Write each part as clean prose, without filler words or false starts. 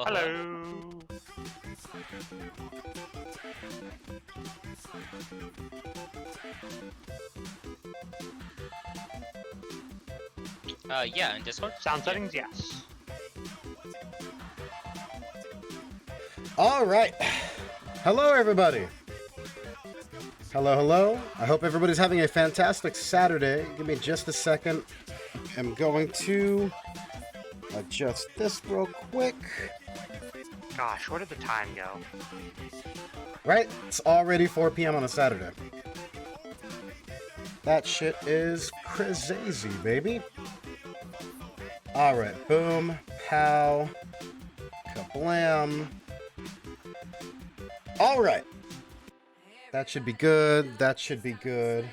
Hello. Hello. Yeah, in Discord. Sound settings, yes. All right. Hello, everybody. Hello, hello. I hope everybody's having a fantastic Saturday. Give me just a second. I'm going to adjust this real quick. Gosh, where did the time go? Right? It's already 4 p.m. on a Saturday. That shit is crazy, baby. All right. Boom. Pow. Kablam. All right. That should be good. That should be good.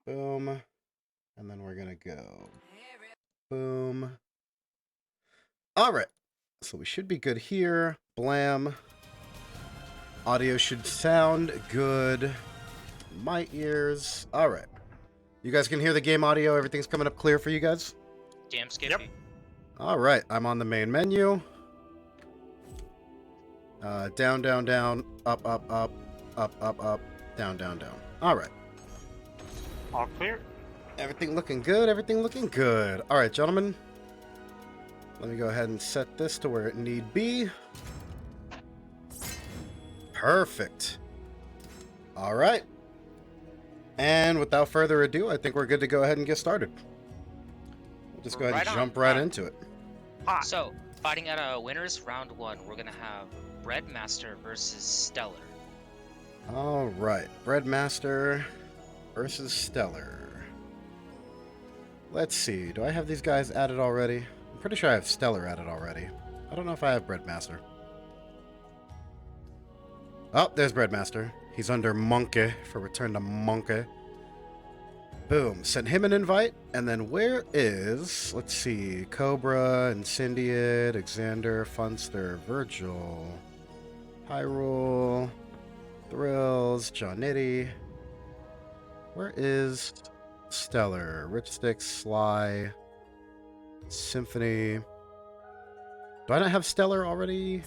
Boom. And then we're going to go. Boom. All right. So we should be good here. Blam. Audio should sound good. My ears. All right. You guys can hear the game audio. Everything's coming up clear for you guys? Damn skippy. Yep. All right. I'm on the main menu. Down, down, down. Up, up, up. Up, up, up. Down, down, down. All right. All clear? Everything looking good. Everything looking good. All right, gentlemen. Let me go ahead and set this to where it need be. Perfect. All right. And without further ado, I think we're good to go ahead and get started. We'll just go ahead and jump right into it. Hot. So, fighting at a winners round 1, we're gonna have Breadmaster versus Stellar. All right. Breadmaster versus Stellar. Let's see. Do I have these guys added already? I'm pretty sure I have Stellar added already. I don't know if I have Breadmaster. Oh, there's Breadmaster. He's under Monkey for return to Monkey. Boom. Sent him an invite. And then where is... Let's see. Cobra, Incendiate, Xander, Funster, Virgil, Hyrule, Thrills, John Nitty. Where is Stellar? Rich Stick, Sly, Symphony. Do I not have Stellar already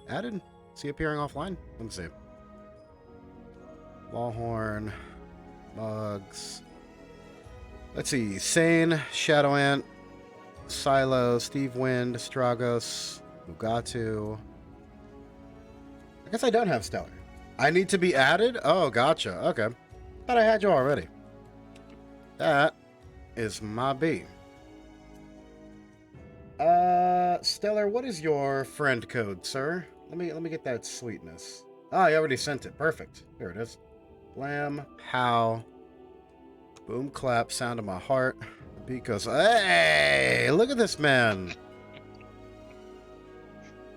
added? Is he appearing offline? Let me see. Lawhorn, Mugs. Let's see. Sane, Shadow Ant, Silo, Steve Wind, Stragos, Mugatu. I guess I don't have Stellar. I need to be added? Oh, gotcha. Okay. Thought I had you already. That is my B. Stellar, what is your friend code, sir? Let me get that sweetness. Ah, you already sent it. Perfect. Here it is. Blam, pow, boom, clap, sound of my heart. The beat goes, hey, look at this man.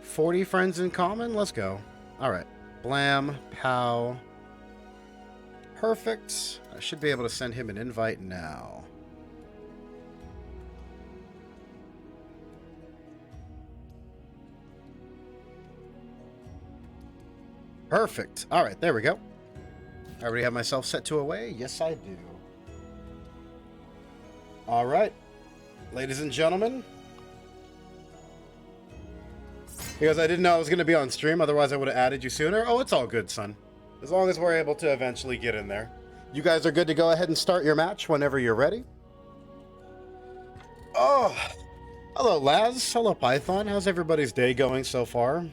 40 friends in common? Let's go. All right. Blam, pow. Perfect. I should be able to send him an invite now. Perfect. All right, there we go. I already have myself set to away. Yes, I do. All right. Ladies and gentlemen. Because I didn't know I was going to be on stream, otherwise I would have added you sooner. Oh, it's all good, son. As long as we're able to eventually get in there. You guys are good to go ahead and start your match whenever you're ready. Oh, hello, Laz. Hello, Python. How's everybody's day going so far?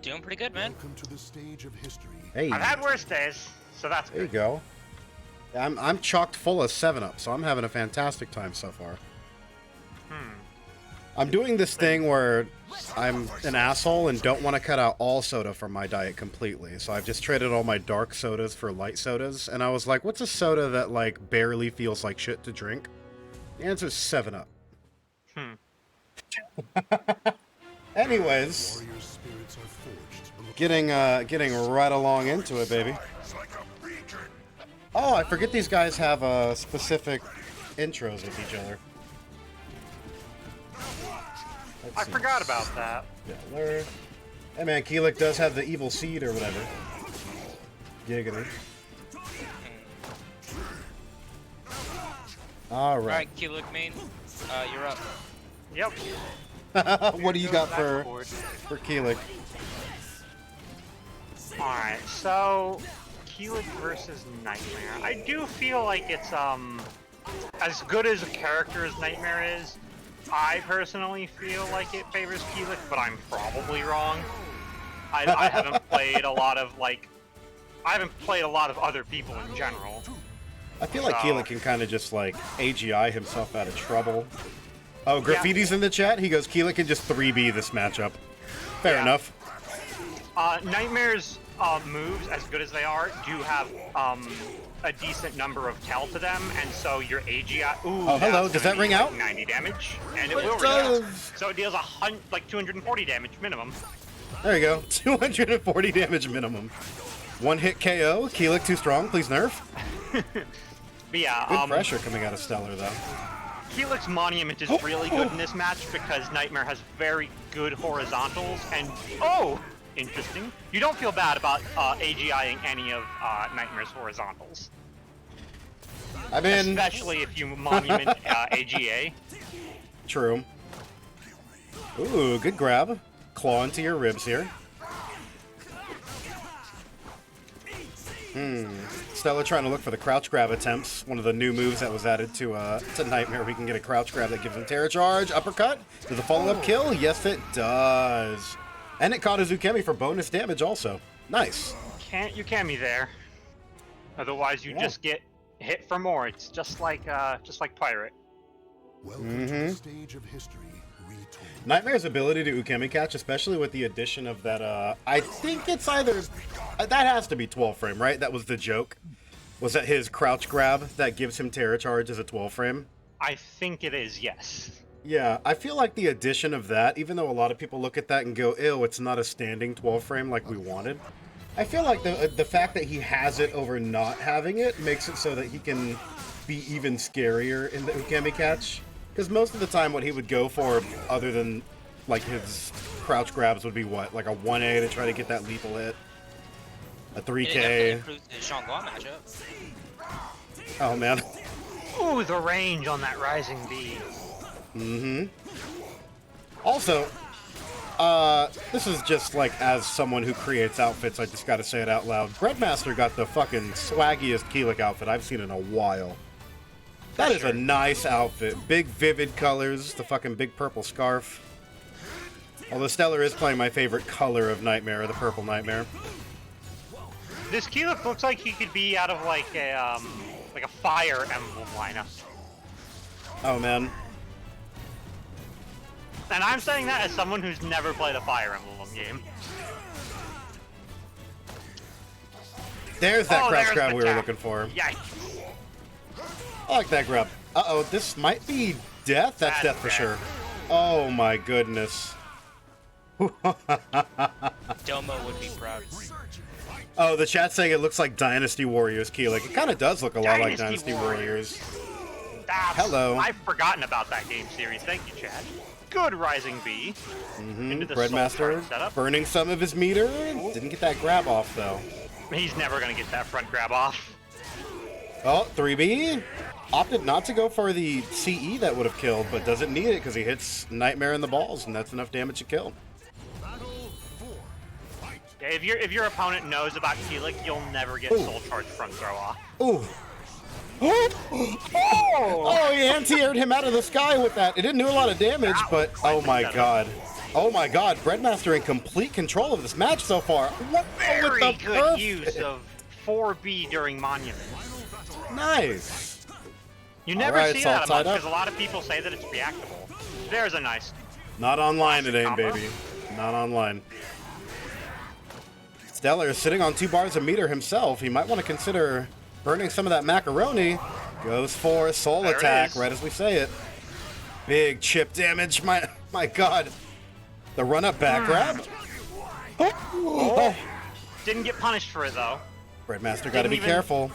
Doing pretty good, man. Welcome to the stage of history. Hey. I've had worse days, so that's There you good. go. I'm chocked full of 7-Up, so I'm having a fantastic time so far. I'm doing this thing where I'm an asshole and don't want to cut out all soda from my diet completely. So I've just traded all my dark sodas for light sodas. And I was like, what's a soda that, like, barely feels like shit to drink? The answer is 7-Up. Anyways, Warrior spirits are forged. getting right along into it, baby. Oh, I forget these guys have specific intros with each other. I forgot about that. Yeah, hey man, Keelik does have the evil seed or whatever. Giggity. Alright. Alright, Keyluk main. You're up. Yep. What do you got for Backboard. Keelik? Alright, so Keelik versus Nightmare. I do feel like it's as good as a character as Nightmare is. I personally feel like it favors Keelik, but I'm probably wrong. I haven't played a lot of other people in general. I feel like Keelik can kind of just like AGI himself out of trouble. Oh, Graffiti's in the chat. He goes, Keelik can just 3B this matchup. Fair enough. Nightmare's moves, as good as they are, do have a decent number of tell to them, and so your AGI. Ooh, oh, hello. Does that ring like out? 90 damage, and it It will ring out. does. So it deals 240 damage minimum. There you go. 240 damage minimum. One hit KO. Keelik too strong. Please nerf. But yeah, Good pressure coming out of Stellar though. Keelik's Monument is really good in this match because Nightmare has very good horizontals, and interesting. You don't feel bad about AGIing any of Nightmare's horizontals. I mean, Especially if you Monument AGA. true. Ooh, good grab. Claw into your ribs here. Stella trying to look for the crouch grab attempts. One of the new moves that was added to Nightmare. We can get a crouch grab that gives him terror charge. Uppercut. Does a follow-up kill? Yes, it does. And it caught Uzukemi for bonus damage also. Nice. Can't you Kami there? Otherwise, you just get hit for more. It's just like Pirate. Welcome to the stage of history retold. Nightmare's ability to Ukemi catch, especially with the addition of that, I think it's either... that has to be 12 frame, right? That was the joke. Was that his crouch grab that gives him terror charge as a 12 frame? I think it is, yes. Yeah, I feel like the addition of that, even though a lot of people look at that and go, ew, it's not a standing 12 frame like we wanted. I feel like the fact that he has it over not having it makes it so that he can be even scarier in the Ukemi catch. Because most of the time what he would go for, other than like his crouch grabs, would be what? Like a 1A to try to get that lethal hit? A 3K? It definitely improves the Zhongguo matchup. Oh man. Ooh, the range on that Rising B. Also, this is just like, as someone who creates outfits, I just gotta say it out loud. Breadmaster got the fucking swaggiest Keelik outfit I've seen in a while. That is a nice outfit. Big, vivid colors, the fucking big purple scarf. Although Stellar is playing my favorite color of Nightmare, the purple Nightmare. This Keelik looks like he could be out of like a Fire Emblem lineup. Oh man. And I'm saying that as someone who's never played a Fire Emblem game. There's that crouch there's grab the we were tap. looking for. Yikes. I like that grab. Uh-oh, this might be death? That's death for bad. sure. Oh my goodness. Domo would be proud. Oh, the chat's saying it looks like Dynasty Warriors Keelik. It kind of does look a lot like Dynasty Dynasty Warriors. Hello. I've forgotten about that game series. Thank you, Chad. Good Rising B. Into the Breadmaster Soul setup. burning some of his meter. Didn't get that grab off though. He's never gonna get that front grab off. Oh, 3B. Opted not to go for the CE that would have killed, but doesn't need it because he hits Nightmare in the balls, and that's enough damage to kill. Yeah, if your opponent knows about Keelik, you'll never get Soul Charge front throw off. Ooh. Oh, he anti-aired him out of the sky with that. It didn't do a lot of damage, but oh my god. Oh my god, Breadmaster in complete control of this match so far. What Very with the good perfect- use of 4B during Monument. Nice. You never Alright, see it's all that much tied up. because a lot of people say that it's reactable. There's a nice. Not online it ain't, combo. baby. Not online. Stellar is sitting on 2 bars of meter himself. He might want to consider burning some of that macaroni. Goes for a soul There it attack, is. right as we say it. Big chip damage. My god. The run-up back grab. Oh. Didn't get punished for it though. Breadmaster got to Didn't be even- careful.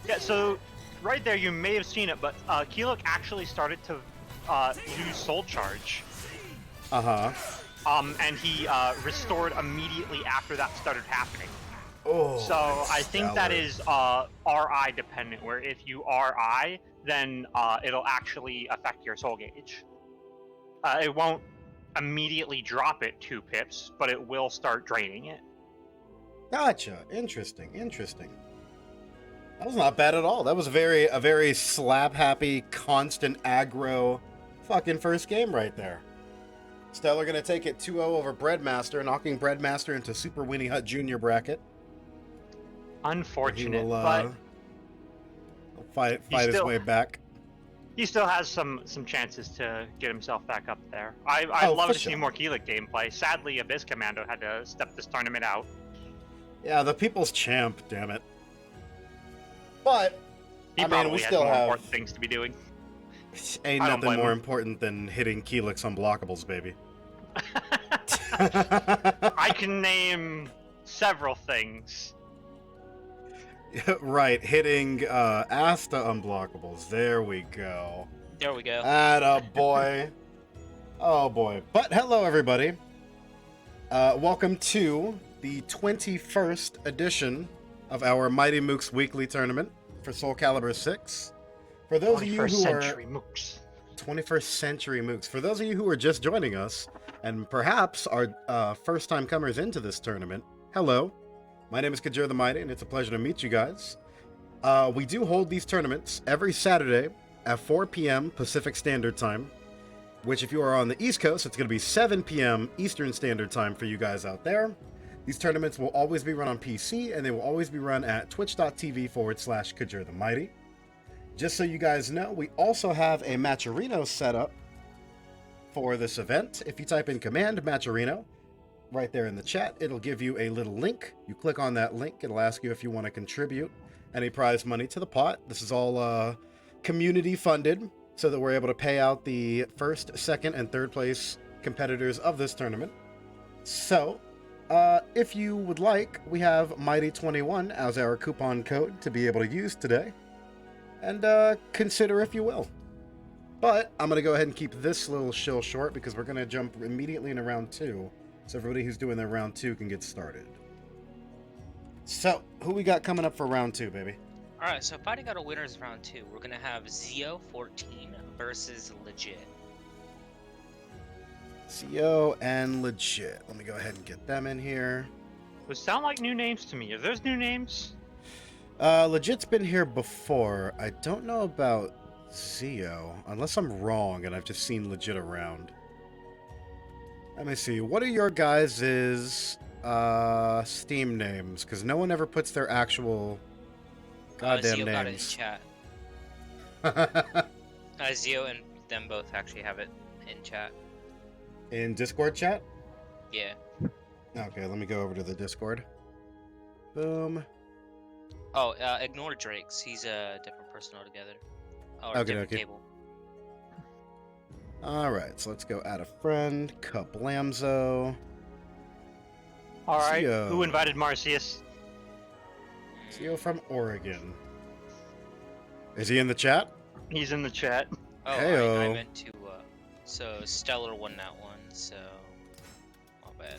Yeah, so right there you may have seen it, but Keelik actually started to use Soul Charge. Uh-huh. And he restored immediately after that started happening. Oh. So I think that is RI dependent, where if you RI, then it'll actually affect your soul gauge. It won't immediately drop it 2 pips, but it will start draining it. Gotcha. Interesting. Interesting. That was not bad at all. That was a very slap happy, constant aggro fucking first game right there. Stellar gonna take it 2-0 over Breadmaster, knocking Breadmaster into Super Winnie Hut Jr. bracket. Unfortunate, He will but fight he his still- way back. he still has some chances to get himself back up there. I'd Oh, love for to see sure. more Keelik gameplay. Sadly, Abyss Commando had to step this tournament out. Yeah, the people's champ, damn it. But He I mean, probably we has still more have important things to be doing. ain't I don't nothing blame more him. important than hitting Keelik's unblockables, baby. I can name several things. Right, hitting Asta unblockables. There we go. There we go. Atta boy. Oh boy. But hello everybody. Welcome to the 21st edition of our Mighty Mooks weekly tournament for Soul Calibur 6. For those of you 21st who century are Mooks. 21st century Mooks, for those of you who are just joining us and perhaps are first time comers into this tournament, hello. My name is Kajir the Mighty, and it's a pleasure to meet you guys. We do hold these tournaments every Saturday at 4 p.m. Pacific Standard Time, which if you are on the East Coast, it's going to be 7 p.m. Eastern Standard Time for you guys out there. These tournaments will always be run on PC, and they will always be run at twitch.tv/Kajir the Mighty. Just so you guys know, we also have a Matcherino set up for this event. If you type in command Matcherino, right there in the chat, it'll give you a little link. You click on that link, it'll ask you if you want to contribute any prize money to the pot. This is all community funded, so that we're able to pay out the first, second, and third place competitors of this tournament. So, if you would like, we have Mighty21 as our coupon code to be able to use today. And consider if you will. But I'm going to go ahead and keep this little shill short because we're going to jump immediately into round 2. So everybody who's doing their round 2 can get started. So, who we got coming up for round 2, baby? Alright, so fighting out a winners round 2, we're gonna have Zio14 versus Legit. CO and Legit. Let me go ahead and get them in here. Those sound like new names to me. Are those new names? Legit's been here before. I don't know about Zio, unless I'm wrong and I've just seen Legit around. Let me see. What are your guys' Steam names? Because no one ever puts their actual goddamn Zio got it in names. chat. Zio and them both actually have it in chat. In Discord chat? Yeah. Okay, let me go over to the Discord. Boom. Oh, ignore Drake's. He's a different person altogether. Oh, Okay, different okay. table. Alright, so let's go add a friend. Kablamzo. All right. Zio. Who invited Marcius? Zio from Oregon. Is he in the chat? He's in the chat. Oh, I Heyo. meant to, so Stellar won that one, so... Not bad.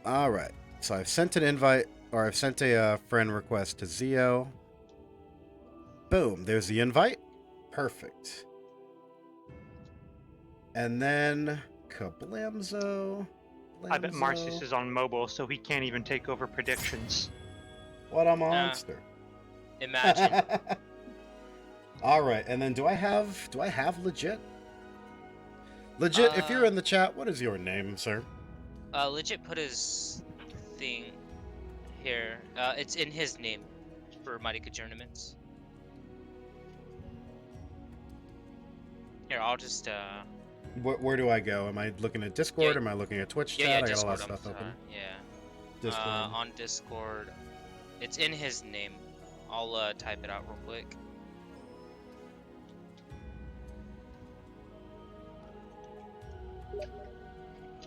Alright, so I've sent an invite, or I've sent a friend request to Zio. Boom, there's the invite. Perfect. And then Kablamzo. I bet Marcius is on mobile, so he can't even take over predictions. What a monster. Imagine. Alright, and then do I have Legit? Legit, if you're in the chat, what is your name, sir? Legit put his thing here. It's in his name for Mighty Good Tournaments. Here, I'll just, Where do I go? Am I looking at Discord? Yeah. Am I looking at Twitch yeah, chat? I got a Discord, lot of I'm stuff open. yeah. Discord. On Discord. It's in his name. I'll, type it out real quick.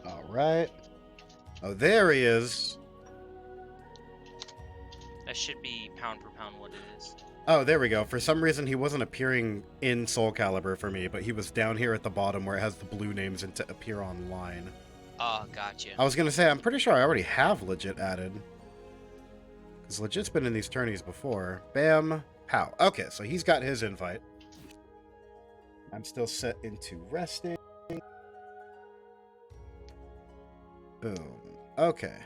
Alright. Oh, there he is. That should be pound for pound what it is. Oh, there we go. For some reason, he wasn't appearing in Soul Calibur for me, but he was down here at the bottom where it has the blue names and to appear online. Oh, gotcha. I was going to say, I'm pretty sure I already have Legit added. Because Legit's been in these tourneys before. Bam. Pow. Okay, so he's got his invite. I'm still set into resting. Boom. Okay.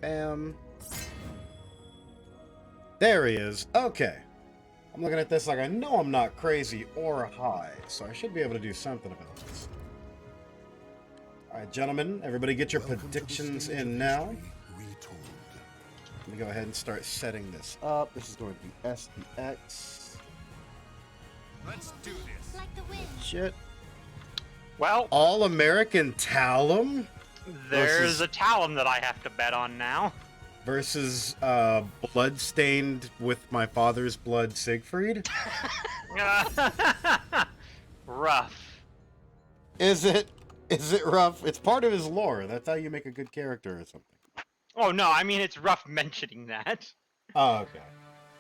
Bam. There he is. Okay. I'm looking at this like I know I'm not crazy or high, so I should be able to do something about this. Alright, gentlemen, everybody get your predictions in now. Let me go ahead and start setting this up. This is going to be SPX. Let's do this. Like the wind. Shit. Well, All-American Talum there's a Talum that I have to bet on now. versus blood-stained with my father's blood Siegfried. Rough. Is it rough? It's part of his lore. That's how you make a good character or something. Oh no, I mean it's rough mentioning that. Oh, okay.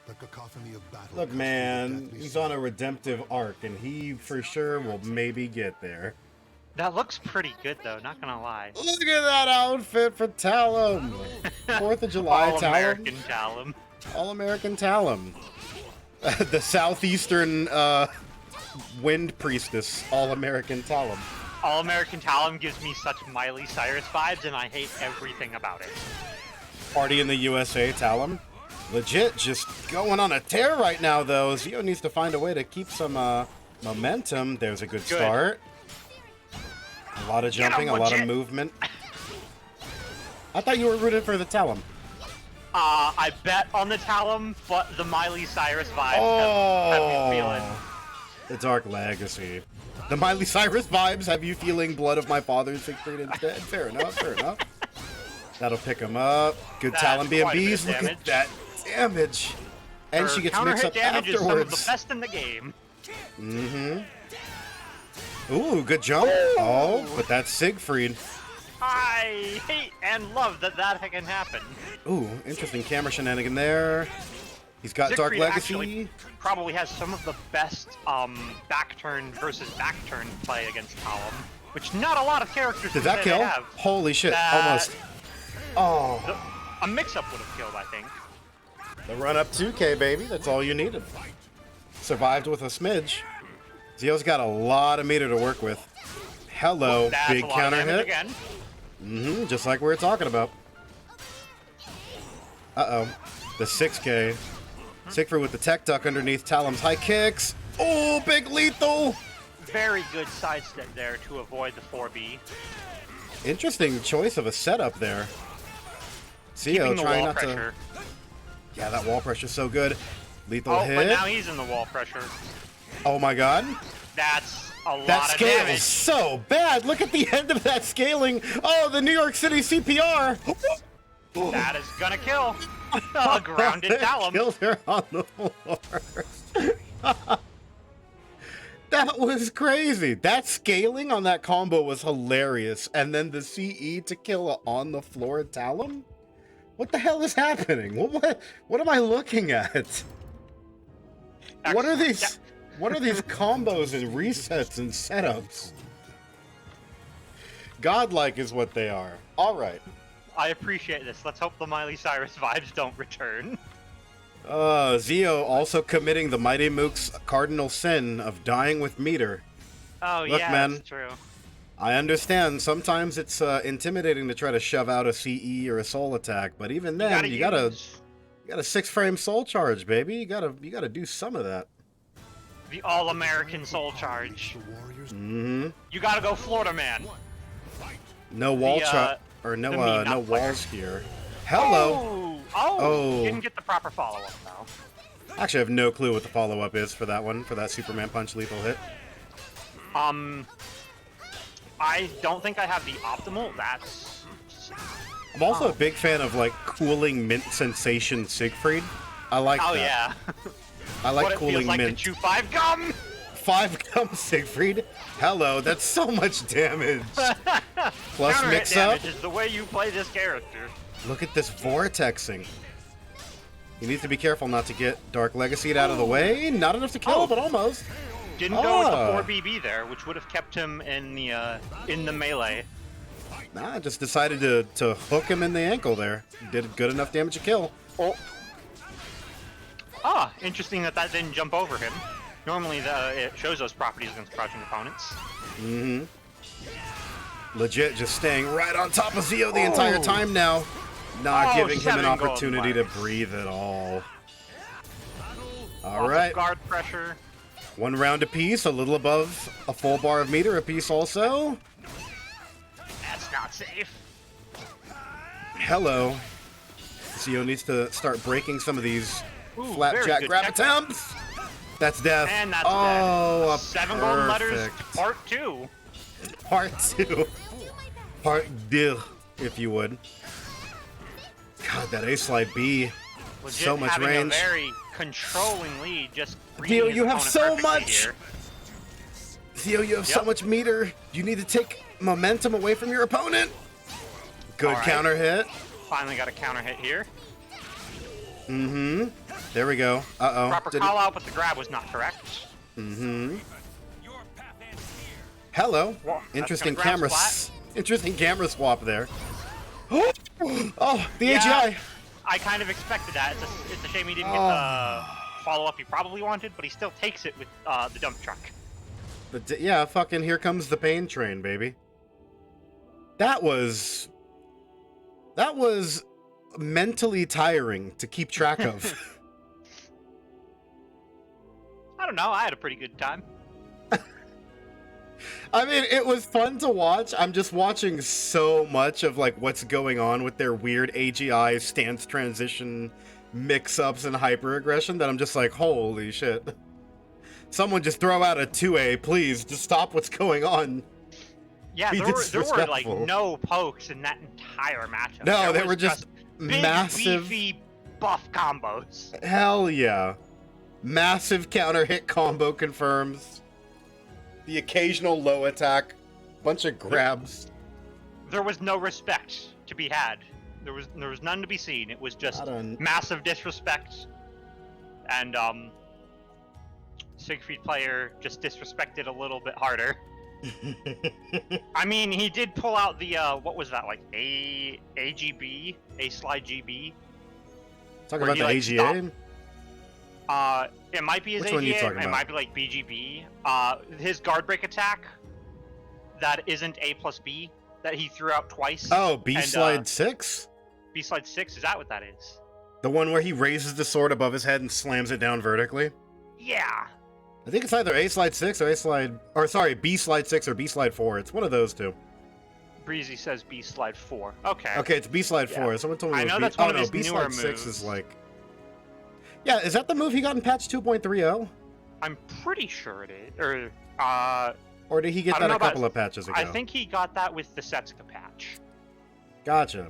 The cacophony of battle Look, comes man, through the deathly he's on a redemptive arc, and he for sure will maybe get there. That looks pretty good though, not gonna lie. Look at that outfit for Talum! 4th of July All-American Talum. Talum. All-American Talum. The southeastern wind priestess, All-American Talum. All-American Talum gives me such Miley Cyrus vibes, and I hate everything about it. Party in the USA Talum. Legit, just going on a tear right now, though. Zio needs to find a way to keep some momentum. There's a good start. A lot of jumping, a lot of movement. I thought you were rooting for the Talum. I bet on the Talum, but the Miley Cyrus vibes have me feeling. The Dark Legacy. The Miley Cyrus vibes have you feeling blood of my father's Siegfried instead? Fair enough, fair enough. That'll pick him up. Good That's Talon quite a bit BMBs. of Look damage. at that damage. And Her she gets counter mixed hit up damage is some of the afterwards. best in the game. Mm-hmm. Ooh, good jump. Oh, but that's Siegfried. I hate and love that can happen. Ooh, interesting camera shenanigan there. He's got Dark Siegfried Legacy. actually probably has some of the best back turn versus back turn play against Talum, which not a lot of characters Did can that say they kill? have. Holy shit, That- almost. Oh. A mix-up would have killed, I think. The run-up 2K, baby. That's all you needed. Survived with a smidge. Zio's got a lot of meter to work with. Hello, That's big a lot counter of damage hit. again. Mm-hmm, just like we were talking about. Uh-oh. The 6K. Siegfried with the tech duck underneath Talum's high kicks. Oh, big lethal! Very good sidestep there to avoid the 4B. Interesting choice of a setup there. Zio Keeping the trying wall not pressure. to... Yeah, that wall pressure's so good. Lethal Oh, hit. but now he's in the wall pressure. Oh my god. That's a lot That of scale damage. is so bad. Look at the end of that scaling. Oh, the New York City CPR. That is gonna kill. A grounded Talum. Killed her on the floor. That was crazy. That scaling on that combo was hilarious. And then the CE to kill a on the floor Talum? What the hell is happening? What am I looking at? What are these? What are these combos and resets and setups? Godlike is what they are. All right. I appreciate this. Let's hope the Miley Cyrus vibes don't return. Zio also committing the Mighty Mooks cardinal sin of dying with meter. Oh, Look, yeah, man. that's true. I understand sometimes it's intimidating to try to shove out a CE or a soul attack, but even then you gotta use a 6-frame soul charge, baby. You gotta do some of that. the all-American soul charge. The warriors Mm-hmm. You gotta go Florida man. No wall chop or the no meme no not player. walls here. Hello. Oh, didn't get the proper follow-up though. Actually, I have no clue what the follow-up is for that one, for that Superman punch lethal hit. I don't think I have the optimal. That's I'm also a big fan of like cooling mint sensation Siegfried. I like that. yeah. I like What it cooling feels like mint. to chew 5 gum. 5 gum Siegfried. Hello, that's so much damage. Plus Counter hit mix up. damage is the way you play this character. Look at this vortexing. He needs to be careful not to get Dark Legacy out of the way. Not enough to kill, Oh. but almost. Didn't go Ah. with the 4BB there, which would have kept him in the melee. Nah, just decided to hook him in the ankle there. Did good enough damage to kill. Oh. Ah, interesting that didn't jump over him. Normally, it shows those properties against crouching opponents. Mm-hmm. Legit just staying right on top of Zio the entire Oh. time now. Not Oh, giving him an 7 golden opportunity to bars. breathe at all. All Lots of right. guard pressure. 1 round apiece, a little above a full bar of meter apiece also. That's not safe. Hello. Zio needs to start breaking some of these Ooh, very flapjack good grab check. attempts. That's death. And that's oh, dead. 7 golden letters, perfect. part 2. Part 2. Part 2, if you would. God, that A-slide B. Legit So much having range. a very controlling lead. Just Dio, reading his you have opponent so perfectly much. here. Zio, you have so Yep. much meter. You need to take momentum away from your opponent. Good All right. counter hit. Finally got a counter hit here. Mm-hmm. There we go. Uh-oh. Proper Didn't- call out, but the grab was not correct. Mm-hmm. Hello. Well, that's Interesting gonna grab camera. splat. Interesting camera swap there. Oh, the Yeah. AGI. I kind of expected that. It's a shame he didn't get Oh. the follow-up he probably wanted, but he still takes it with the dump truck. But yeah, fucking here comes the pain train, baby. That was mentally tiring to keep track of. I don't know. I had a pretty good time. I mean, it was fun to watch. I'm just watching so much of like what's going on with their weird AGI stance transition mix-ups and hyper-aggression that I'm just like, holy shit. Someone just throw out a 2A, please. Just stop what's going on. Yeah, Be there were like disrespectful. no pokes in that entire matchup. No, they was were just big, massive. beefy buff combos. Hell yeah. Massive counter hit combo confirms. The occasional low attack. Bunch of grabs. There was no respect to be had. There was none to be seen. It was just I don't- massive disrespect. And Siegfried player just disrespected a little bit harder. I mean, he did pull out the what was that, like AGB, A slide GB? Talking Where about he, the like, AGA? It might be his Which one are you AGA, talking it about? might be like BGB. His guard break attack that isn't A plus B that he threw out twice. Oh, B and, slide 6? B slide 6, is that what that is? The one where he raises the sword above his head and slams it down vertically? Yeah. I think it's either A slide 6 or B slide 6 or B slide 4. It's one of those two. Breezy says B slide 4. Okay. Okay, it's B slide 4. Yeah. Someone told me I it was know B. that's one oh of no, his B newer slide 6 is moves. like. Yeah, is that the move he got in patch 2.30? I'm pretty sure it is. Or Or did he get I that don't know a about- couple of patches ago? I think he got that with the Setsuka patch. Gotcha.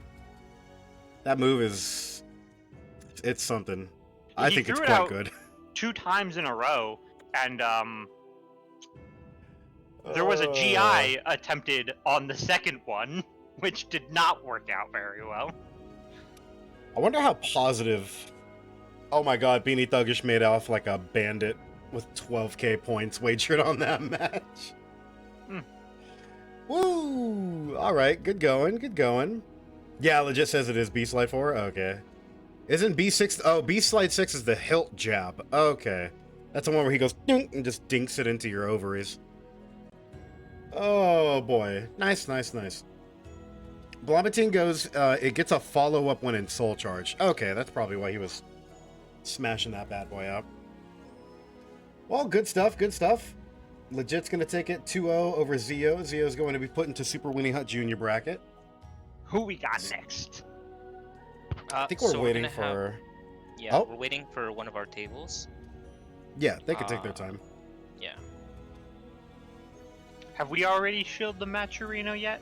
That move is. It's something. I He think it's threw it quite out good. 2 times in a row, and there was a Oh. GI attempted on the second one, which did not work out very well. I wonder how positive. Oh my god, Beanie Thuggish made off like a bandit with 12k points wagered on that match. Hmm. Woo! Alright, good going, good going. Yeah, legit says it is B slide 4? Okay. Isn't B6. Oh, B slide 6 is the hilt jab. Okay. That's the one where he goes dink and just dinks it into your ovaries. Oh boy. Nice, nice, nice. Blombatine goes, it gets a follow-up when in Soul Charge. Okay, that's probably why he was smashing that bad boy out. Well, good stuff, good stuff. Legit's going to take it 2-0 over Zio. Zio's going to be put into Super Winnie Hut Junior bracket. Who we got next? I think we're so waiting gonna for... Yeah, Oh. we're waiting for one of our tables. Yeah, they can take their Uh, time. Yeah. Have we already shielded the Matcherino yet?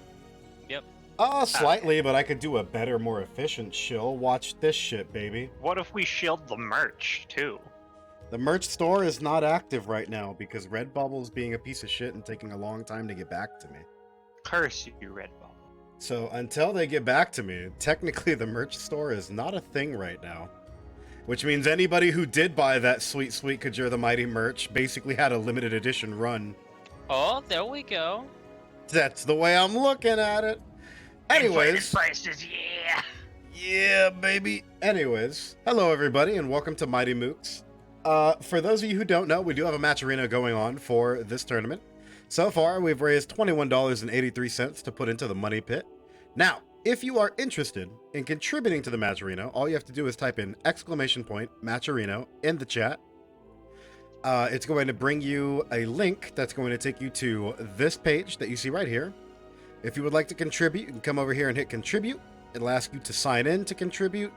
Slightly, but I could do a better, more efficient shill. Watch this shit, baby. What if we shield the merch, too? The merch store is not active right now because Redbubble's being a piece of shit and taking a long time to get back to me. Curse you, Red Bull. So until they get back to me, technically the merch store is not a thing right now. Which means anybody who did buy that sweet, sweet Kajir the Mighty merch basically had a limited edition run. Oh, there we go. That's the way I'm looking at it. Anyways. Prices, yeah! Yeah, baby. Anyways, hello everybody and welcome to Mighty Mooks. For those of you who don't know, we do have a match arena going on for this tournament. So far, we've raised $21.83 to put into the money pit. Now, if you are interested in contributing to the Matcherino, all you have to do is type in !Matcherino in the chat. It's going to bring you a link that's going to take you to this page that you see right here. If you would like to contribute, you can come over here and hit contribute. It'll ask you to sign in to contribute.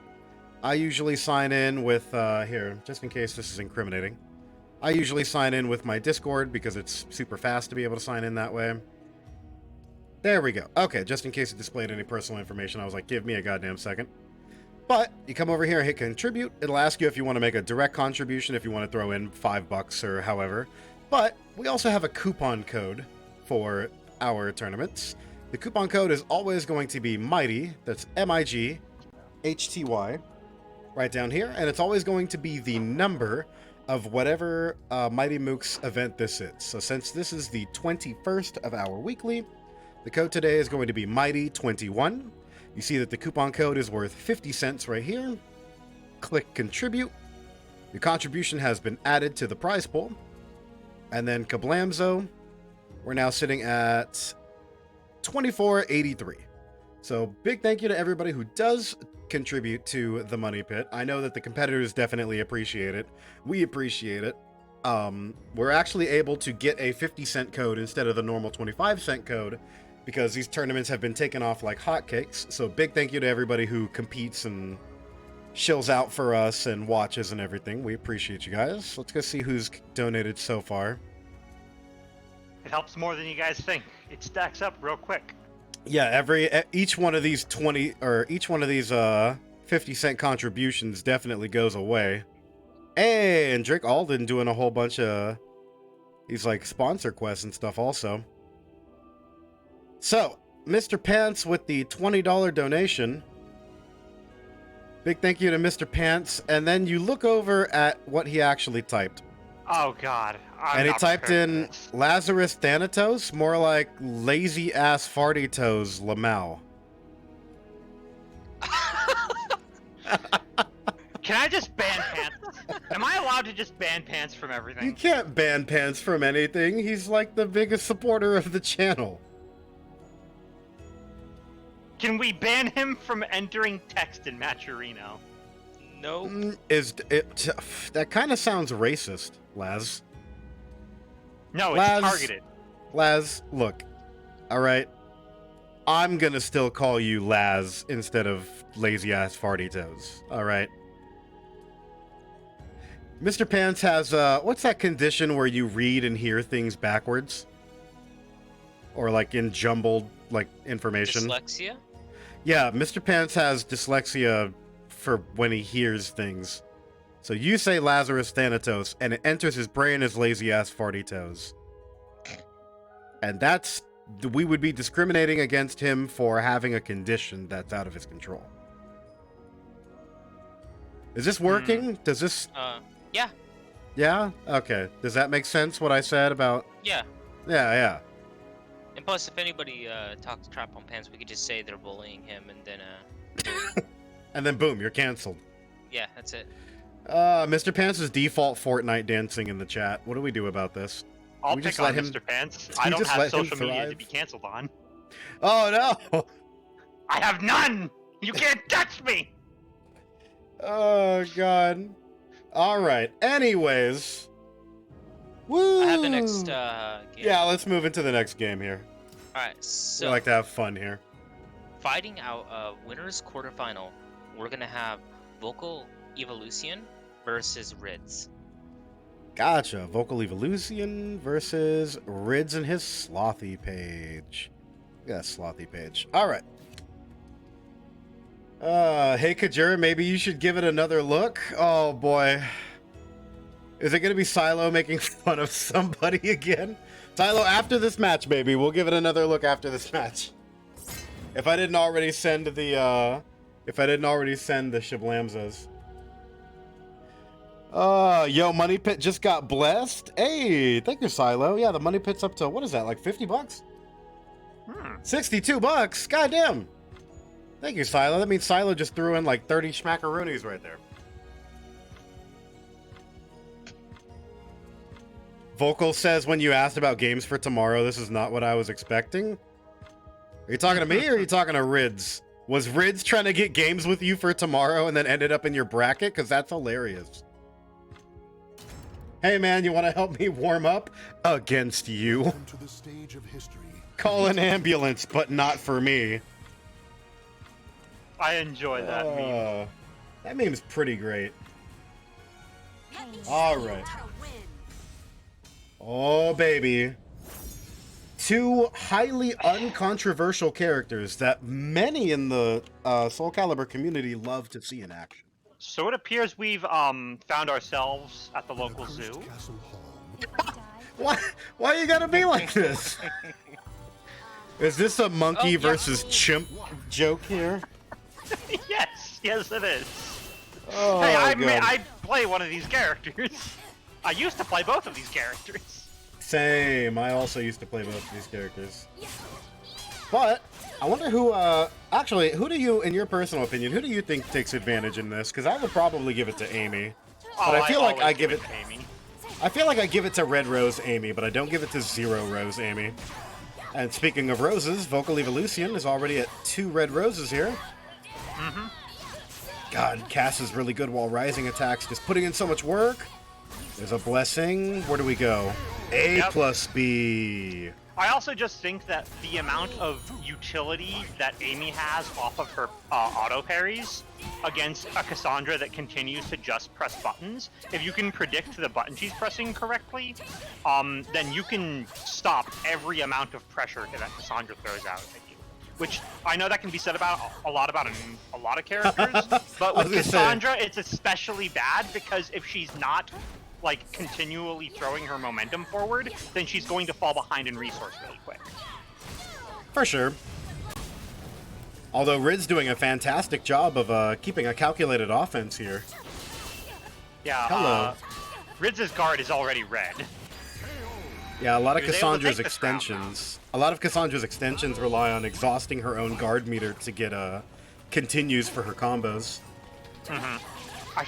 I usually sign in with, here, just in case this is incriminating. I usually sign in with my Discord because it's super fast to be able to sign in that way. There we go. Okay, just in case it displayed any personal information, I was like, give me a goddamn second. But you come over here and hit contribute. It'll ask you if you want to make a direct contribution, if you want to throw in $5 or however. But we also have a coupon code for our tournaments. The coupon code is always going to be Mighty. That's MIGHTY. Right down here. And it's always going to be the number of whatever Mighty Mooks event this is. So since this is the 21st of our weekly, the code today is going to be Mighty21. You see that the coupon code is worth 50 cents right here. Click contribute. Your contribution has been added to the prize pool. And then kablamzo, we're now sitting at $24.83. So big thank you to everybody who does contribute to the money pit. I know that the competitors definitely appreciate it. We appreciate it. We're actually able to get a 50-cent code instead of the normal 25-cent code because these tournaments have been taken off like hotcakes. So big thank you to everybody who competes and shills out for us and watches and everything. We appreciate you guys. Let's go see who's donated so far. It helps more than you guys think. It stacks up real quick. Yeah, each one of these 50-cent contributions definitely goes away. Hey, and Drake Alden doing a whole bunch of these like sponsor quests and stuff also. So, Mr. Pants with the $20 donation. Big thank you to Mr. Pants. And then you look over at what he actually typed. Oh God. And he typed in Lazarus Thanatos, more like lazy ass farty toes Lamau. Can I just ban Pants? Am I allowed to just ban Pants from everything? You can't ban Pants from anything. He's like the biggest supporter of the channel. Can we ban him from entering text in Matcherino? Nope. That kind of sounds racist, Laz. No, it's Laz, targeted. Laz, look. Alright. I'm gonna still call you Laz instead of lazy ass farty toes. Alright. Mr. Pants has, what's that condition where you read and hear things backwards? Or like in jumbled, like, information? Dyslexia? Yeah, Mr. Pants has dyslexia for when he hears things. So you say Lazarus Thanatos, and it enters his brain as lazy-ass farty toes. And that's... we would be discriminating against him for having a condition that's out of his control. Is this working? Does this... Yeah. Yeah? Okay. Does that make sense, what I said about... Yeah. Yeah. And plus, if anybody talks crap on Pants, we could just say they're bullying him, and then And then boom, you're canceled. yeah, that's it. Mr. Pants is default Fortnite dancing in the chat. What do we do about this? I'll we pick just on let him- Mr. Pants. we I don't just have let him social media to thrive? be canceled on. Oh no! I have none! You can't touch me! Oh god. Alright, anyways. Woo! I have the next game. Yeah, let's move into the next game here. Alright, We so like to have fun here. fighting out winners quarterfinal, we're gonna have Vocal Evolution versus Rids. Gotcha. Vocal Evolution versus Rids and his Slothy page. Look at that Slothy page. Alright. Hey Kajura, maybe you should give it another look. Oh boy. Is it gonna be Silo making fun of somebody again? Silo, after this match, baby. We'll give it another look after this match. If I didn't already send the, Shablamzas. Yo, Money Pit just got blessed. Hey, thank you, Silo. Yeah, the Money Pit's up to, what is that, like 50 bucks? 62 bucks? Goddamn. Thank you, Silo. That means Silo just threw in like 30 schmackaroonies right there. Vocal says when you asked about games for tomorrow, this is not what I was expecting. Are you talking to me or are you talking to Rids? Was Rids trying to get games with you for tomorrow and then ended up in your bracket? Because that's hilarious. Hey man, you want to help me warm up? Against you. Welcome to the stage of history. Call an ambulance, but not for me. I enjoy that meme. That meme's pretty great. All right. Oh, baby. Two highly uncontroversial characters that many in the Soul Calibur community love to see in action. So it appears we've found ourselves at the local Cursed zoo. Castle Hall. Why you gotta be like this? Is this a monkey yeah. versus chimp joke here? Yes, it is. Oh, Hey, God. I play one of these characters. I used to play both of these characters. Same. I also used to play both of these characters. But I wonder who. Actually, who do you, in your personal opinion, who do you think takes advantage in this? Because I would probably give it to Amy. But I feel like I give it. to Amy. I feel like I give it to Red Rose Amy, but I don't give it to Zero Rose Amy. And speaking of roses, Vocal Evolution is already at 2 red roses here. God, Cass is really good while rising attacks, just putting in so much work. There's a blessing. Where do we go? A Yep. plus B. I also just think that the amount of utility that Amy has off of her auto parries against a Cassandra that continues to just press buttons, if you can predict the button she's pressing correctly, then you can stop every amount of pressure that Cassandra throws out at you. Which I know that can be said about a lot of characters, but with Cassandra, it's especially bad because if she's not like continually throwing her momentum forward, then she's going to fall behind in resource really quick. For sure. Although Rid's doing a fantastic job of keeping a calculated offense here. Yeah. Hello. Ridz's guard is already red. Yeah, a lot of He was able to Cassandra's take this round extensions. A lot of Cassandra's extensions rely on exhausting her own guard meter to get continues for her combos. I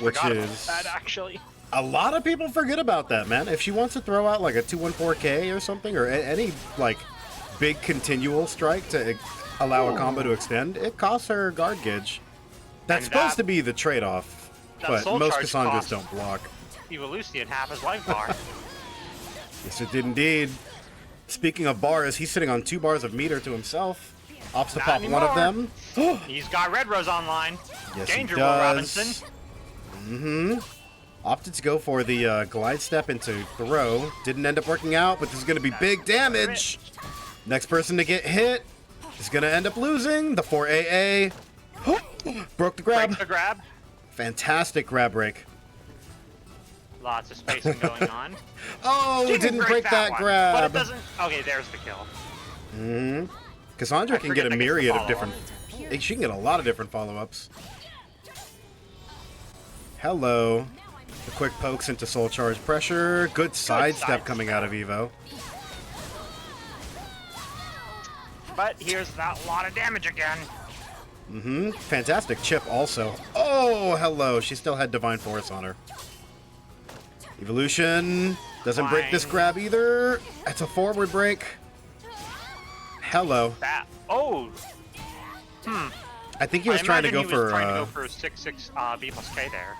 Which forgot is- about that actually. A lot of people forget about that, man. If she wants to throw out like a 214K or something, or any like big continual strike to allow a combo to extend, it costs her guard gauge. That's And supposed that- to be the trade-off, that but soul most charge Cassandras costs- don't block. Evolution half his life bar. Yes, it did indeed. Speaking of bars, he's sitting on 2 bars of meter to himself. Opts to Not pop one of anymore. them. He's got Red Rose online. Yes, Danger, he Will does. Robinson. Opted to go for the glide step into throw. Didn't end up working out, but this is going to be big damage. Next person to get hit is going to end up losing. The 4AA. Broke the grab. Breaks the grab. Fantastic grab break. Lots of spacing going on. Oh, didn't break that one, grab. But it doesn't. Okay, there's the kill. Cassandra I can forget get a that gets the myriad of follow-up. different... She can get a lot of different follow-ups. Hello. The quick pokes into soul charge pressure. Good sidestep coming out of Evo. But here's that lot of damage again. Fantastic chip also. Oh, hello. She still had Divine Force on her. Evolution. Doesn't break this Fine. grab either. That's a forward break. Hello. That. Oh. I think he was I trying to imagine go he was for... trying to go for a 6/6 B plus K there.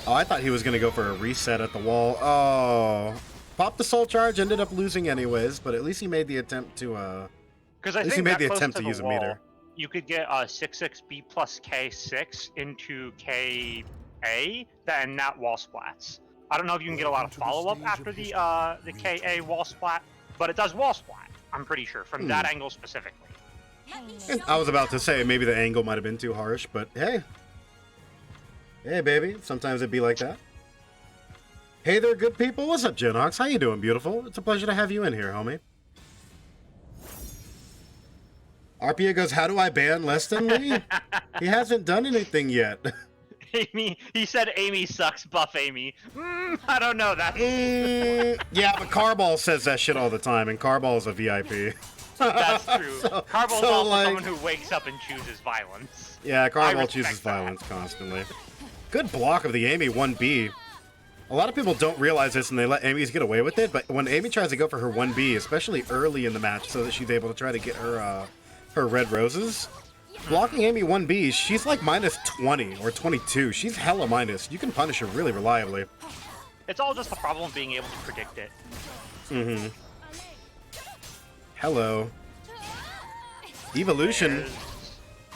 Oh, I thought he was going to go for a reset at the wall. Oh. Popped the soul charge, ended up losing anyways, but at least he made the attempt to, Because I At least think he made that the close attempt to to the use a wall, meter. You could get a 6/6 B plus K6 into KA, then that wall splats. I don't know if you can get a lot of follow-up after the KA wall splat, but it does wall splat, I'm pretty sure, from that angle specifically. I was about to say maybe the angle might have been too harsh, but hey. Hey, baby. Sometimes it'd be like that. Hey there, good people. What's up, Genox? How you doing, beautiful? It's a pleasure to have you in here, homie. RPA goes, how do I ban Leston Lee? He hasn't done anything yet. Amy, he said Amy sucks, buff Amy. I don't know, that's... Yeah, but Carball says that shit all the time, and Carball's a VIP. That's true. Carball's so, also like- someone who wakes up and chooses violence. Yeah, I Carball respect chooses that. violence constantly. Good block of the Amy 1B. A lot of people don't realize this and they let Amy get away with it, but when Amy tries to go for her 1B, especially early in the match so that she's able to try to get her her red roses, blocking Amy 1B, she's like minus 20 or 22. She's hella minus. You can punish her really reliably. It's all just the problem of being able to predict it. Mm-hmm. Hello. Evolution.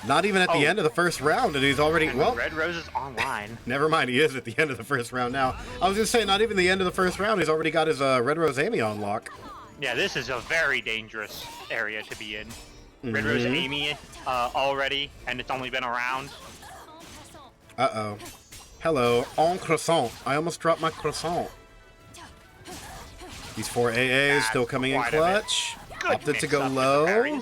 Not even at the end of the first round, and he's already, well... Red Rose is online. Never mind, he is at the end of the first round now. I was going to say, not even the end of the first round, he's already got his Red Rose Amy on lock. Yeah, this is a very dangerous area to be in. Red Rose Amy already, and it's only been a round. Uh-oh. Hello, en croissant. I almost dropped my croissant. These 4 AAs still coming in clutch. Opted to go low.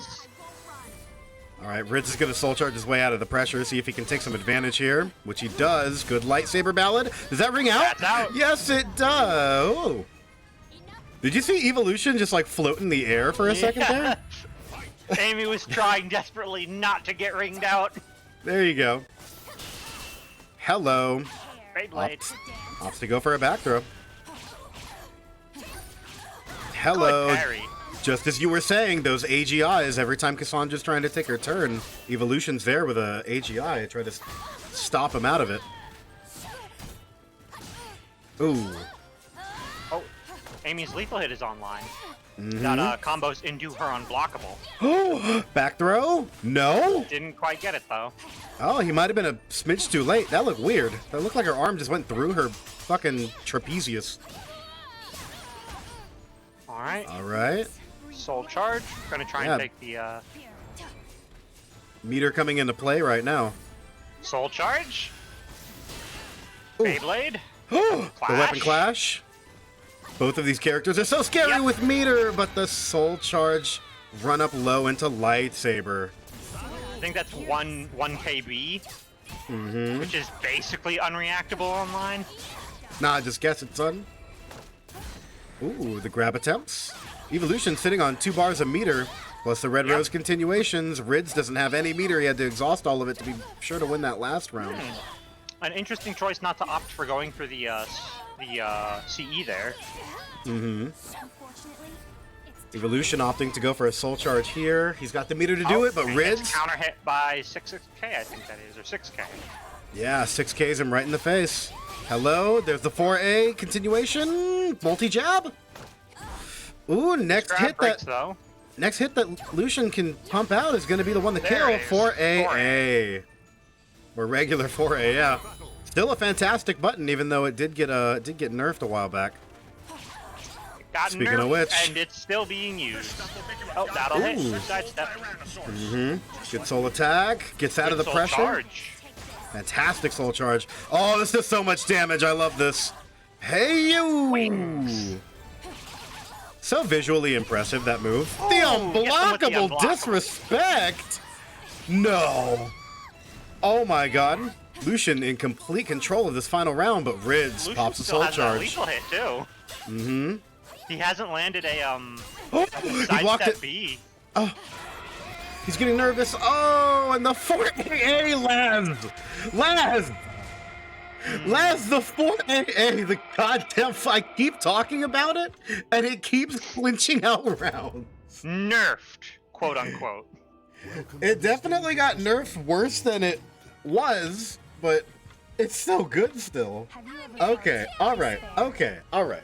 Alright, Ritz is going to soul charge his way out of the pressure, see if he can take some advantage here, which he does. Good lightsaber ballad. Does that ring out? That's out. Yes, it does. Oh. Did you see Evolution just like float in the air for a second there? Amy was trying desperately not to get ringed out. There you go. Hello. Beyblade. Opts to go for a back throw. Hello. Good parry. Just as you were saying, those AGIs, every time Cassandra's trying to take her turn, Evolution's there with a AGI, try to stop him out of it. Ooh. Oh, Amy's lethal hit is online. That combos into her unblockable. Oh, back throw? No? Didn't quite get it though. Oh, he might have been a smidge too late. That looked weird. That looked like her arm just went through her fucking trapezius. Alright. Alright. Soul charge. Gonna try and take the meter coming into play right now. soul charge. Ooh. Beyblade. The weapon clash. Both of these characters are so scary with meter, but the soul charge run up low into lightsaber. I think that's 1 KB, which is basically unreactable online. Nah, just guess it, son. Ooh, the grab attempts. Evolution sitting on 2 bars of meter, plus the Red Rose continuations. Rids doesn't have any meter. He had to exhaust all of it to be sure to win that last round. An interesting choice not to opt for going for the CE there. Evolution opting to go for a soul charge here. He's got the meter to do it, but Rids... counter hit by 6k, I think that is, or 6k. Yeah, 6K's him right in the face. Hello, there's the 4A continuation. Multi-jab. Ooh, next hit that Lucian can pump out is going to be the one to kill. 4AA. Or regular 4A, yeah. Still a fantastic button, even though it did get nerfed a while back. Speaking of which, and it's still being used. Oh, that'll hit. Sidestep. Good soul attack. Gets out of the pressure. Charge. Fantastic soul charge. Oh, this does so much damage. I love this. Hey, you! Wings. So visually impressive, that move. The unblockable disrespect! No. Oh my god. Lucian in complete control of this final round, but Rids pops a soul charge. Lethal hit too. He hasn't landed a he blocked it. B. Oh. He's getting nervous. Oh, and the 4AA Laz, the 4AA, the goddamn, I keep talking about it, and it keeps clinching out rounds. Nerfed, quote unquote. It definitely got nerfed worse than it was, but it's so good still. Okay, alright, alright.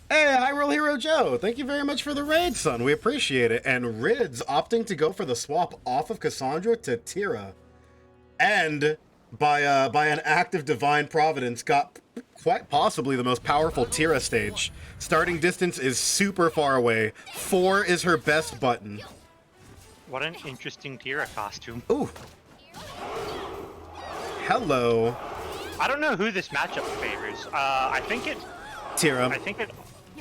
Hey, Hyrule Hero Joe, thank you very much for the raid, son. We appreciate it. And Rids opting to go for the swap off of Cassandra to Tira. And by an act of divine providence, got quite possibly the most powerful Tira stage. Starting distance is super far away. 4 is her best button. What an interesting Tira costume. Ooh. Hello. I don't know who this matchup favors. I think it... Tira. I think it...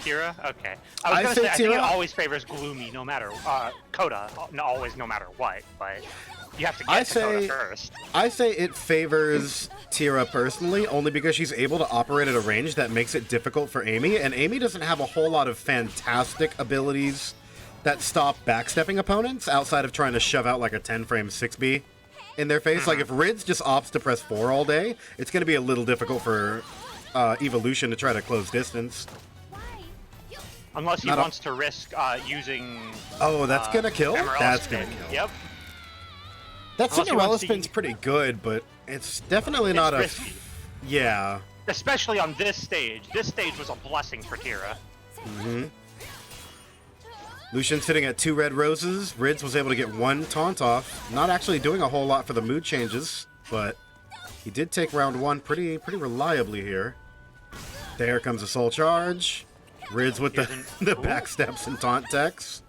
Tira? Okay. I think it always favors Gloomy, no matter... Coda, always no matter what, but... You have to get to Coda first. I say it favors Tira personally, only because she's able to operate at a range that makes it difficult for Amy, and Amy doesn't have a whole lot of fantastic abilities that stop backstepping opponents outside of trying to shove out like a 10-frame 6B in their face. Like if Rids just opts to press 4 all day, it's going to be a little difficult for Evolution to try to close distance. Unless he Not a- wants to risk using. Oh, that's gonna kill? Cinderella That's spin. gonna kill. Yep. That Unless he Cinderella wants to spin's pretty good, but it's definitely not a... risky. Yeah. Especially on this stage. This stage was a blessing for Tira. Mm-hmm. Lucian sitting at 2 red roses. Rids was able to get 1 taunt off. Not actually doing a whole lot for the mood changes, but he did take round 1 pretty reliably here. There comes a soul charge. Rids with the backsteps and taunt techs.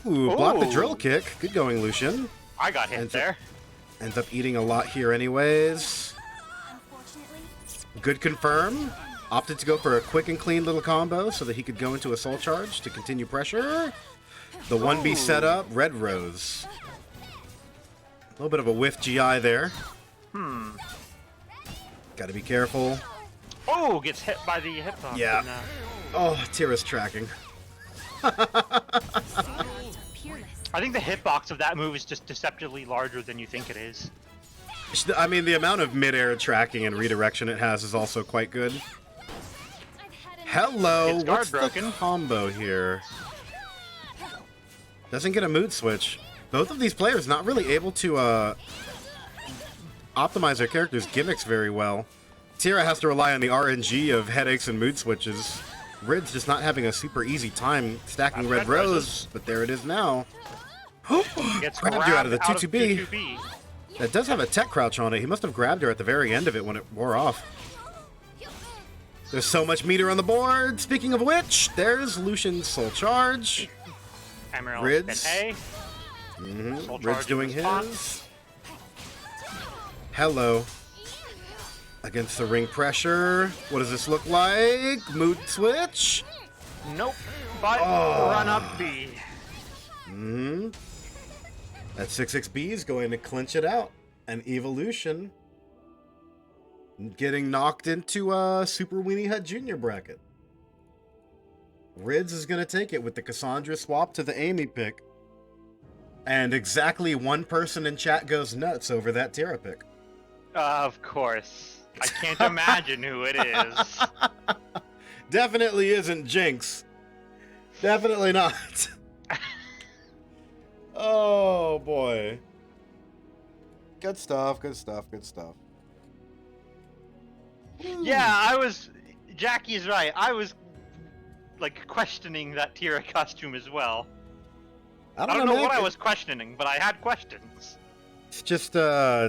Ooh, block the drill kick. Good going, Lucian. I got hit there. Ends up eating a lot here anyways. Good confirm. Opted to go for a quick and clean little combo so that he could go into a soul charge to continue pressure. The 1B setup, red rose. A little bit of a whiff GI there. Gotta be careful. Oh, gets hit by the hitbox. Yeah. And, Oh, Tira's tracking. I think the hitbox of that move is just deceptively larger than you think it is. I mean, the amount of mid-air tracking and redirection it has is also quite good. Hello, It's guard what's broken. the combo here? Doesn't get a mood switch. Both of these players not really able to optimize their characters' gimmicks very well. Tira has to rely on the RNG of headaches and mood switches. Rid's just not having a super easy time stacking red rose, but there it is now. Gets Grabbed her out of the grabbed 2-2-B. That does have a tech crouch on it. He must have grabbed her at the very end of it when it wore off. There's so much meter on the board. Speaking of which, there's Lucian's soul charge. Emerald Rids. spin A. Soul Rid's charge doing in response. his. Hello. Against the ring pressure. What does this look like? Mood switch. Nope. But run up B. That 6-6B is going to clinch it out. An evolution. Getting knocked into a Super Weenie Hut Jr. bracket. Rids is going to take it with the Cassandra swap to the Amy pick. And exactly 1 person in chat goes nuts over that Tira pick. Of course. I can't imagine who it is. Definitely isn't Jinx. Definitely not. Oh boy. Good stuff, good stuff, good stuff. Yeah, Jackie's right. I was like questioning that Tira costume as well. I I don't know man. what I was questioning, but I had questions. It's just, I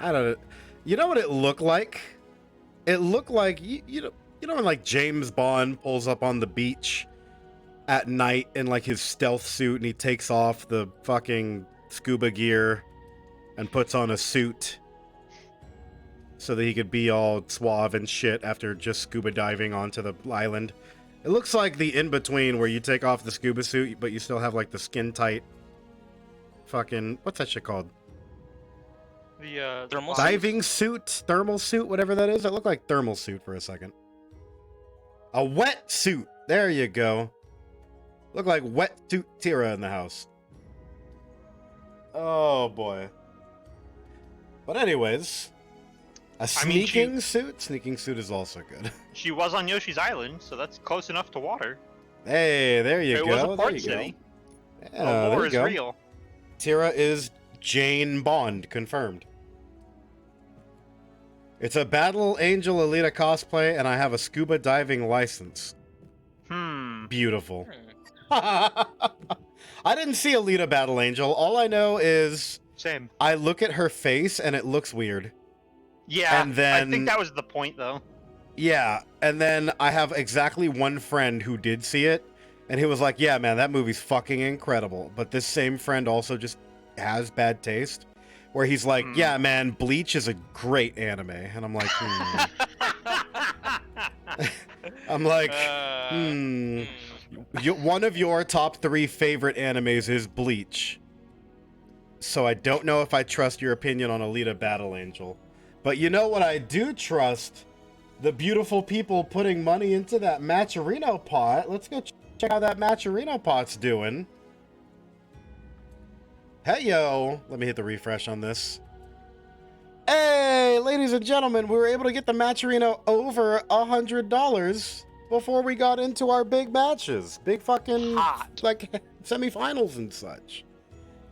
don't know. You know what it looked like? It looked like, you know when like James Bond pulls up on the beach at night in like his stealth suit and he takes off the fucking scuba gear and puts on a suit so that he could be all suave and shit after just scuba diving onto the island. It looks like the in-between where you take off the scuba suit but you still have like the skin tight fucking, what's that shit called? The Thermal body- Diving suit, thermal suit, whatever that is. It looked like thermal suit for a second. A wet suit. There you go. Look like wet suit Tira in the house. Oh boy. But anyways, a sneaking suit. Sneaking suit is also good. She was on Yoshi's Island, so that's close enough to water. Hey, there you It go. was a There port you go. city. Yeah, The there war you is go. real. Tira is Jane Bond, confirmed. It's a Battle Angel Alita cosplay, and I have a scuba diving license. Beautiful. I didn't see Alita Battle Angel. All I know is Same. I look at her face and it looks weird. Yeah, And then- I think that was the point, though. Yeah, and then I have exactly 1 friend who did see it, and he was like, yeah, man, that movie's fucking incredible. But this same friend also just has bad taste, where he's like, yeah, man, Bleach is a great anime. And I'm like, I'm like, one of your top 3 favorite animes is Bleach. So I don't know if I trust your opinion on Alita Battle Angel. But you know what I do trust? The beautiful people putting money into that Matcherino pot. Let's go check how that Matcherino pot's doing. Hey, yo. Let me hit the refresh on this. Hey, ladies and gentlemen, we were able to get the Matcherino over $100 before we got into our big matches. Big fucking, Hot. like, semifinals and such.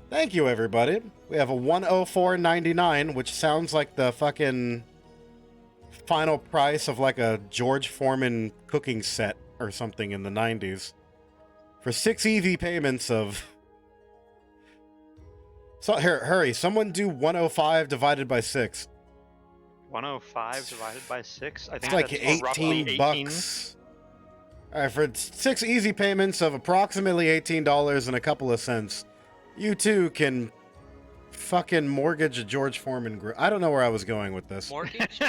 Thank you, everybody. We have a 104.99, which sounds like the fucking final price of, like, a George Foreman cooking set or something in the 90s. For 6 easy payments of... So, here, hurry. Someone do 105 divided by 6. 105 divided by 6. I think It's like that's roughly 18 bucks. All right, for 6 easy payments of approximately $18 and a couple of cents, you too can fucking mortgage a George Foreman group. I don't know where I was going with this. Mortgage?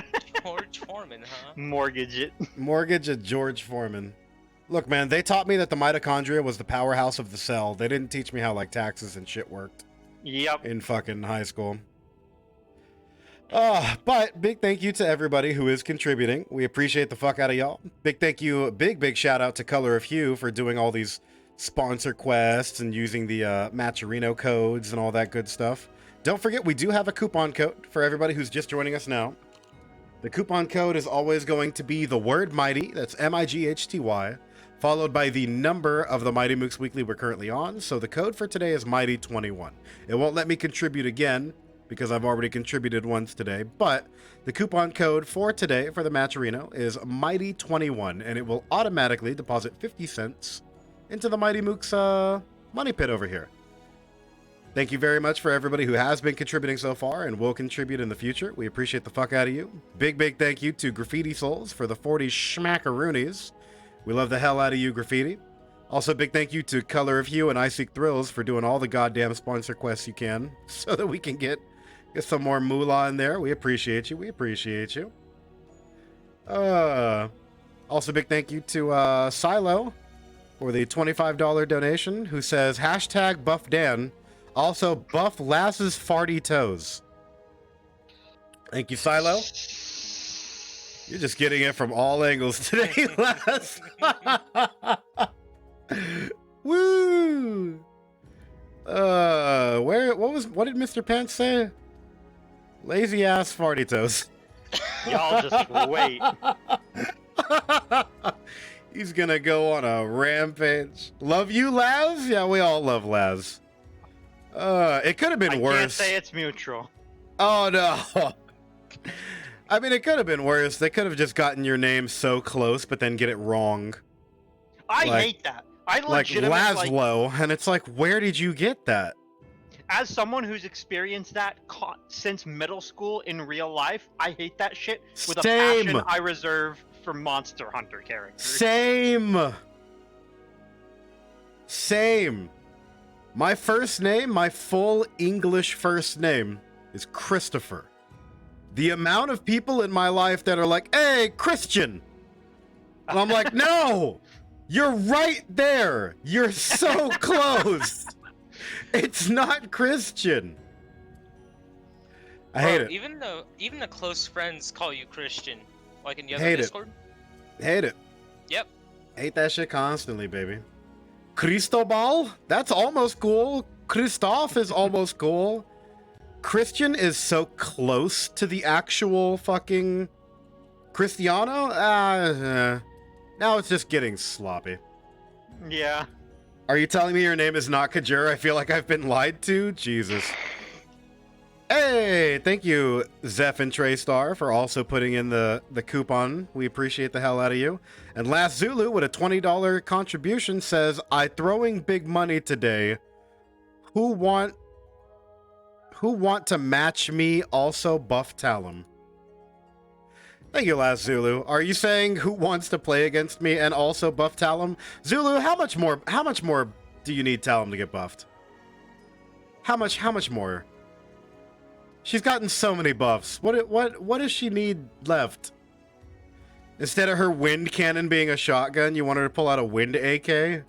George Foreman, huh? Mortgage it. Mortgage a George Foreman. Look, man, they taught me that the mitochondria was the powerhouse of the cell. They didn't teach me how, like, taxes and shit worked Yep. in fucking high school. But big thank you to everybody who is contributing. We appreciate the fuck out of y'all. Big thank you, big shout out to Color of Hue for doing all these sponsor quests and using the Matcherino codes and all that good stuff. Don't forget, we do have a coupon code for everybody who's just joining us now. The coupon code is always going to be the word Mighty, that's MIGHTY, followed by the number of the Mighty Mooks Weekly we're currently on. So the code for today is Mighty21. It won't let me contribute again, because I've already contributed once today, but the coupon code for today for the Matcherino is Mighty21, and it will automatically deposit 50 cents into the Mighty Mooks money pit over here. Thank you very much for everybody who has been contributing so far and will contribute in the future. We appreciate the fuck out of you. Big thank you to Graffiti Souls for the 40 schmackaroonies. We love the hell out of you, Graffiti. Also, big thank you to Color of Hue and I Seek Thrills for doing all the goddamn sponsor quests you can so that we can get some more moolah in there. We appreciate you. We appreciate you. Also, big thank you to Silo for the $25 donation, who says, hashtag buff Dan. Also, buff Laz's farty toes. Thank you, Silo. You're just getting it from all angles today, Laz. Woo! What did Mr. Pants say? Lazy ass farty toes. Y'all just wait. He's gonna go on a rampage. Love you, Laz? Yeah, we all love Laz. It could have been worse. I can't say it's mutual. Oh no. I mean, it could have been worse. They could have just gotten your name so close, but then get it wrong. I hate that. I Like legitimately Laszlo, and it's like, where did you get that? as someone who's experienced that since middle school in real life, I hate that shit with Same. a passion I reserve for Monster Hunter characters. Same. My first name, my full English first name, is Christopher. The amount of people in my life that are like, hey, Christian. And I'm like, no, you're right there. You're so close. It's not Christian. I hate it. Even the close friends call you Christian, like in the other Hate it. Discord. Hate it. Yep. Hate that shit constantly, baby. Cristobal? That's almost cool. Christoph is almost cool. Christian is so close to the actual fucking Cristiano. Now it's just getting sloppy. Yeah. Are you telling me your name is not Kajur? I feel like I've been lied to. Jesus. Hey, thank you, Zeph and Traystar, for also putting in the coupon. We appreciate the hell out of you. And Last Zulu with a $20 contribution says, I throwing big money today. Who want to match me? Also buff Talum. Thank you, Last Zulu. Are you saying who wants to play against me and also buff Talum? Zulu, how much more do you need Talum to get buffed? How much more? She's gotten so many buffs. What does she need left? Instead of her wind cannon being a shotgun, you want her to pull out a wind AK?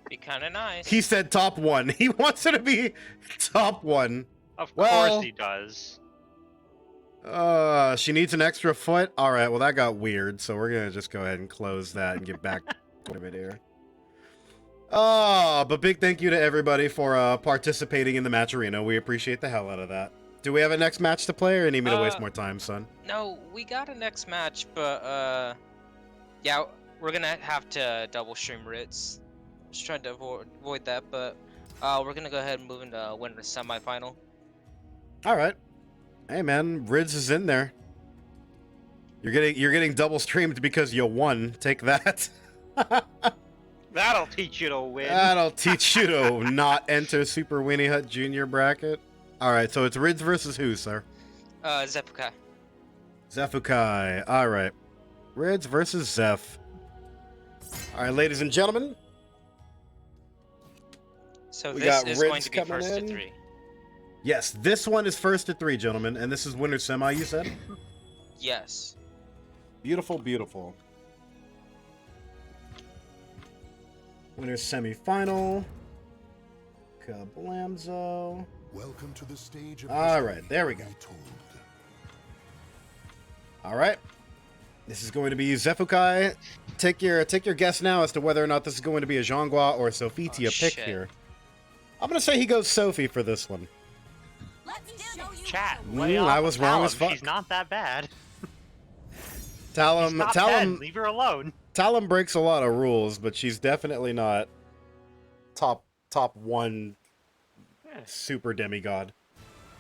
Be kind of nice. He said top one. He wants her to be top one. Of Well, course he does. She needs an extra foot? Alright, well that got weird, so we're gonna just go ahead and close that and get back to it here. But big thank you to everybody for participating in the match arena. We appreciate the hell out of that. Do we have a next match to play, or you need me to waste Uh, more time, son? No, we got a next match, but yeah, we're gonna have to double stream Ritz. Just trying to avoid that, but we're gonna go ahead and move into winner semifinal. All right. Hey, man, Rids is in there. You're getting double streamed because you won. Take that. That'll teach you to win. That'll teach you to not enter Super Weenie Hut Junior bracket. All right, so it's Rids versus who, sir? Zeppuka. Zephukai. All right. Rids versus Zeph. All right, ladies and gentlemen. So We this got is Rids going to be coming first to in. 3. Yes, this one is first to 3, gentlemen, and this is winner semi, you said? Yes. Beautiful, beautiful. Winner semifinal. Kablamzo. Welcome to the stage of All history right, there we go. retold. All right. This is going to be Zephukai. Take your guess now as to whether or not this is going to be a Zhongguo or Sofitia pick shit. here. I'm going to say he goes Sophie for this one. Chat. I was wrong as fuck. She's not that bad. Talum, Top 10. Leave her alone. Talum breaks a lot of rules, but she's definitely not top 1 super demigod.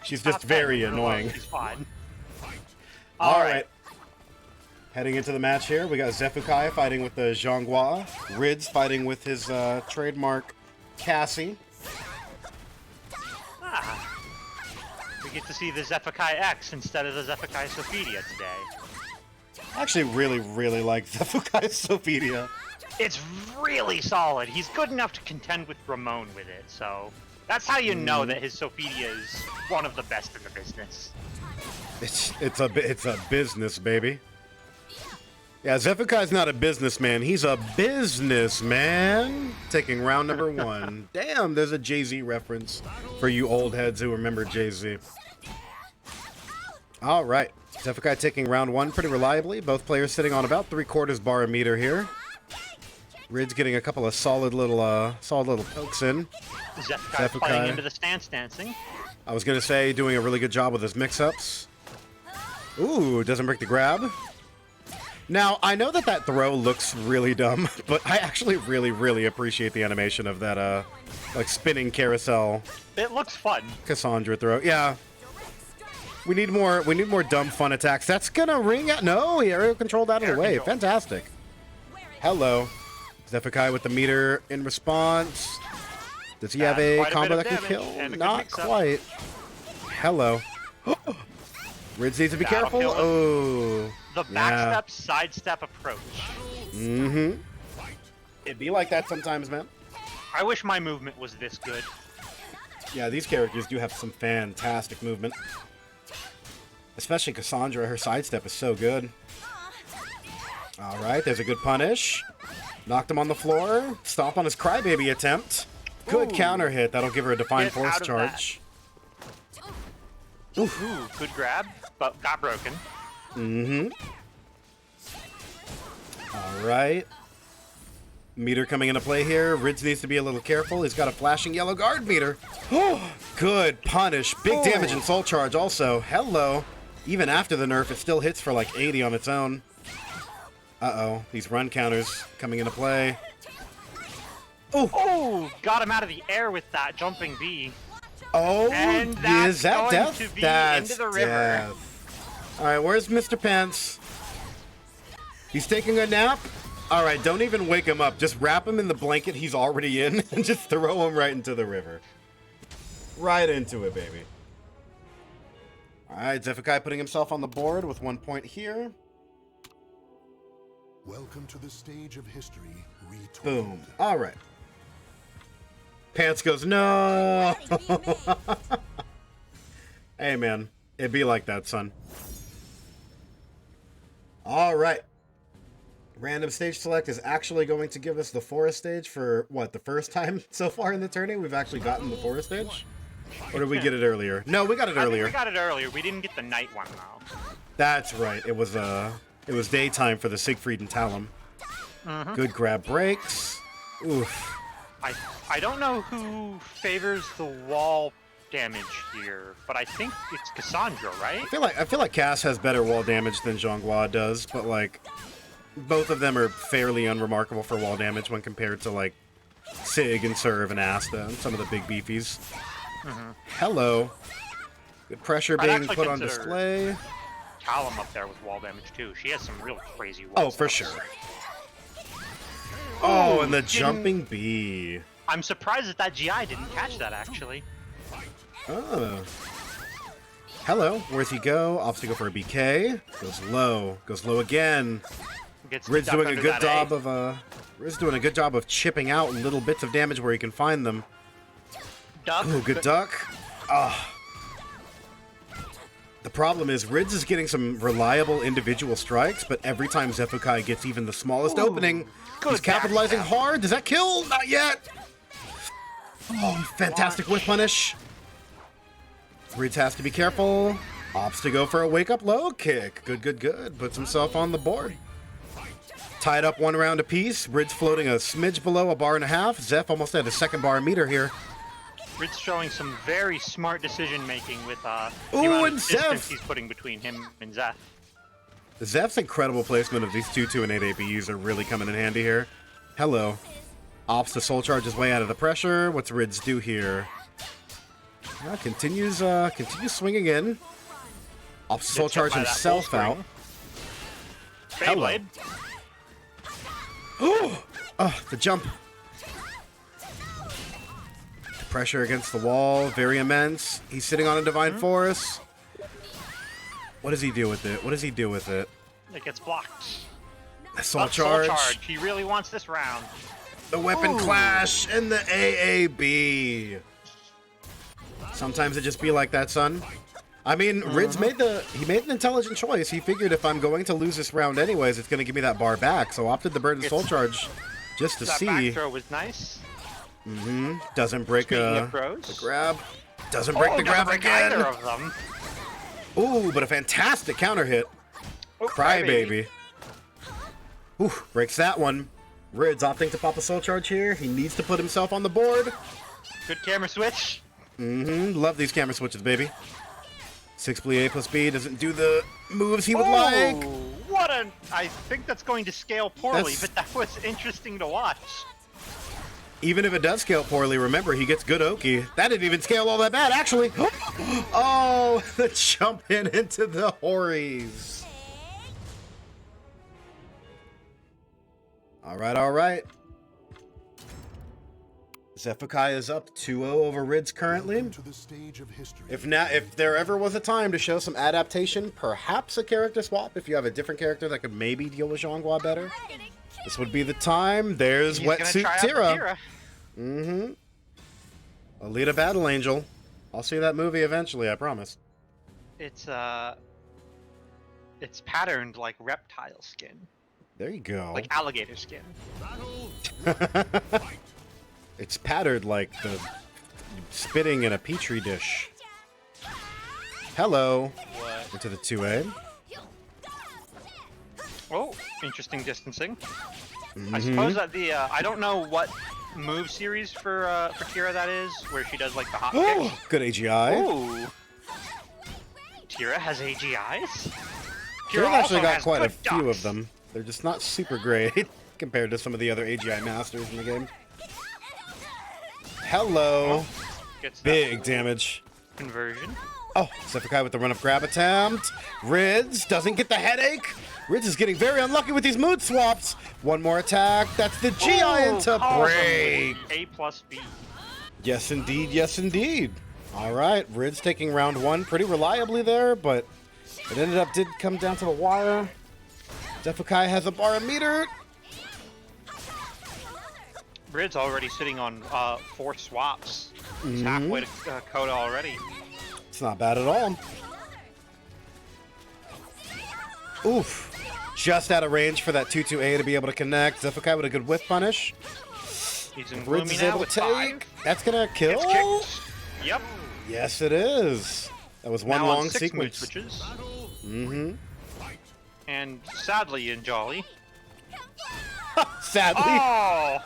She's just Top 10, very leave her alone. annoying. She's fine. All right. Heading into the match here, we got Zephukai fighting with the Zhongguo. Rids fighting with his trademark Cassie. We get to see the Zephukai X instead of the Zephukai Sophidia today. I actually really like Zephukai Sophidia. It's really solid. He's good enough to contend with Ramon with it, so that's how you know that his Sophia is one of the best in the business. It's a business, baby. Yeah, Zephukai's not a businessman. He's a businessman. Taking round number 1. Damn, there's a Jay-Z reference for you old heads who remember Jay-Z. All right. Zephukai taking round 1 pretty reliably. Both players sitting on about 3/4 bar a meter here. Rids getting a couple of solid little pokes in. Zephukai playing into the stance dancing. I was gonna say doing a really good job with his mix-ups. Ooh, doesn't break the grab. Now, I know that throw looks really dumb, but I actually really appreciate the animation of that, like, spinning carousel It looks fun. Cassandra throw. Yeah. We need more dumb fun attacks. That's gonna ring out. No, he aerial controlled out of the way. Fantastic. Hello. Zephukai with the meter in response. Does he have a combo that can kill? Not quite. Hello. Rids needs to be careful. Oh. The backstep, sidestep approach. Mm-hmm. It'd be like that sometimes, man. I wish my movement was this good. Yeah, these characters do have some fantastic movement. Especially Cassandra, her sidestep is so good. Alright, there's a good punish. Knocked him on the floor. Stomp on his crybaby attempt. Good counter hit. That'll give her a Define Get Force out of charge. Ooh, good grab, but got broken. Mm-hmm. Alright. Meter coming into play here. Rids needs to be a little careful. He's got a flashing yellow guard meter. Good punish. Big damage and soul charge also. Hello. Even after the nerf, it still hits for like 80 on its own. Uh-oh. These run counters coming into play. Oh, got him out of the air with that jumping B. Oh, And that's is that going death? to be That's into the river. death. Alright, where's Mr. Pence? He's taking a nap? Alright, don't even wake him up. Just wrap him in the blanket he's already in and just throw him right into the river. Right into it, baby. Alright, Zephukai putting himself on the board with 1 point here. Welcome to the stage of history retold. Boom. Alright. Pants goes, no! Hey, man. It'd be like that, son. Alright. Random stage select is actually going to give us the forest stage for, what, the first time so far in the tourney? We've actually gotten the forest stage? Or did we get it earlier? No, we got it I think earlier. we got it earlier. We didn't get the night one, though. That's right. It was daytime for the Siegfried and Talum. Good grab breaks. Oof. I don't know who favors the wall damage here, but I think it's Cassandra, right? I feel like Cass has better wall damage than Zhonghua does, but like both of them are fairly unremarkable for wall damage when compared to like Sig and Serve and Asta and some of the big beefies. Hello. Good pressure I'd being actually put on consider display. Callum up there with wall damage too. She has some real crazy wall Oh, for stuff. sure. Oh, and the didn't- jumping bee. I'm surprised that that GI didn't catch that, actually. Oh. Hello. Where's he go? Opts to go for a BK. Goes low. Goes low again. Gets Rid's ducked doing a under good that job A. Rid's doing a good job of chipping out little bits of damage where he can find them. Duck. Oh, good duck. Ah. The problem is Rids is getting some reliable individual strikes, but every time Zefukai gets even the smallest opening, good he's capitalizing backstab. hard. Does that kill? Not yet. Oh, fantastic whip punish. Rids has to be careful. Opts to go for a wake-up low kick. Good, good, good. Puts himself on the board. Tied up 1 round apiece. Rids floating a smidge below a bar and a half. Zeph almost had a second bar meter here. Rid's showing some very smart decision making with the Ooh, amount and of distance Zeph! he's putting between him and Zeph. Zeph's incredible placement of these 2-2 and 8 APUs are really coming in handy here. Hello. Opts to soul charge his way out of the pressure. What's Rids do here? Continues swinging in. Opts to soul Gets hit charge by that himself full out. spring. Hello. Beyblade. Ooh! Oh, the jump. The pressure against the wall, very immense. He's sitting on a Divine Force. What does he do with it? What does he do with it? It gets blocked. The soul But charge. Soul charge. He really wants this round. The weapon clash and the AAB. Sometimes it just be like that, son. I mean, Rids made an intelligent choice. He figured if I'm going to lose this round anyways, it's going to give me that bar back. So opted the burden soul charge just to That see. back throw was nice. Doesn't break Speaking of the throws. grab. Doesn't break the grab doesn't break again. either of them. Ooh, but a fantastic counter hit. Oh, Crybaby. Ooh, breaks that one. Rids opting to pop a soul charge here. He needs to put himself on the board. Good camera switch. Love these camera switches, baby. 6 plie plus B doesn't do the moves he would Oh, like. what an... I think that's going to scale poorly, That's- but that was interesting to watch. Even if it does scale poorly, remember, he gets good Oki. That didn't even scale all that bad, actually. Oh, the jump in into the Hories. All right, all right. Zefukai is up 2-0 over Rids currently. To the stage of history. If there ever was a time to show some adaptation, perhaps a character swap, if you have a different character that could maybe deal with Zhonghua better, this would be the time. There's He's gonna Wetsuit try out the Tira. Tira. Alita Battle Angel. I'll see that movie eventually, I promise. It's patterned like reptile skin, There you go. like alligator skin. It's patterned like the spitting in a petri dish. Hello. What? Into the 2A. Oh, interesting distancing. I suppose that the I don't know what move series for Tira that is, where she does like the hop kick. Good AGI. Ooh. Tira has AGIs? Tira's also actually got has quite a good few ducks. of them. They're just not super great compared to some of the other AGI masters in the game. Hello. Gets that Big damage. conversion. Oh, Zefukai with the run-up grab attempt. Rids doesn't get the headache. Rids is getting very unlucky with these mood swaps. One more attack. That's the GI into break. A plus B. Yes, indeed. Yes, indeed. All right, Rids taking round 1 pretty reliably there, but it did come down to the wire. Zefukai has a bar a meter. Brid's already sitting on 4 swaps. He's halfway to Coda already. It's not bad at all. Oof. Just out of range for that 2-2A to be able to connect. Zefukai with a good whiff punish. He's in Rids Gloomy is now able with to take. 5. That's going to kill. Gets kicked. Yep. Yes, it is. That was one Now long on 6 mood sequence. switches. Mm-hmm. And sadly in Jolly. Sadly. Oh!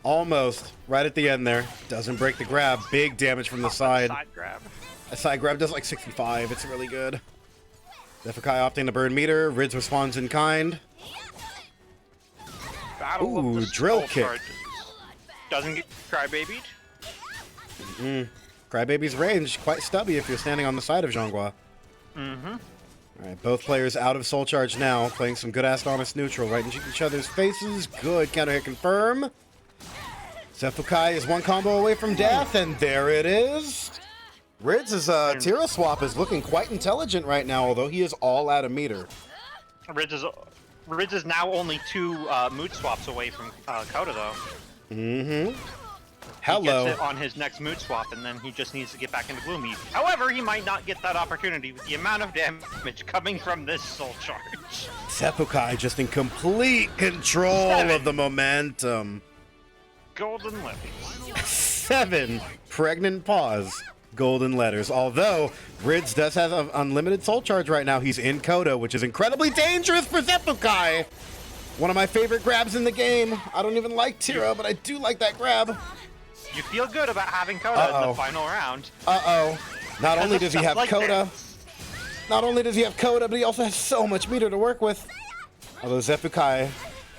Almost. Right at the end there. Doesn't break the grab. Big damage from the side. Side grab. A side grab does like 65. It's really good. Zefukai opting to burn meter. Rids responds in kind. Battle Ooh, of the drill Soul kick. Charges. Doesn't get crybabied. Crybaby's range quite stubby if you're standing on the side of Zhongguo. Alright, both players out of Soul Charge now, playing some good-ass honest neutral right into each other's faces. Good counter hit confirm. Zefukai is one combo away from death, and there it is. Rids' Tira swap is looking quite intelligent right now, although he is all out of meter. Rids is now only 2 mood swaps away from Coda, though. Mm-hmm. He Hello. gets it on his next mood swap, and then he just needs to get back into Gloomy. However, he might not get that opportunity with the amount of damage coming from this Soul Charge. Zefukai just in complete control of the momentum. Golden letters. 7 pregnant pause. Golden letters. Although Rids does have an unlimited soul charge right now, he's in Coda, which is incredibly dangerous for Zefukai. One of my favorite grabs in the game. I don't even like Tira, but I do like that grab. You feel good about having Coda in the final round. Uh-oh. Not only does he have Like Coda, this. not only does he have Coda, but he also has so much meter to work with. Although Zefukai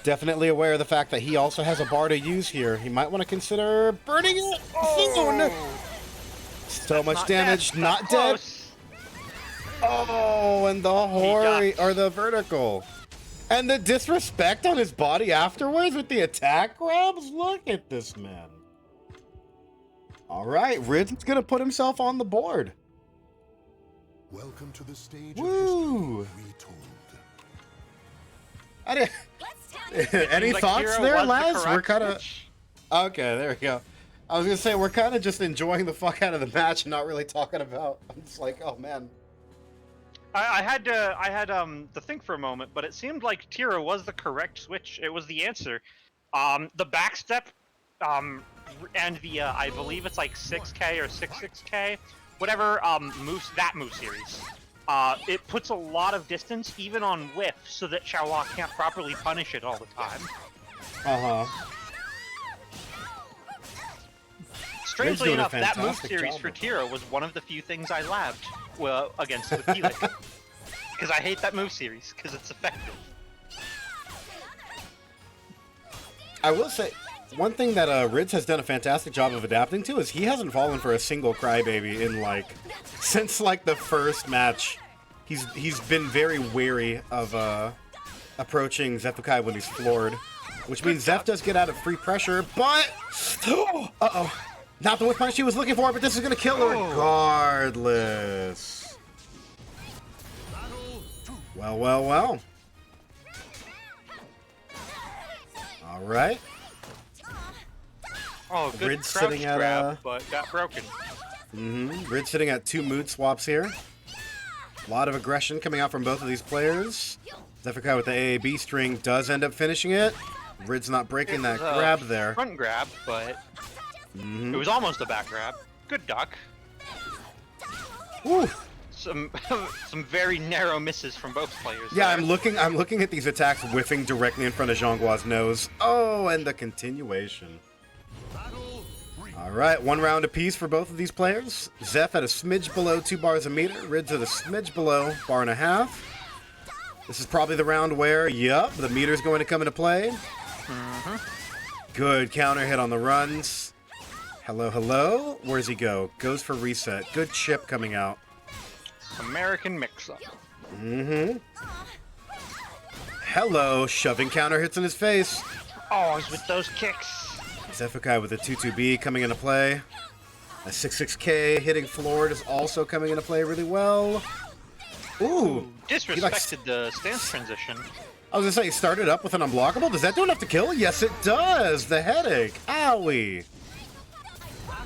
definitely aware of the fact that he also has a bar to use here. He might want to consider burning it soon. So much Not damage, dead. not That's dead. close. Oh, and the hori ducked. or the vertical. And the disrespect on his body afterwards with the attack grabs. Look at this man. All right, Rids is going to put himself on the board. Welcome to the stage Woo. of history retold. I didn't... Any Seems like thoughts Hero there, was the Laz? We're correct kind of... switch. Okay, there we go. I was going to say, we're kind of just enjoying the fuck out of the match and not really talking about... I'm just like, oh, man. I had to think for a moment, but it seemed like Tira was the correct switch. It was the answer. The backstep, and the I believe it's like 6K or 66K, whatever that move series. It puts a lot of distance even on whiff, so that Xiaohua can't properly punish it all the time. Strangely doing a enough, that move fantastic series job for with it. Tira was one of the few things I labbed against with Helix. Because I hate that move series, because it's effective. I will say, one thing that Rids has done a fantastic job of adapting to is he hasn't fallen for a single crybaby in since the first match. He's been very wary of approaching Zefukai when he's floored, which means Zef does get out of free pressure, but uh-oh, not the whip punch he was looking for, but this is gonna kill her regardless. Well, well, well. All right. Oh, good Rids crouch sitting at, grab, but got broken. Rids sitting at 2 mood swaps here. A lot of aggression coming out from both of these players. Zefukai with the AAB string does end up finishing it. Rids not breaking that grab there. Front grab, but it was almost a back grab. Good duck. Ooh. Some very narrow misses from both players. Yeah, there. I'm looking at these attacks whiffing directly in front of Zhongguo's nose. Oh, and the continuation. All right, 1 round apiece for both of these players. Zef at a smidge below 2 bars a meter. Rids at a smidge below 1.5 bars. This is probably the round where, yup, the meter's going to come into play. Good counter hit on the runs. Hello, hello. Where's he go? Goes for reset. Good chip coming out. American mix-up. Hello, shoving counter hits in his face. Oh, he's with those kicks. Zefukai with a 2-2B coming into play. A 6-6K hitting floored is also coming into play really well. Ooh. Disrespected the stance transition. I was gonna say, he started up with an unblockable. Does that do enough to kill? Yes, it does. The headache. Owie.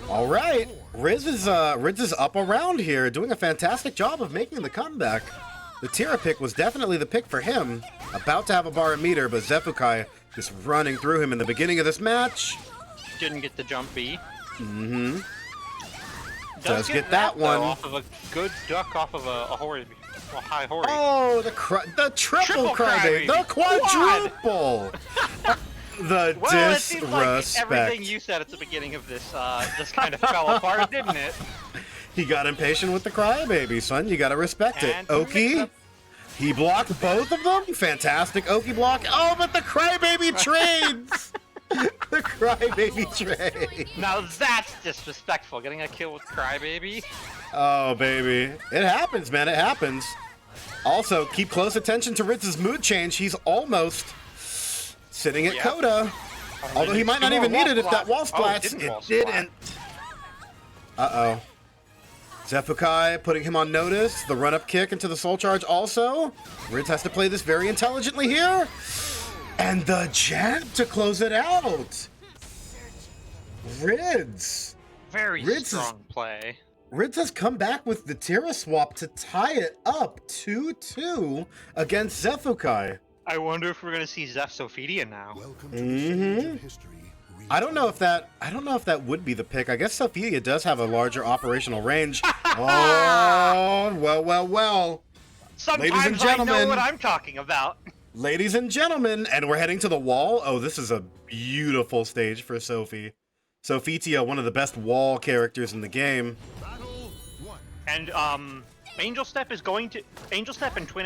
All right. Riz is up around here, doing a fantastic job of making the comeback. The Tira pick was definitely the pick for him. About to have a bar of meter, but Zefukai just running through him in the beginning of this match. Didn't get the jump B. Does get that one. Though, off of a good duck off of a high hori. Oh, the triple Triple crybaby, crybaby. the quadruple. The Well, it seems like disrespect. everything you said at the beginning of this just kind of fell apart, didn't it? He got impatient with the crybaby, son. You gotta respect it. And Oki, he blocked both of them. Fantastic Oki block. Oh, but the crybaby trades. The crybaby trade. Now that's disrespectful, getting a kill with Crybaby. Oh, baby. It happens, man. It happens. Also, keep close attention to Ritz's mood change. He's almost sitting at Yep. Coda. Although he might not even need it if that wall splats. It didn't. Uh-oh. Zefukai putting him on notice. The run-up kick into the soul charge also. Ritz has to play this very intelligently here. And the jab to close it out. Ritz. Very strong play. Ritz has come back with the Tira swap to tie it up 2-2 against Zefukai. I wonder if we're gonna see Zeph Sophidia now. Welcome to the stage of history. I don't know if that would be the pick. I guess Sophia does have a larger operational range. Oh, well. Sometimes Ladies and I know gentlemen. what I'm talking about. Ladies and gentlemen, and we're heading to the wall. Oh, this is a beautiful stage for Sophie. Sophitia, one of the best wall characters in the game. Battle 1. And Angel Step and Twin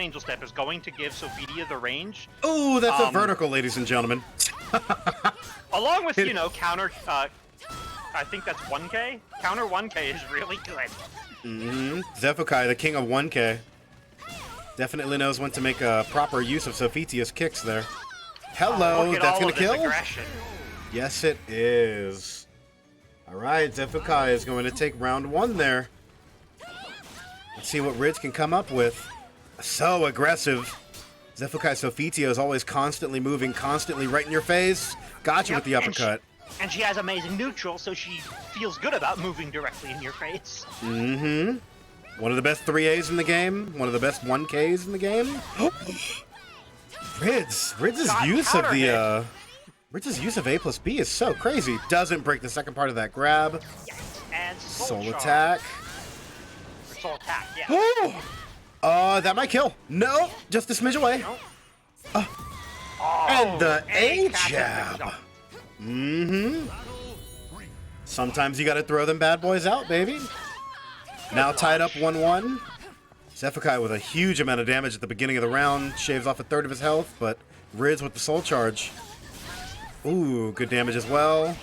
Angel Step is going to give Sophidia the range. Ooh, that's a vertical, ladies and gentlemen. Along with, counter, I think that's 1K. Counter 1K is really good. Zefukai, the king of 1K. Definitely knows when to make a proper use of Sophitia's kicks there. Hello, Look at that's all gonna of this kill? aggression. Yes, it is. All right, Zefukai is going to take round 1 there. Let's see what Ritz can come up with. So aggressive. Zefukai Sophitio is always constantly moving, constantly right in your face. Got you with the uppercut. And she has amazing neutral, so she feels good about moving directly in your face. Mm-hmm. One of the best 3As in the game. One of the best 1Ks in the game. Ritz's use of the Ritz's use of A plus B is so crazy. Doesn't break the second part of that grab. Yes, and Soul charge. attack. Or soul attack, yeah. That might kill. No, just a smidge away. Oh, And the A catches jab. himself. Mm-hmm. Sometimes you gotta throw them bad boys out, baby. Now tied up 1-1. Zefukai with a huge amount of damage at the beginning of the round. Shaves off a third of his health, but Riz with the soul charge. Ooh, good damage as well.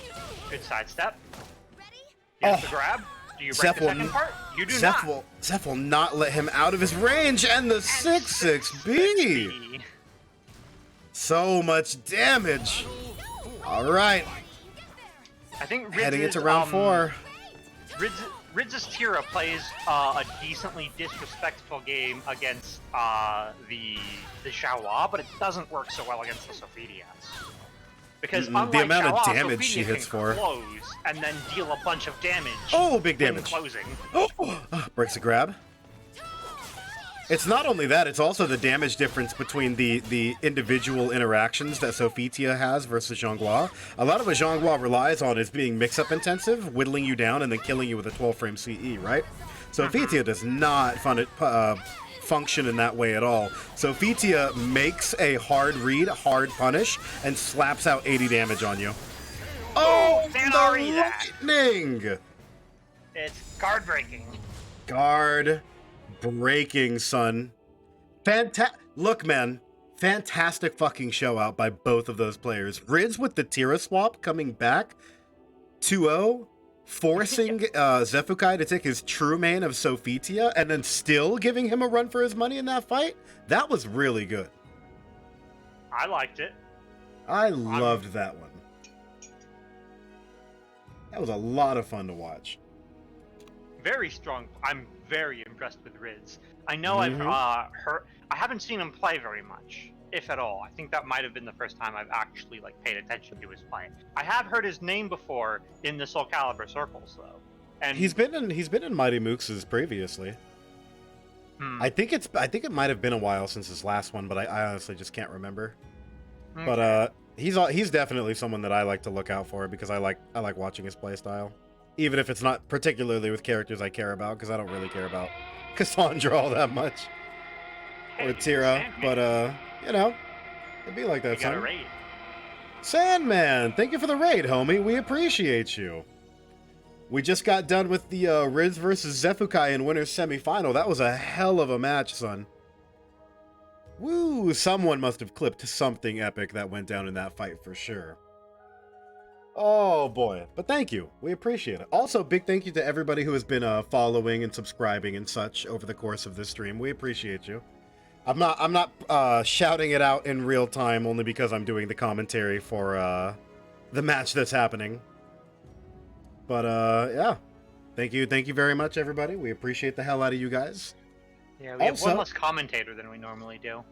Good sidestep. Here's the grab. Do you break the second part? You do not. Zeph will not let him out of his range, and the 6-6B. So much damage. All right, I think Riz heading is, into round 4. Ridz's Tira plays a decently disrespectful game against the Xiaohua, but it doesn't work so well against the Sophidias. Because unlike The amount of Xiaohua, damage Sophidia she hits can for. close and then deal a bunch of damage. Oh, big when damage. closing. Breaks a grab. It's not only that, it's also the damage difference between the individual interactions that Sophitia has versus Zhonghua. A lot of what Zhonghua relies on is being mix-up intensive, whittling you down, and then killing you with a 12-frame CE, right? Sophitia does not function in that way at all. Sophitia makes a hard read, hard punish, and slaps out 80 damage on you. Oh, Sanari the that. lightning! It's guard breaking. Guard breaking, son. Look, man. Fantastic fucking show out by both of those players. Riz with the Tira swap coming back 2-0, forcing Zefukai to take his true main of Sophitia and then still giving him a run for his money in that fight. That was really good. I liked it. I loved that one. That was a lot of fun to watch. Very strong. I'm very impressed with Riz. I know I've heard. I haven't seen him play very much, if at all. I think that might have been the first time I've actually paid attention to his play. I have heard his name before in the Soul Calibur circles, though. And He's been in Mighty Mooks' previously. I think it might have been a while since his last one, but I honestly just can't remember. Okay. But he's definitely someone that I like to look out for because I like watching his play style, even if it's not particularly with characters I care about, because I don't really care about Cassandra all that much or Tira. But it'd be like that. You got a Son. raid. Sandman, thank you for the raid, homie. We appreciate you. We just got done with the Riz versus Zefukai in winner's semifinal. That was a hell of a match, son. Woo! Someone must have clipped something epic that went down in that fight for sure. Oh boy, but thank you. We appreciate it. Also, big thank you to everybody who has been following and subscribing and such over the course of this stream. We appreciate you. I'm not shouting it out in real time only because I'm doing the commentary for the match that's happening. But yeah, thank you very much, everybody. We appreciate the hell out of you guys. Yeah, we have one less commentator than we normally do.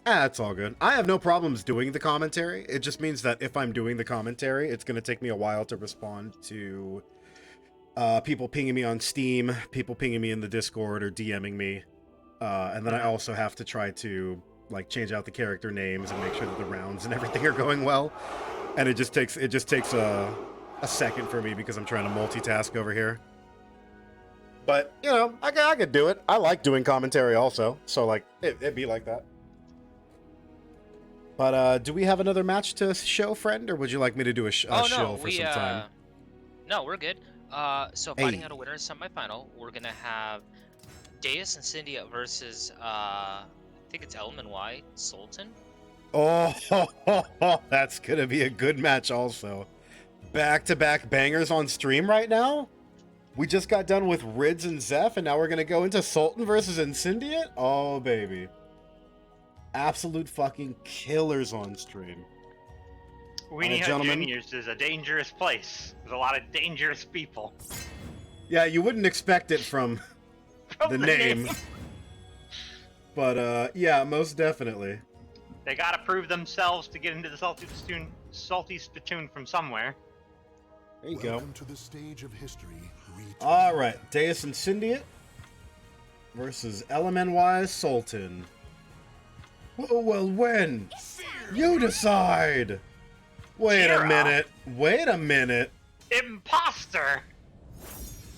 It's all good. I have no problems doing the commentary. It just means that if I'm doing the commentary, it's going to take me a while to respond to people pinging me on Steam, people pinging me in the Discord or DMing me. And then I also have to try to like change out the character names and make sure that the rounds and everything are going well. And it just takes a second for me because I'm trying to multitask over here. But, you know, I could do it. I like doing commentary also. So, like, it'd be like that. But, do we have another match to show, friend? Or would you like me to do a shill for some time? No, we're good. So fighting out a winner in semifinal, we're going to have Deus and Cyndia versus, I think it's LMNY, Sultan. Oh, that's going to be a good match also. Back-to-back bangers on stream right now? We just got done with Rids and Zeph, and now we're going to go into Sultan versus Incendiate? Oh, baby. Absolute fucking killers on stream. Weenie Hut Juniors is a dangerous place. There's a lot of dangerous people. Yeah, you wouldn't expect it from the name. But, yeah, most definitely. They gotta prove themselves to get into the Salty Spittoon from somewhere. There you go. Welcome to the stage of history. Alright, Deus Incendiate versus LMNY Sultan. Oh, well, when? You decide! Wait a minute. Wait a minute. Imposter!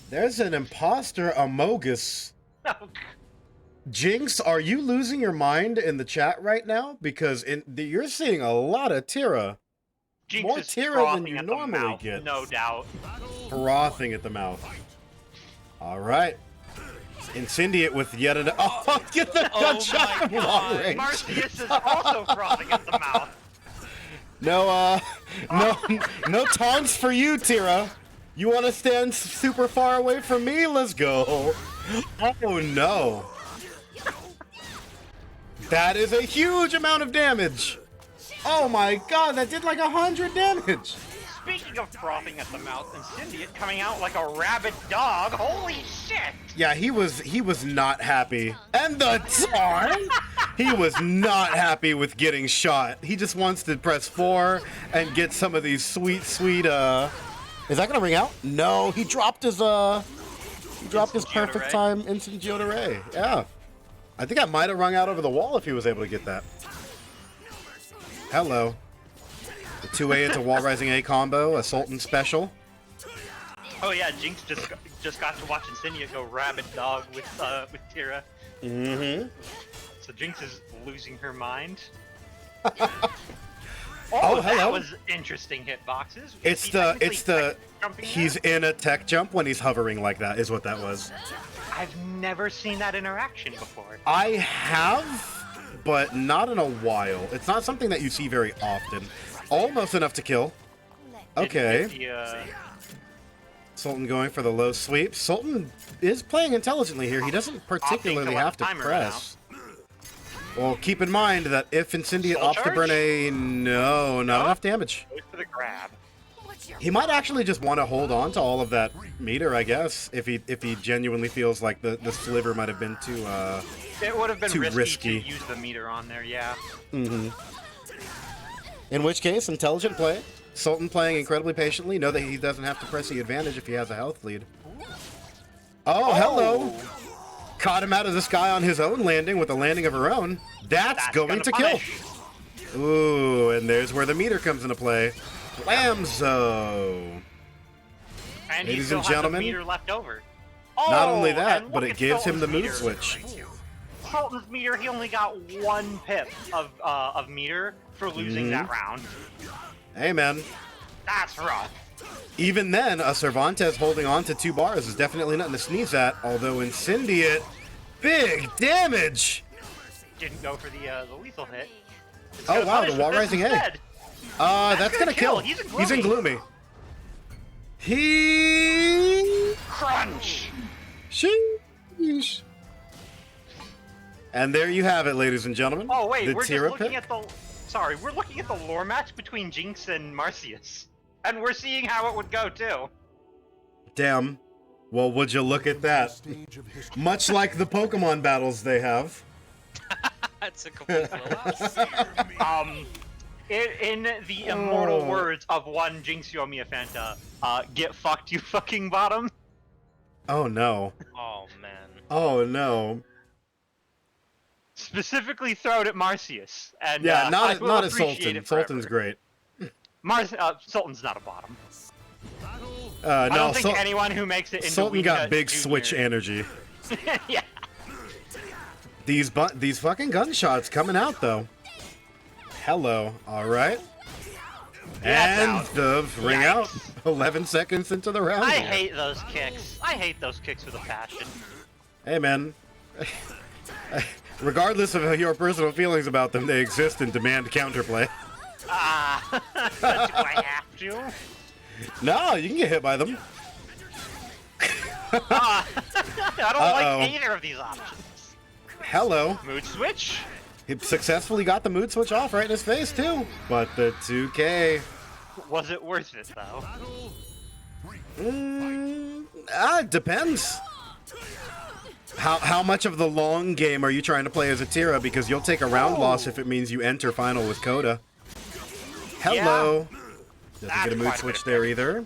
There's an imposter, Amogus. Oh, Jinx, are you losing your mind in the chat right now? Because you're seeing a lot of Tira. Jinx More is Tira than you frothing at the normally mouth, get. no doubt. Frothing at the mouth. Alright. Incendiate with yet another. Oh, get the gunshot from long range. Marcius is also frothing at the mouth. No taunts for you, Tira. You want to stand super far away from me? Let's go. Oh no. That is a huge amount of damage. Oh my god, that did like 100 damage. Speaking of frothing at the mouth, Incendiate coming out like a rabid dog. Holy shit! Yeah, he was not happy. And the taunt! He was not happy with getting shot. He just wants to press 4 and get some of these sweet, is that gonna ring out? No, he dropped his perfect time instant Jotare. Yeah. I think I might have rung out over the wall if he was able to get that. Hello. The 2A into wall rising A combo, a Sultan special. Oh yeah, Jinx just got to watch Incendiate go rabid dog with Tira. Mm-hmm. So Jinx is losing her mind. Oh, hello. That was interesting hitboxes. He's in a tech jump when he's hovering like that, is what that was. I've never seen that interaction before. I have, but not in a while. It's not something that you see very often. Almost enough to kill. Okay. Sultan going for the low sweep. Sultan is playing intelligently here. He doesn't particularly have to press. Well, keep in mind that if Incendiate opts to burn a... No, not enough damage. Goes for the grab. He might actually just want to hold on to all of that meter, I guess, if he genuinely feels like the sliver might have been too it would have been too risky to use the meter on there, yeah. Mm-hmm. In which case, intelligent play. Sultan playing incredibly patiently. Know that he doesn't have to press the advantage if he has a health lead. Oh, hello! Caught him out of the sky on his own landing with a landing of her own. That's going to kill. Ooh, and there's where the meter comes into play. Blamzo! And ladies and gentlemen, meter left over. Not only that, but it gives him the move switch. Sultan's meter, he only got 1 pip of meter for losing that round. Hey, man. That's rough. Even then, a Cervantes holding on to 2 bars is definitely nothing to sneeze at, although Incendiate, big damage! Didn't go for the lethal hit. It's Oh, gonna wow, punish the wall with this rising A. instead. That's gonna kill. He's in gloomy. He... Crunch! Sheesh. And there you have it, ladies and gentlemen. Oh wait, the we're just Tira looking pick. at the... Sorry, we're looking at the lore match between Jinx and Marcius. And we're seeing how it would go, too. Damn. Well, would you look at that? Much like the Pokemon battles they have. That's a complete blowout. In the immortal words of one Jinx Yomiya Fanta, get fucked, you fucking bottom. Oh, no. Oh man. Oh, no. Specifically thrown at Marcius. And, Yeah, I will not as appreciate Sultan. it forever. Sultan's great. Sultan's not a bottom. No, I don't think anyone who makes it into Sultan got Weenus big Jr. switch energy. Yeah. These fucking gunshots coming out, though. Hello. All right. Yeah, And the ring out. 11 seconds into the round. I here. hate those kicks. I hate those kicks with a passion. Hey, man. Regardless of your personal feelings about them, they exist and demand counterplay. Do I have to? No, you can get hit by them. I don't like either of these options. Hello. Mood switch? He successfully got the mood switch off right in his face, too. But the 2K... Was it worth it, though? It depends. How much of the long game are you trying to play as a Tira? Because you'll take a round loss if it means you enter final with Coda. Hello. Doesn't get a mood switch there either.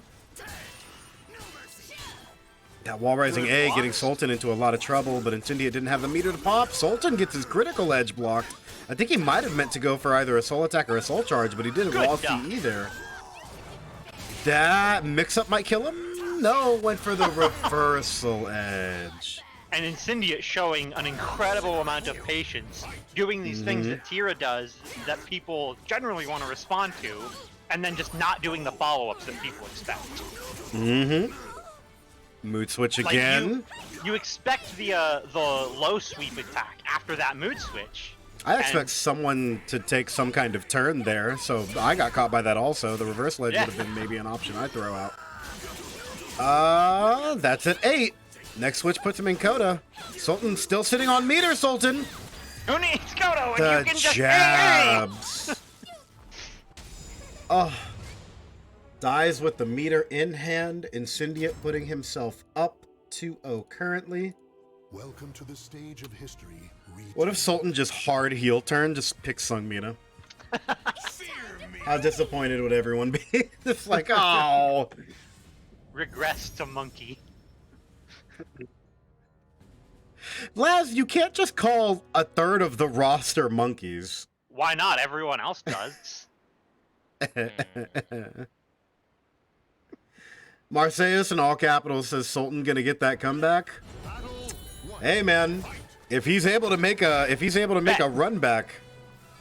That wall rising A getting Sultan into a lot of trouble, but Incendia didn't have the meter to pop. Sultan gets his critical edge blocked. I think he might have meant to go for either a soul attack or a soul charge, but he didn't wall C either. That mix-up might kill him? No, went for the reversal edge. And Incendiate showing an incredible amount of patience, doing these things that Tira does that people generally want to respond to, and then just not doing the follow-ups that people expect. Mood switch again. Like you expect the low sweep attack after that mood switch. I expect someone to take some kind of turn there, so I got caught by that also. The reversal edge would have been maybe an option I'd throw out. That's at 8. Next switch puts him in Coda. Sultan still sitting on meter, Sultan. Who needs Kodo when The you can just jabs. Oh. Dies with the meter in hand. Incendiate putting himself up 2-0 currently. Welcome to the stage of history. What if Sultan just hard heel turn, just pick Sung Mina? How disappointed would everyone be? It's like, oh. Regress to monkey. Laz, you can't just call a third of the roster monkeys. Why not? Everyone else does. Marseilles in all capitals says Sultan gonna get that comeback. Hey man, if he's able to make a run back,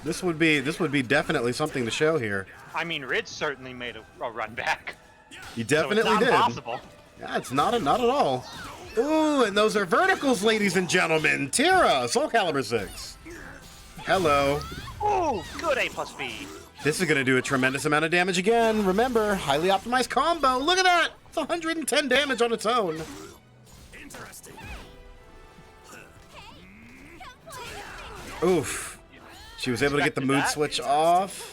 this would be definitely something to show here. I mean, Ridge certainly made a run back. He definitely so it's not did. Impossible. Yeah, it's not at all. Ooh, and those are verticals, ladies and gentlemen. Tira, Soul Calibur 6. Hello. Ooh, good A plus B. This is going to do a tremendous amount of damage again. Remember, highly optimized combo. Look at that. It's 110 damage on its own. Interesting. Oof. She was able to get the mood switch off.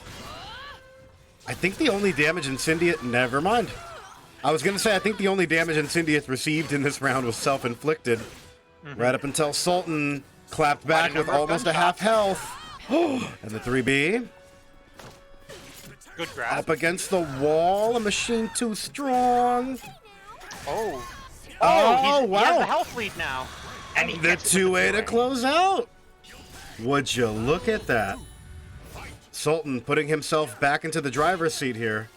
I think the only damage Incendiate... Never mind. I was going to say, I think the only damage Incendiate received in this round was self-inflicted. Right up until Sultan clapped back with almost a half health. And the 3B. Good grab. Up against the wall. A machine too strong. Oh, wow. He has the health lead now. And he The gets it with 2A to 2A. close out. Would you look at that? Sultan putting himself back into the driver's seat here.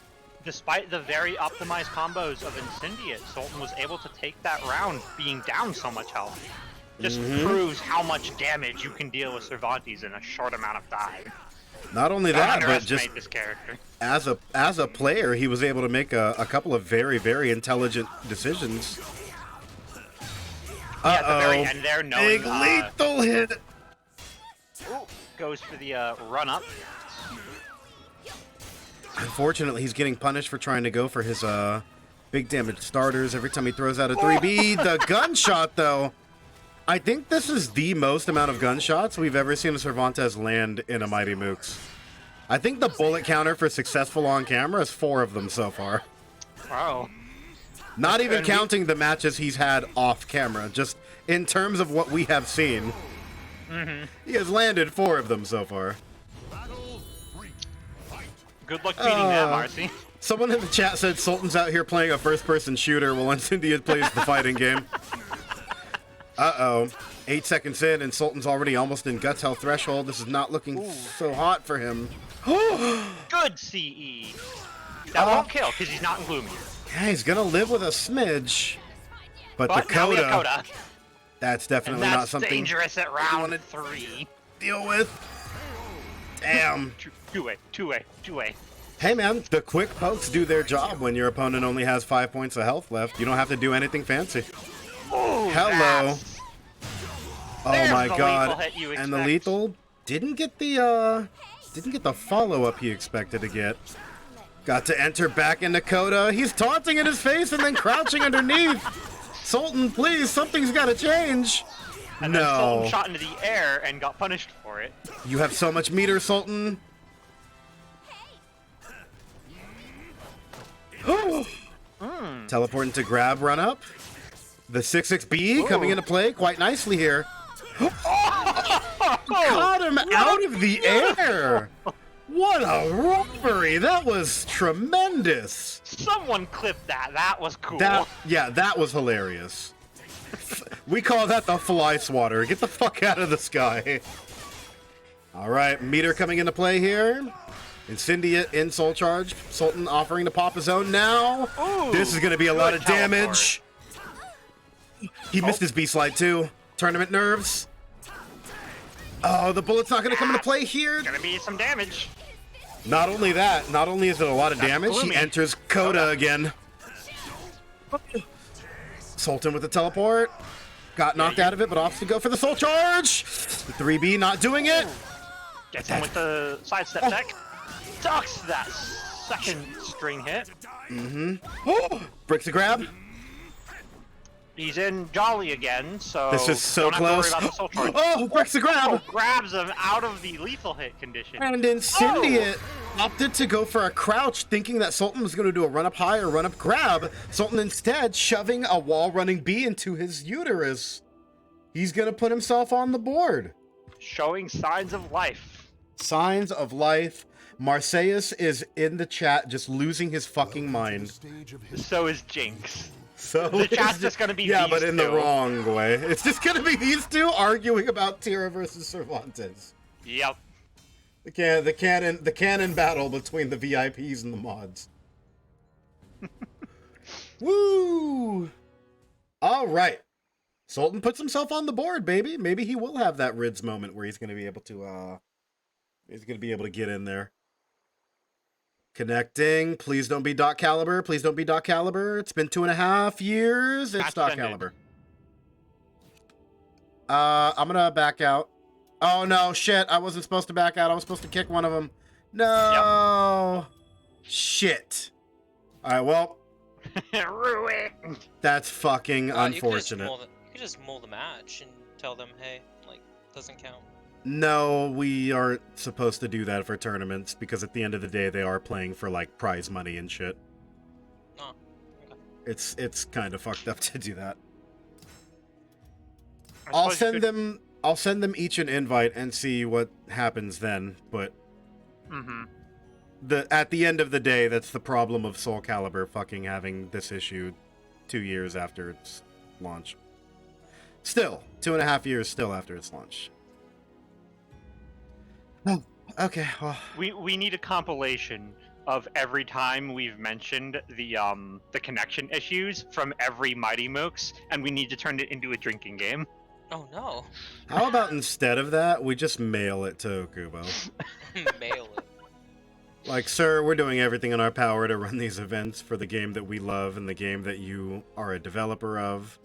Despite the very optimized combos of Incendiate, Sultan was able to take that round being down so much health. Just proves how much damage you can deal with Cervantes in a short amount of time. Not only Don't that, but just underestimate this character. as a player, he was able to make a couple of very, very intelligent decisions. Yeah, at the very end there, knowing Big lethal hit. goes for the run up. Unfortunately, he's getting punished for trying to go for his big damage starters every time he throws out a 3B. The gunshot, though. I think this is the most amount of gunshots we've ever seen a Cervantes land in a Mighty Mooks. I think the bullet counter for successful on camera is 4 of them so far. Wow. Not even counting the matches he's had off camera, just in terms of what we have seen. He has landed 4 of them so far. Good luck beating that, Marcy. Someone in the chat said Sultan's out here playing a first-person shooter while Incendia plays the fighting game. Uh-oh. 8 seconds in, and Sultan's already almost in Guts Health threshold. This is not looking so hot for him. Good CE. That won't kill, because he's not in Gloomy. Yeah, he's gonna live with a smidge. But the now we have Coda, Coda. that's definitely And not that's something dangerous at you round wanna 3. deal with. Damn. Two-way. Hey man, the quick pokes do their job when your opponent only has 5 points of health left. You don't have to do anything fancy. Ooh, Hello. Oh There's my the god. lethal hit you And the expect. lethal didn't get the follow-up he expected to get. Got to enter back into Coda. He's taunting in his face and then crouching underneath. Sultan, please, something's got to change. And then Sultan No. shot into the air and got punished for it. You have so much meter, Sultan. Teleporting to grab, run up. The 6-6B coming into play quite nicely here. Caught him out of the air. What a robbery. That was tremendous. Someone clipped that. That was cool. That was hilarious. We call that the fly swatter. Get the fuck out of the sky. All right, meter coming into play here. Incendia in soul charge. Sultan offering to pop his own now. Ooh, This is going to be a lot of good teleport. damage. He missed his B-slide too. Tournament nerves. Oh, the bullet's not going to come into play here. Gonna be some damage. Not only that, not only is it a lot of damage, he gloomy. enters Coda again. Sultan with the teleport. Got knocked out of it, but opts to go for the soul charge. The 3B not doing it. Gets him with the sidestep tech. Ducks that second string hit. Breaks a grab. He's in Jolly again, so This is so don't have to worry close. about the soul charge. Oh, breaks the grab. Grabs him out of the lethal hit condition. And Incendia opted to go for a crouch, thinking that Sultan was going to do a run-up high or run-up grab. Sultan instead shoving a wall-running B into his uterus. He's going to put himself on the board. Showing signs of life. Signs of life. Marseilles is in the chat just losing his fucking mind. So is Jinx. So The chat's it's just gonna be yeah, these but in the two. wrong way. It's just gonna be these two arguing about Tira versus Cervantes. Yep. The canon battle between the VIPs and the mods. Woo! All right, Sultan puts himself on the board, baby. Maybe he will have that Rids moment where he's gonna be able to get in there. Connecting. Please don't be Doc Caliber. Please don't be Doc Caliber. It's been 2.5 years. It's Match Doc ended. Caliber. I'm gonna back out. Oh no, shit. I wasn't supposed to back out. I was supposed to kick one of them. No. Shit. Alright, well, Ruined. that's fucking unfortunate. You could just mull the match and tell them, hey, like, doesn't count. No, we aren't supposed to do that for tournaments because at the end of the day, they are playing for like prize money and shit. Oh, okay. It's kind of fucked up to do that. I I'll suppose you send them each an invite and see what happens then. But at the end of the day, that's the problem of Soul Calibur fucking having this issue 2 years after its launch. Still, 2.5 years still after its launch. Oh, okay. Well, we need a compilation of every time we've mentioned the connection issues from every Mighty Mooks, and we need to turn it into a drinking game. Oh no. How about instead of that, we just mail it to Okubo? Mail it. Like, sir, we're doing everything in our power to run these events for the game that we love and the game that you are a developer of.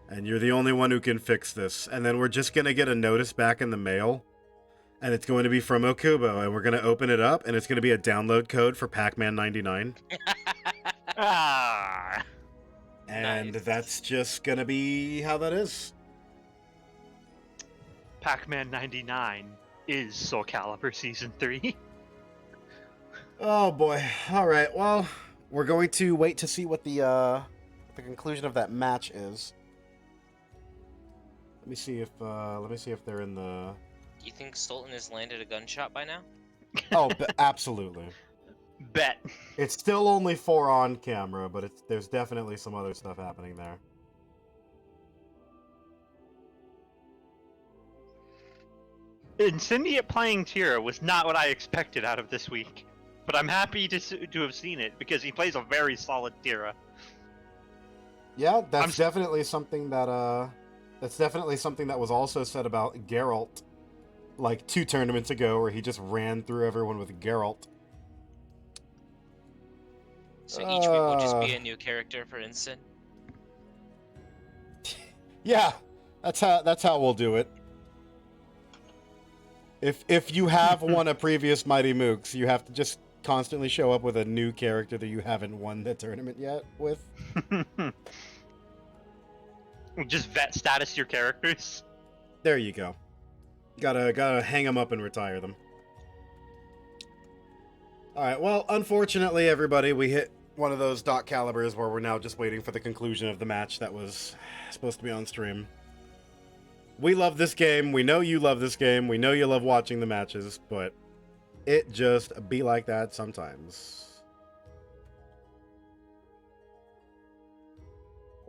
And you're the only one who can fix this. And then we're just going to get a notice back in the mail. And it's going to be from Okubo. And we're going to open it up. And it's going to be a download code for Pac-Man 99. Ah. And Nice. that's just going to be how that is. Pac-Man 99 is Soul Calibur Season 3. Oh boy. All right. Well, we're going to wait to see what the conclusion of that match is. Let me see if they're in the. You think Sultan has landed a gunshot by now? Oh, absolutely. Bet. It's still only 4 on camera, but there's definitely some other stuff happening there. Incendiate playing Tira was not what I expected out of this week. But I'm happy to have seen it, because he plays a very solid Tira. Yeah, that's definitely something that was also said about Geralt, like 2 tournaments ago, where he just ran through everyone with Geralt. So each week will just be a new character for Instant. Yeah, that's how we'll do it. If you have won a previous Mighty Mooks, you have to just constantly show up with a new character that you haven't won the tournament yet with. Just vet status your characters. There you go. Gotta hang them up and retire them. Alright, well, unfortunately, everybody, we hit one of those dot calibers where we're now just waiting for the conclusion of the match that was supposed to be on stream. We love this game. We know you love this game. We know you love watching the matches, but it just be like that sometimes.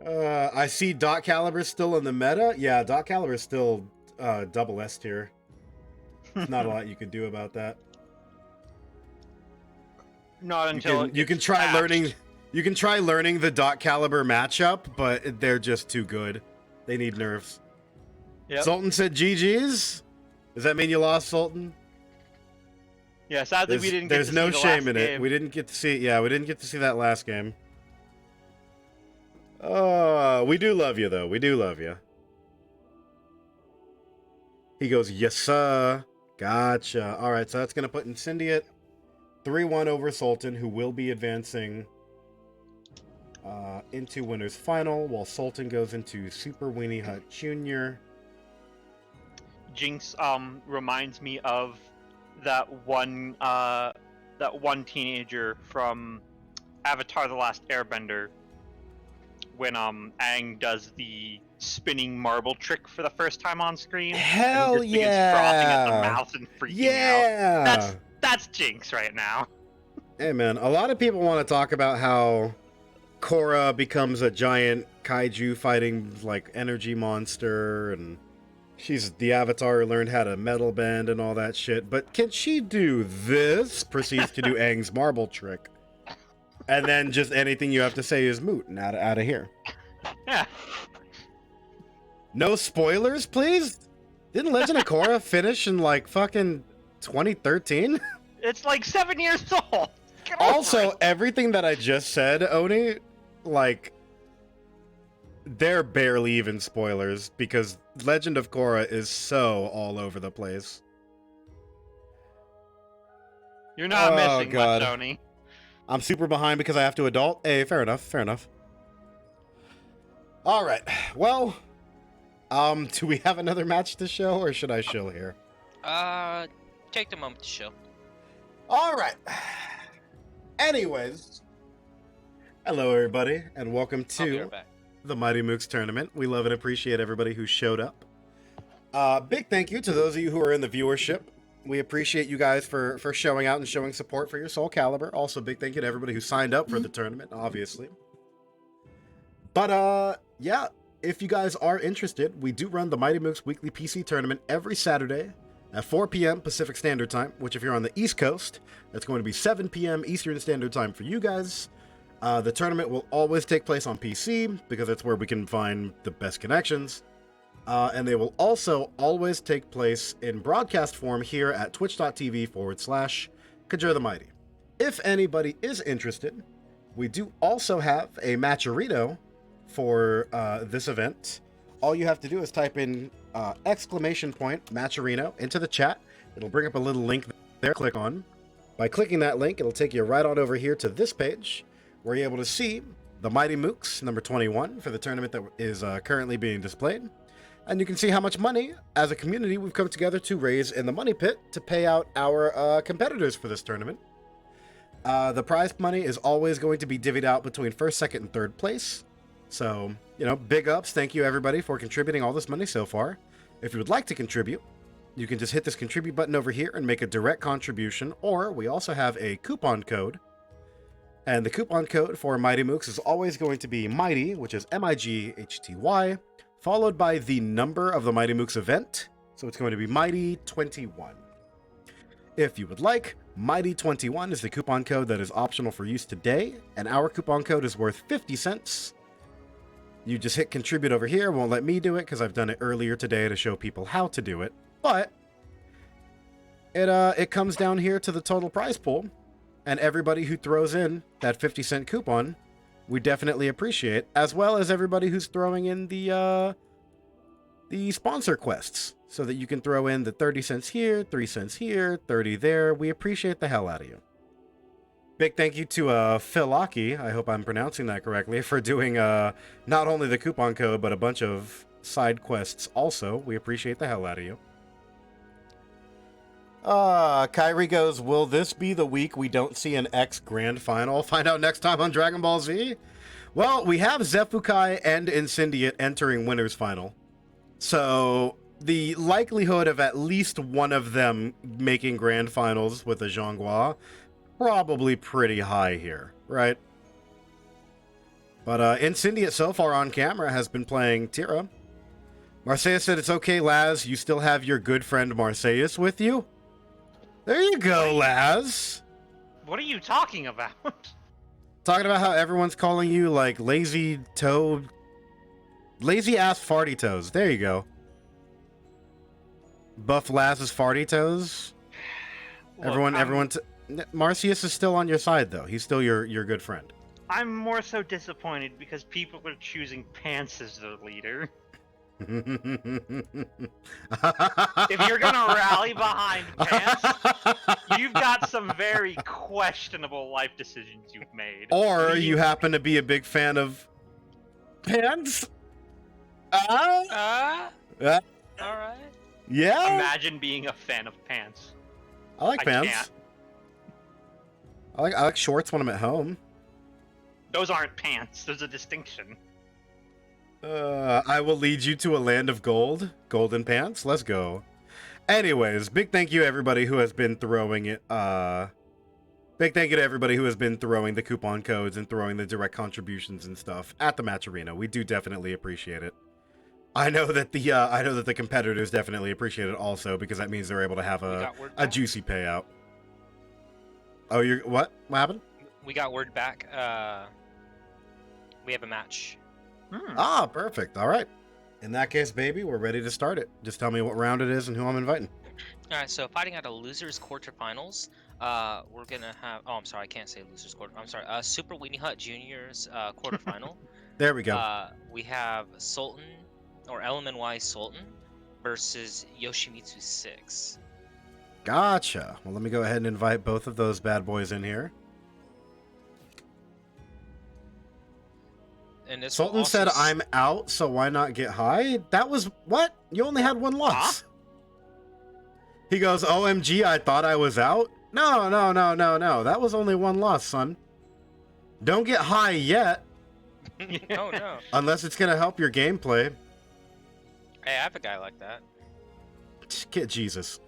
I see dot caliber still in the meta. Yeah, dot caliber is still double S tier. There's not a lot you can do about that. Not until you can try patched. learning. You can try learning the dot caliber matchup, but they're just too good. They need nerfs. Yep. Sultan said GG's. Does that mean you lost, Sultan? Yeah, sadly we didn't get to There's see no the shame last in it. game. We didn't get to see. Yeah, we didn't get to see that last game. We do love you though. We do love you. He goes, yes, sir. Gotcha. All right, so that's gonna put Incendiate 3-1 over Sultan, who will be advancing into winners final, while Sultan goes into Super Weenie Hut Jr. Jinx reminds me of that one teenager from Avatar: The Last Airbender when Aang does the spinning marble trick for the first time on screen. Hell and he just begins frothing at the yeah! mouth and freaking Yeah! out. That's Jinx right now. Hey man, a lot of people want to talk about how Korra becomes a giant kaiju fighting like energy monster, and she's the avatar who learned how to metal bend and all that shit. But can she do this? Proceeds to do Aang's marble trick. And then just anything you have to say is moot and out of here. Yeah. No spoilers, please? Didn't Legend of Korra finish in like fucking 2013? It's like 7 years old. Get over Also, it. everything that I just said, Oni, like, they're barely even spoilers because Legend of Korra is so all over the place. You're not Oh, missing God. much, Oni. I'm super behind because I have to adult. Hey, fair enough, fair enough. All right, well, do we have another match to show, or should I shill here? Take the moment to show. All right. Anyways, hello everybody, and welcome I'll be to right back. the Mighty Mooks tournament. We love and appreciate everybody who showed up. Big thank you to those of you who are in the viewership. We appreciate you guys for showing out and showing support for your Soul Calibur. Also, big thank you to everybody who signed up for the tournament, obviously. But, yeah, if you guys are interested, we do run the Mighty Mooks Weekly PC Tournament every Saturday at 4 p.m. Pacific Standard Time, which if you're on the East Coast, that's going to be 7 p.m. Eastern Standard Time for you guys. The tournament will always take place on PC, because that's where we can find the best connections. And they will also always take place in broadcast form here at twitch.tv/Kajir the Mighty. If anybody is interested, we do also have a matcherino for this event. All you have to do is type in !matcherino into the chat. It'll bring up a little link there. Click on. By clicking that link, it'll take you right on over here to this page, where you're able to see the Mighty Mooks, number 21, for the tournament that is currently being displayed. And you can see how much money, as a community, we've come together to raise in the money pit to pay out our competitors for this tournament. The prize money is always going to be divvied out between first, second, and third place. So, big ups. Thank you, everybody, for contributing all this money so far. If you would like to contribute, you can just hit this contribute button over here and make a direct contribution, or we also have a coupon code. And the coupon code for Mighty Mooks is always going to be Mighty, which is MIGHTY, followed by the number of the Mighty Mooks event. So it's going to be Mighty 21. If you would like, Mighty 21 is the coupon code that is optional for use today, and our coupon code is worth 50 cents. You just hit contribute over here. Won't let me do it because I've done it earlier today to show people how to do it. But it comes down here to the total prize pool, and everybody who throws in that 50-cent coupon, we definitely appreciate, as well as everybody who's throwing in the sponsor quests, so that you can throw in the 30 cents here, 3 cents here, 30 there. We appreciate the hell out of you. Big thank you to Philaki, I hope I'm pronouncing that correctly, for doing not only the coupon code, but a bunch of side quests also. We appreciate the hell out of you. Kyrie goes, will this be the week we don't see an X Grand Final? Find out next time on Dragon Ball Z. Well, we have Zephukai and Incendiate entering Winners Final. So the likelihood of at least one of them making Grand Finals with a Zhonghua, probably pretty high here, right? But Incendiate so far on camera has been playing Tira. Marseilles said, it's okay, Laz. You still have your good friend Marseilles with you? There you go, Laz. What are you talking about? Talking about how everyone's calling you, like, lazy toe... Lazy ass farty toes. There you go. Buff Laz's farty toes. Look, everyone... Marcius is still on your side, though. He's still your good friend. I'm more so disappointed because people are choosing Pants as their leader. If you're gonna rally behind Pants, you've got some very questionable life decisions you've made. Or you happen to be a big fan of Pants? Alright. Yeah? Imagine being a fan of Pants. I like Pants. Can't. I like shorts when I'm at home. Those aren't pants. There's a distinction. I will lead you to a land of gold. Golden pants. Let's go. Anyways, big thank you to everybody who has been throwing it. Big thank you to everybody who has been throwing the coupon codes and throwing the direct contributions and stuff at the match arena. We do definitely appreciate it. I know that the competitors definitely appreciate it also, because that means they're able to have a juicy payout. Oh, what? What happened? We got word back. We have a match. Ah, perfect. All right. In that case, baby, we're ready to start it. Just tell me what round it is and who I'm inviting. All right. So fighting out of losers quarterfinals, we're gonna have. Oh, I'm sorry. I can't say losers quarter. I'm sorry. Super Weenie Hut Juniors quarterfinal. There we go. We have Sultan or LMNY Sultan versus Yoshimitsu 6. Gotcha. Well, let me go ahead and invite both of those bad boys in here. And this Sultan said, I'm out, so why not get high? That was, what? You only had one loss. Huh? He goes, OMG, I thought I was out? No. That was only one loss, son. Don't get high yet. Oh, no. Unless it's going to help your gameplay. Hey, I have a guy like that. Get Jesus.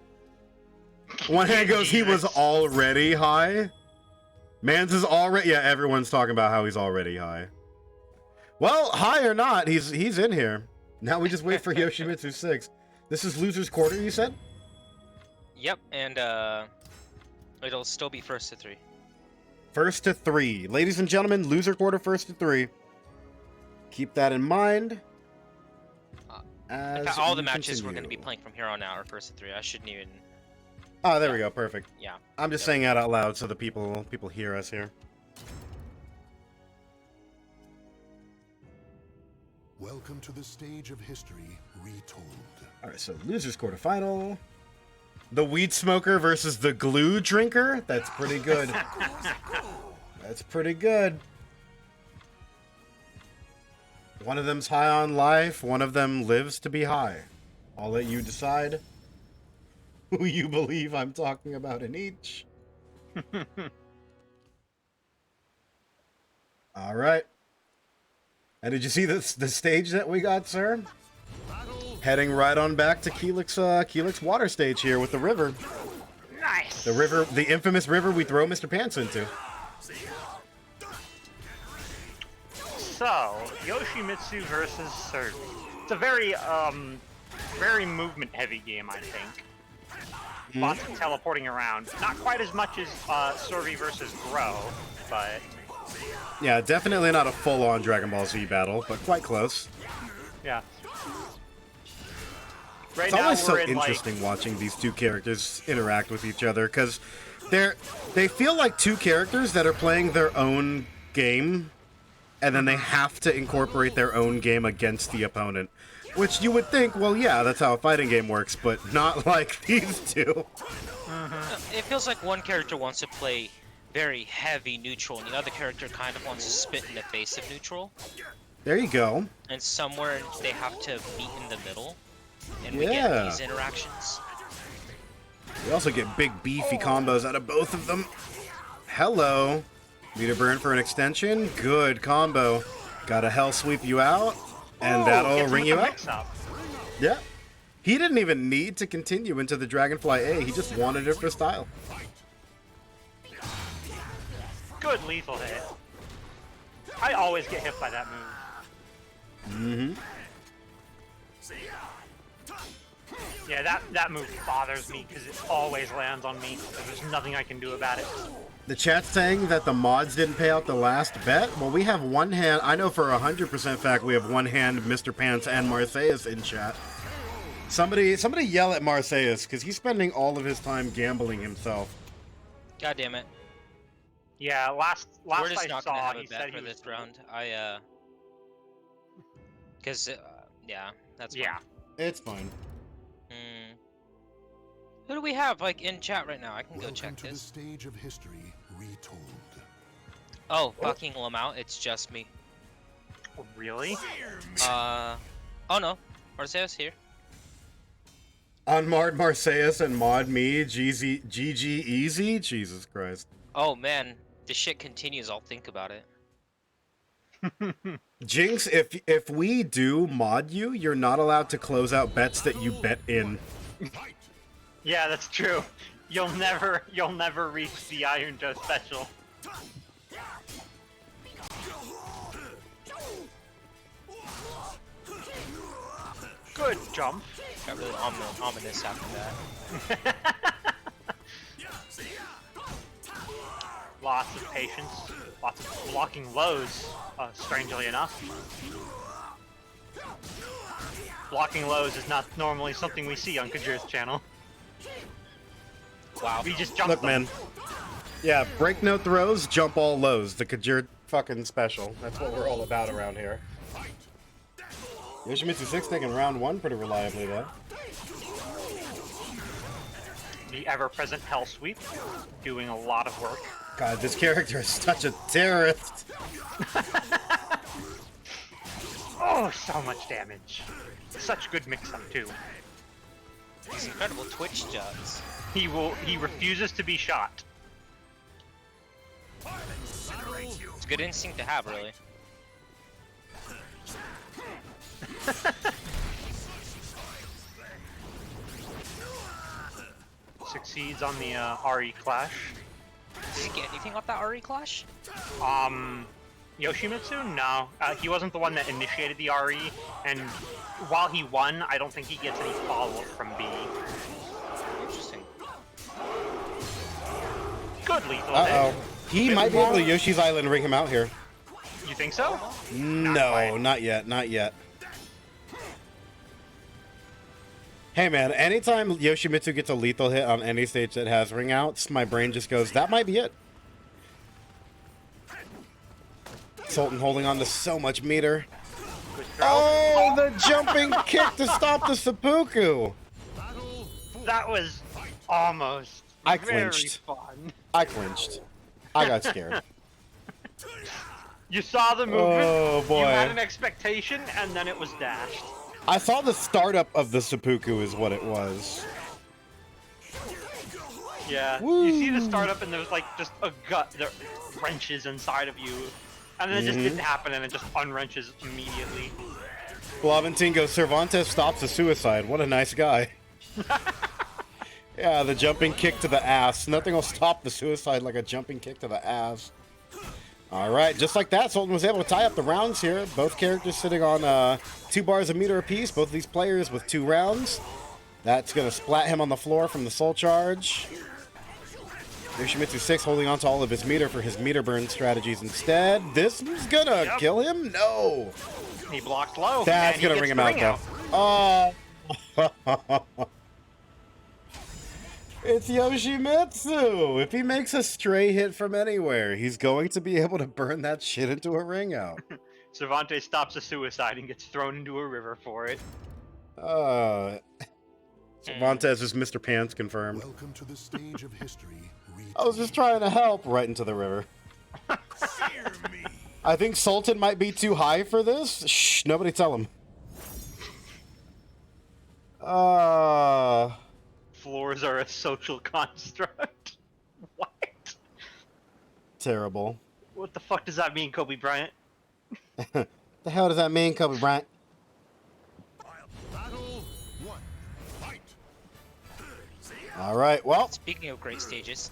One hand goes, he was already high. Mans is already, yeah, everyone's talking about how he's already high. Well, high or not, he's in here. Now we just wait for Yoshimitsu 6. This is loser's quarter, you said? Yep, and it'll still be first to 3. First to 3. Ladies and gentlemen, loser quarter first to 3. Keep that in mind. As In fact, all the we matches we're going to be continue. playing from here on out are first to 3. I shouldn't even. Oh, there Yeah. we go. Perfect. Yeah. I'm just Yep. saying that out loud so the people hear us here. Welcome to the stage of history retold. All right, so losers quarterfinal. The weed smoker versus the glue drinker. That's pretty good. That's pretty good. One of them's high on life. One of them lives to be high. I'll let you decide who you believe I'm talking about in each. All right. And did you see the stage that we got, sir? Heading right on back to Keelik's water stage here with the river. Nice. The river, the infamous river we throw Mr. Pants into. So, Yoshimitsu versus Survey. It's a very movement-heavy game, I think. Lots of teleporting around. Not quite as much as Survey versus Grow, but... Yeah, definitely not a full-on Dragon Ball Z battle, but quite close. Yeah. Right It's now always so we're in, interesting watching these two characters interact with each other, because they feel like two characters that are playing their own game, and then they have to incorporate their own game against the opponent. Which you would think, well, yeah, that's how a fighting game works, but not like these two. It feels like one character wants to play very heavy neutral, and the other character kind of wants to spit in the face of neutral. There you go. And somewhere they have to meet in the middle, and we Yeah. get these interactions. We also get big beefy combos out of both of them. Hello. Meter burn for an extension. Good combo. Got a hell sweep you out, and that'll gets him ring with you the out. mix-up. Yeah. He didn't even need to continue into the Dragonfly A. He just wanted it for style. Good lethal hit. I always get hit by that move. Yeah, that move bothers me because it always lands on me. There's nothing I can do about it. The chat's saying that the mods didn't pay out the last bet. Well, we have one hand. I know for 100% fact we have one hand Mr. Pants and Marseilles in chat. Somebody yell at Marseilles because he's spending all of his time gambling himself. God damn it. Yeah, last We're just I not gonna saw, have he a said bet he for was... this round. Because, yeah, that's fine. Yeah. It's fine. Who do we have, like, in chat right now? I can go Welcome check to the this. stage of history retold. Oh, fucking Lamau, it's just me. Really? Oh no, Marseilles here. Unmarred Marseilles and Mod Me, GG Easy? Jesus Christ. Oh man, this shit continues, I'll think about it. Jinx, if we do mod you, you're not allowed to close out bets that you bet in. Yeah, that's true. You'll never reach the Iron Joe special. Good jump. Got really ominous after that. Lots of patience. Lots of blocking lows, strangely enough. Blocking lows is not normally something we see on Kajir's channel. Wow. We just jump Look, them. man. Yeah, break no throws, jump all lows. The Kajir fucking special. That's what we're all about around here. Yoshimitsu 6 taking round 1 pretty reliably, though. The ever-present Hell Sweep, doing a lot of work. God, this character is such a terrorist. Oh, so much damage. Such good mix-up, too. These incredible Twitch jobs. He refuses to be shot. It's a good instinct to have, really. Succeeds on the RE Clash. Did he get anything off that RE Clash? Yoshimitsu? No. He wasn't the one that initiated the RE, and while he won, I don't think he gets any follow-up from B. Interesting. Good lethal Uh-oh. hit. He might be able to Yoshi's Island ring him out here. You think so? No, not yet, not yet. Hey man, anytime Yoshimitsu gets a lethal hit on any stage that has ring outs, my brain just goes, that might be it. Sultan holding on to so much meter. Good throw. Oh, the jumping kick to stop the seppuku. That was almost I very clinched. fun. I clinched. I got scared. You saw the movement, Oh boy. you had an expectation, and then it was dashed. I saw the startup of the seppuku is what it was. Yeah, Woo. you see the startup and there's like just a gut that wrenches inside of you. And then it just didn't happen and it just unwrenches immediately. Blaventingo Cervantes stops a suicide. What a nice guy. Yeah, the jumping kick to the ass. Nothing will stop the suicide like a jumping kick to the ass. Alright, just like that, Sultan was able to tie up the rounds here. Both characters sitting on 2 bars of meter apiece. Both of these players with 2 rounds. That's going to splat him on the floor from the soul charge. Yoshimitsu 6 holding on to all of his meter for his meter burn strategies instead. This is going to kill him? No. He blocked low. That's and going to ring him out, though. Oh. It's Yoshimitsu! If he makes a stray hit from anywhere, he's going to be able to burn that shit into a ring out. Cervantes stops a suicide and gets thrown into a river for it. Cervantes is Mr. Pants confirmed. Welcome to the stage of history. I was just trying to help right into the river. I think Sultan might be too high for this. Shh, nobody tell him. Floors are a social construct. What? Terrible. What the fuck does that mean, Kobe Bryant? The hell does that mean, Kobe Bryant? Battle 1. Fight. All right, well. Speaking of great stages,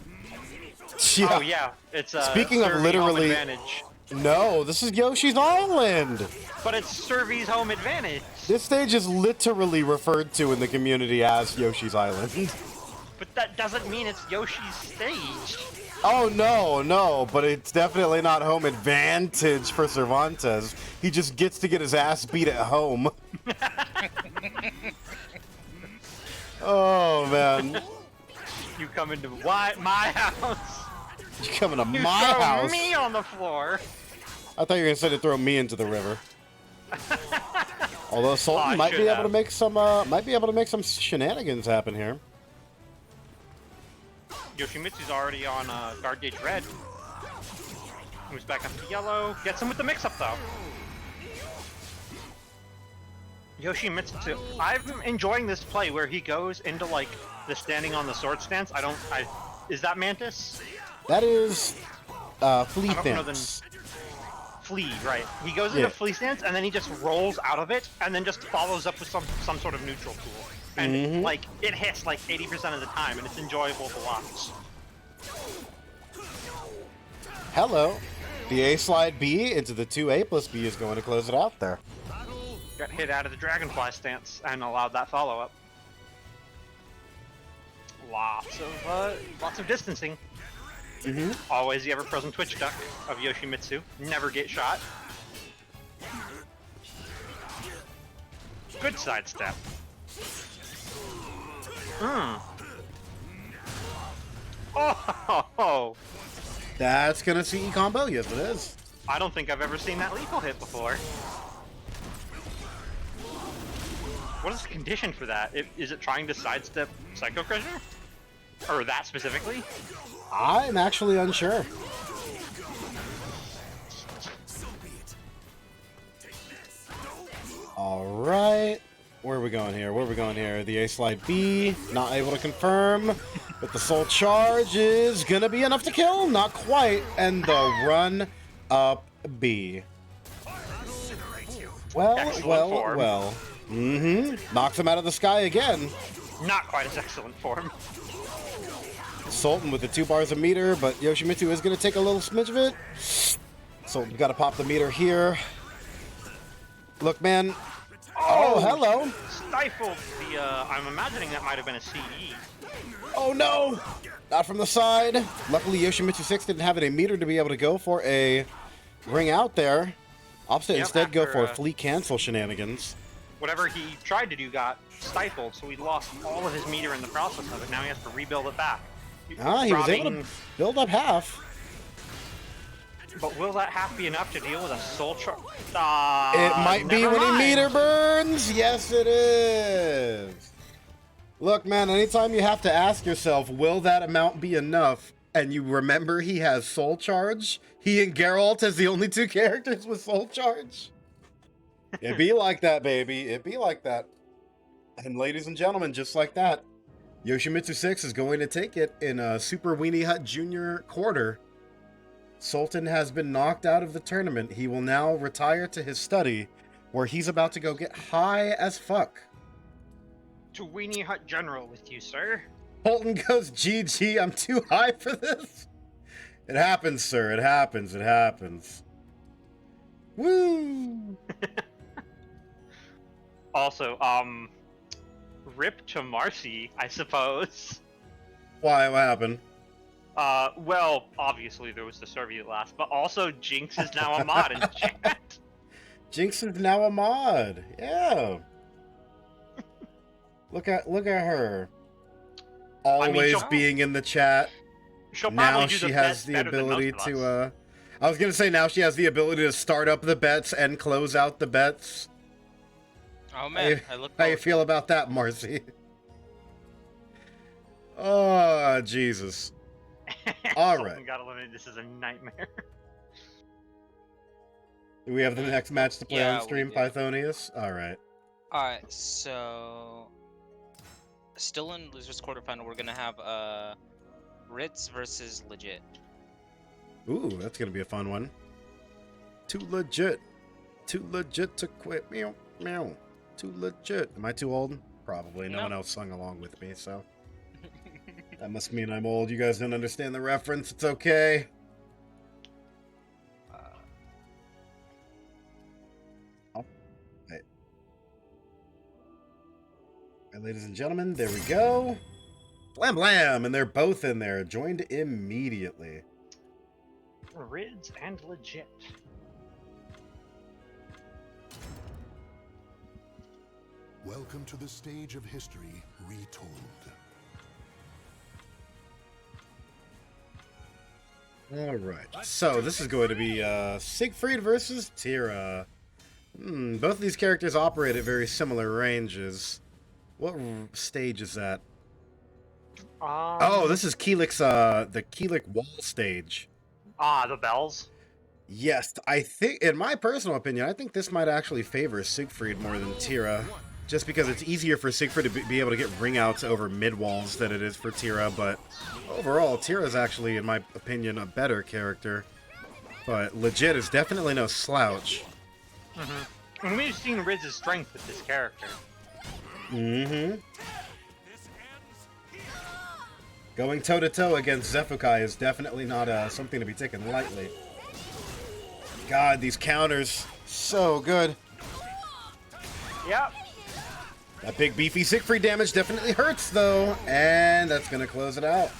Yeah. Oh yeah, it's Speaking of Survey literally- home advantage. No, this is Yoshi's Island. But it's Survey's home advantage. This stage is literally referred to in the community as Yoshi's Island. But that doesn't mean it's Yoshi's stage. Oh, no, but it's definitely not home advantage for Cervantes. He just gets to get his ass beat at home. Oh, man. You come into my house. You coming to You my throw house? me on the floor. I thought you were going to say to throw me into the river. Although Sultan I might be should able to have. make some shenanigans happen here. Yoshimitsu's already on guard gauge red. Moves back up to yellow. Gets him with the mix-up though. Yoshimitsu, I'm enjoying this play where he goes into like the standing on the sword stance. Is that Mantis? That is Flea I don't know Dance. Flea, right. He goes into Flea stance and then he just rolls out of it and then just follows up with some sort of neutral tool. And like it hits like 80% of the time and it's enjoyable to watch. Hello. The A slide B into the 2A plus B is going to close it out there. Got hit out of the dragonfly stance and allowed that follow up. Lots of distancing. Always the ever-present Twitch duck of Yoshimitsu. Never get shot. Good sidestep. Oh, That's going to see combo. Yes, it is. I don't think I've ever seen that lethal hit before. What is the condition for that? Is it trying to sidestep Psycho Crusher? Or that specifically? I'm actually unsure. All right. Where are we going here? The A slide B, not able to confirm. But the soul charge is going to be enough to kill. Not quite. And the run up B. Excellent form. Knocks him out of the sky again. Not quite as excellent form. Sultan with the 2 bars of meter, but Yoshimitsu is going to take a little smidge of it. Sultan got to pop the meter here. Look, man. Oh, hello. Stifled the, I'm imagining that might have been a CE. Oh, no. Not from the side. Luckily, Yoshimitsu 6 didn't have any meter to be able to go for a ring out there. Opposite Yep, instead go for after, flea cancel shenanigans. whatever he tried to do got stifled, so he lost all of his meter in the process of it. Now he has to rebuild it back. He was able to build up half. But will that half be enough to deal with a soul charge? It might be when he meter burns. Yes, it is. Look, man, anytime you have to ask yourself, will that amount be enough? And you remember he has soul charge. He and Geralt as the only two characters with soul charge. It be like that, baby. It be like that. And ladies and gentlemen, just like that, Yoshimitsu 6 is going to take it in a Super Weenie Hut Junior quarter. Sultan has been knocked out of the tournament. He will now retire to his study, where he's about to go get high as fuck. To Weenie Hut General with you, sir. Holton goes, GG, I'm too high for this. It happens, sir. It happens. It happens. Woo! Also, rip to Marcy, I suppose. Why? What happened? Well, obviously there was the Soviet last, but also Jinx is now a mod in chat. Jinx is now a mod. Yeah. Look at her. Always being in the chat. Now she has the ability to I was gonna say now she has the ability to start up the bets and close out the bets. Oh man, How you feel about that, Marcy? Oh Jesus. All right. Got eliminated. This is a nightmare. Do we have the next match to play on Yeah, stream, we do. Pythonius? All right. Alright, so still in losers quarterfinal, we're gonna have Ritz versus Legit. Ooh, that's gonna be a fun one. Too legit to quit. Meow, meow. Too legit. Am I too old? Probably. No one else sung along with me, so that must mean I'm old. You guys don't understand the reference. It's okay. And ladies and gentlemen, there we go. Blam blam, and they're both in there, joined immediately. Rids and Legit. Welcome to the stage of history retold. All right, so this is going to be Siegfried versus Tira. Both of these characters operate at very similar ranges. What stage is that? Oh, this is Keelik's, the Keelik wall stage. The bells. Yes, I think, in my personal opinion, I think this might actually favor Siegfried more than Tira. Just because it's easier for Siegfried to be able to get ring outs over mid walls than it is for Tira, but overall, Tira is actually, in my opinion, a better character. But Legit is definitely no slouch. And we've seen Rids' strength with this character. Going toe-to-toe against Zefukai is definitely not something to be taken lightly. God, these counters, so good. Yep. That big beefy Siegfried damage definitely hurts, though. And that's going to close it out.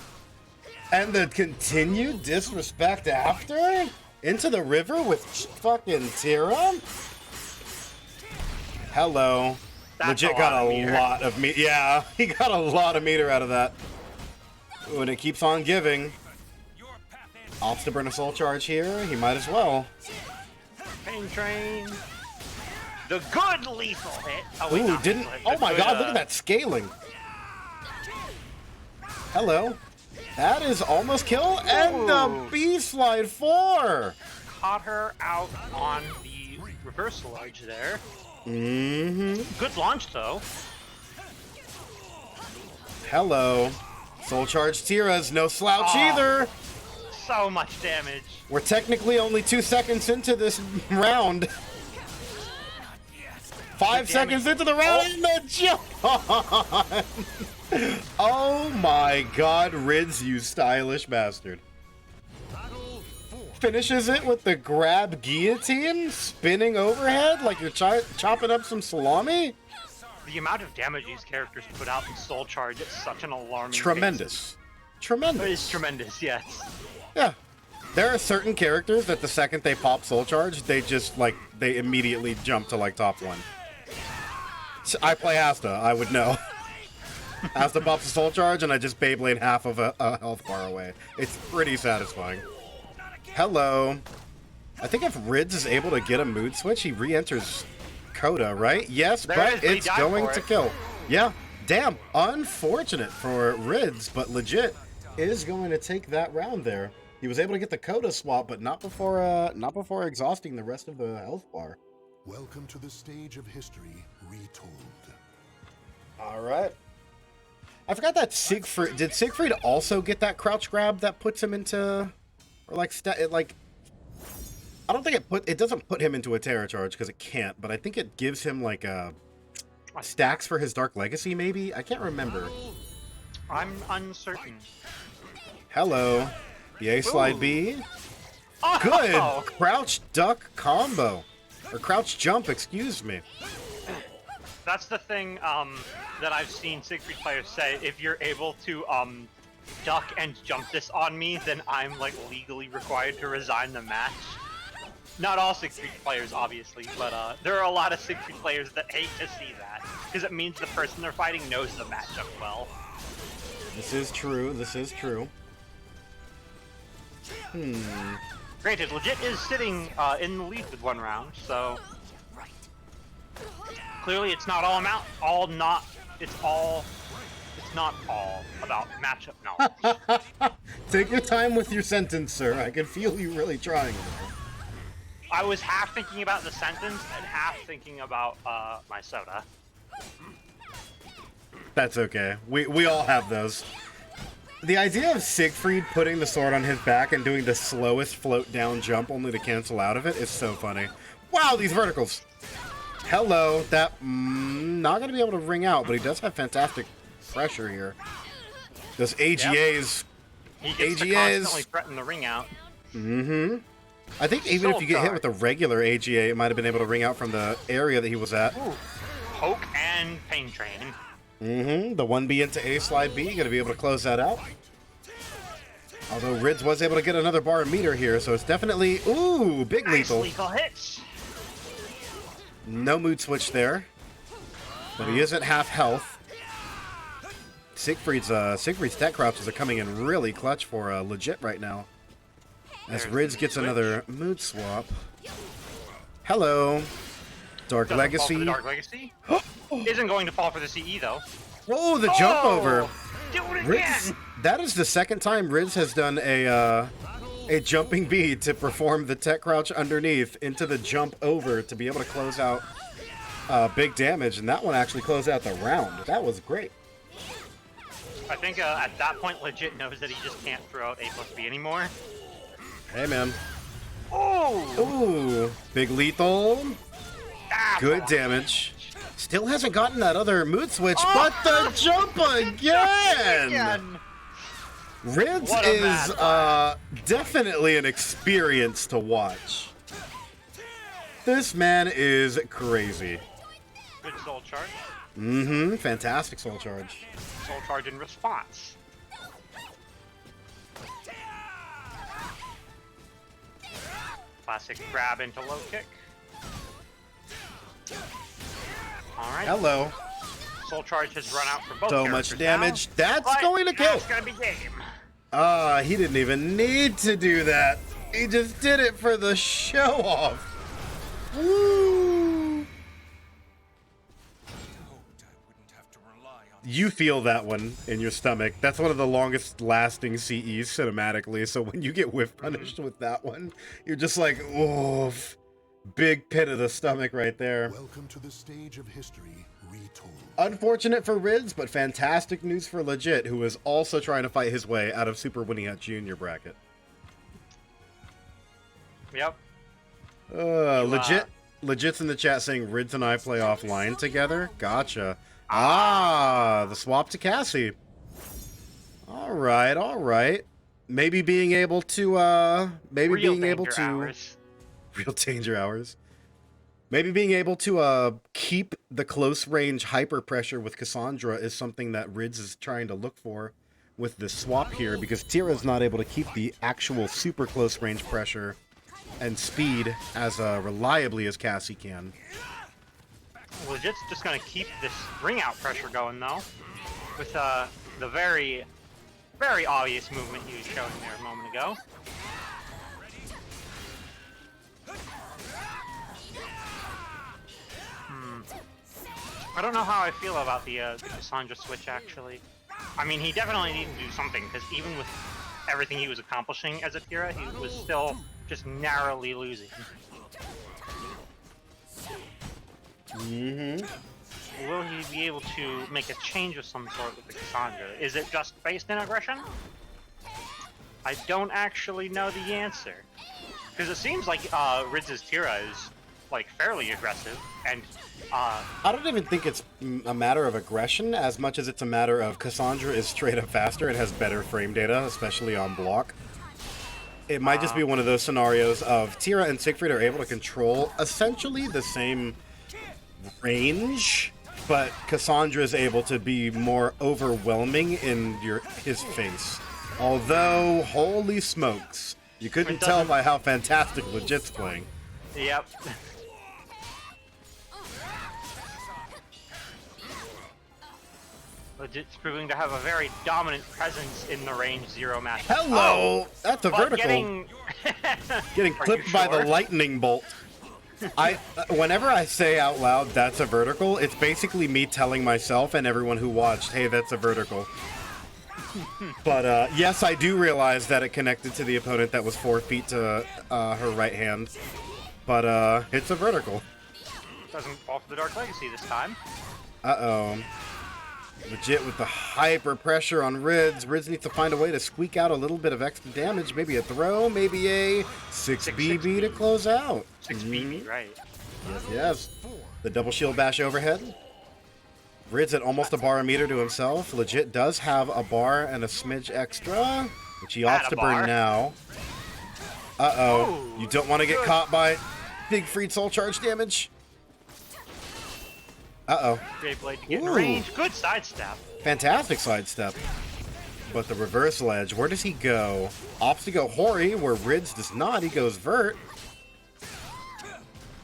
And the continued disrespect after? Into the river with fucking Tira? Hello. That's Legit got a lot of meter. Yeah, he got a lot of meter out of that. Ooh, and it keeps on giving. Opts to burn a soul charge here. He might as well. Pain Train. The good lethal hit. Oh, wait, Ooh, didn't. Oh my god, look at that scaling. Hello. That is almost kill. And the B slide 4. Caught her out on the reversal large there. Good launch, though. Hello. Soul charge Tira's no slouch either. So much damage. We're technically only 2 seconds into this round. 5 seconds into the round and the jump on. Oh my god, Rids, you stylish bastard. Finishes it with the grab guillotine, spinning overhead like you're chopping up some salami. The amount of damage these characters put out in Soul Charge is such an alarming Tremendous. Tremendous. It is tremendous, yes. Yeah. There are certain characters that the second they pop Soul Charge, they just, like, they immediately jump to, like, top 1. I play Asta, I would know. Asta pops a soul charge, and I just Beyblade half of a health bar away. It's pretty satisfying. Hello. I think if Rids is able to get a mood switch, he re-enters Coda, right? Yes, There but it is, but he it's died going for to it. kill. Yeah, damn. Unfortunate for Rids, but legit is going to take that round there. He was able to get the Coda swap, but not before exhausting the rest of the health bar. Welcome to the stage of history retold. All right. I forgot that Siegfried. Did Siegfried also get that crouch grab that puts him into, or like I don't think it doesn't put him into a terror charge because it can't, but I think it gives him like stacks for his Dark Legacy maybe. I can't remember. I'm uncertain. Hello, the A slide Ooh. B. Oh! Good crouch duck combo, or crouch jump. Excuse me. That's the thing that I've seen Siegfried players say. If you're able to duck and jump this on me, then I'm like legally required to resign the match. Not all Siegfried players, obviously, but there are a lot of Siegfried players that hate to see that because it means the person they're fighting knows the matchup well. This is true. This is true. Granted, Legit is sitting in the lead with 1 round, so clearly it's not all it's not all about matchup knowledge. Take your time with your sentence, sir. I can feel you really trying there. I was half thinking about the sentence and half thinking about my soda. That's okay. We all have those. The idea of Siegfried putting the sword on his back and doing the slowest float down jump only to cancel out of it is so funny. Wow, these verticals! Hello, that not going to be able to ring out, but he does have fantastic pressure here. Those AGAs... He gets to AGAs. constantly threaten the ring out. Mm-hmm. I think even if you get hit with a regular AGA, it might have been able to ring out from the area that he was at. Ooh. Poke and Pain Train. Mm-hmm. The 1B into A slide B, going to be able to close that out. Although Rids was able to get another bar and meter here, so it's definitely... Ooh, big Nice lethal. lethal hits. No mood switch there. But he isn't half health. Siegfried's tech crouches are coming in really clutch for Legit right now. As There's Rids the gets switch. another mood swap. Hello. Dark Doesn't fall for the Legacy. Dark Legacy. Isn't going to fall for the CE though. Oh, the jump over. Do it Rids, again. that is the second time Rids has done a jumping bead to perform the tech crouch underneath into the jump over to be able to close out big damage, and that one actually closed out the round. That was great. I think at that point, Legit knows that he just can't throw out A+B anymore. Hey, man. Oh! Ooh, big lethal. Ah, Good fuck. damage. Still hasn't gotten that other mood switch, Oh! but the jump again! Again. Rids What a is mad definitely an experience to watch. This man is crazy. Good soul charge. Mm-hmm. Fantastic soul charge. Soul charge in response. Classic grab into low kick. Alright. Hello. Soul charge has run out for both So much characters damage. now, That's but going to kill. That's gonna be game. He didn't even need to do that. He just did it for the show off. Woo! You feel that one in your stomach. That's one of the longest lasting CEs cinematically. So when you get whiff punished with that one, you're just like, oof. Big pit of the stomach right there. Welcome to the stage of history retold. Unfortunate for Rids, but fantastic news for Legit, who is also trying to fight his way out of Super Winnie Hut Junior bracket. Yep. Legit's in the chat saying Rids and I play offline together. Gotcha. The swap to Cassie. All right. Maybe being able to Real danger hours. real danger hours. Maybe being able to keep the close range hyper pressure with Cassandra is something that Rids is trying to look for with this swap here, because Tira's not able to keep the actual super close range pressure and speed as reliably as Cassie can. Legit's just gonna keep this ring out pressure going though, with the very, very obvious movement he was showing there a moment ago. I don't know how I feel about the Cassandra switch actually. I mean, he definitely needed to do something because even with everything he was accomplishing as a Tira, he was still just narrowly losing. Will he be able to make a change of some sort with the Cassandra? Is it just based in aggression? I don't actually know the answer. Because it seems like Ridz's Tira is like fairly aggressive, and I don't even think it's a matter of aggression as much as it's a matter of Cassandra is straight up faster and has better frame data, especially on block. It might just be one of those scenarios of Tira and Siegfried are able to control essentially the same range, but Cassandra is able to be more overwhelming in his face. Although, holy smokes, you couldn't tell by how fantastic Legit's playing. Yep. Legit's proving to have a very dominant presence in the range 0 match. Hello! That's a vertical. Getting clipped by the lightning bolt. Whenever I say out loud, that's a vertical, it's basically me telling myself and everyone who watched, hey, that's a vertical. But yes, I do realize that it connected to the opponent that was 4 feet to her right hand. But it's a vertical. Doesn't fall for the Dark Legacy this time. Uh-oh. Legit with the hyper pressure on Rids. Rids needs to find a way to squeak out a little bit of extra damage. Maybe a throw, maybe a 6BB to close out. 6BB, right. Yes. The double shield bash overhead. Rids at almost a bar a meter to himself. Legit does have a bar and a smidge extra, which he opts to burn now. Uh-oh. You don't want to get caught by big freed soul charge damage. Uh-oh. Great blade to get in range. Good sidestep. Fantastic sidestep. But the reversal edge, where does he go? Opts to go Hori, where Rids does not. He goes Vert.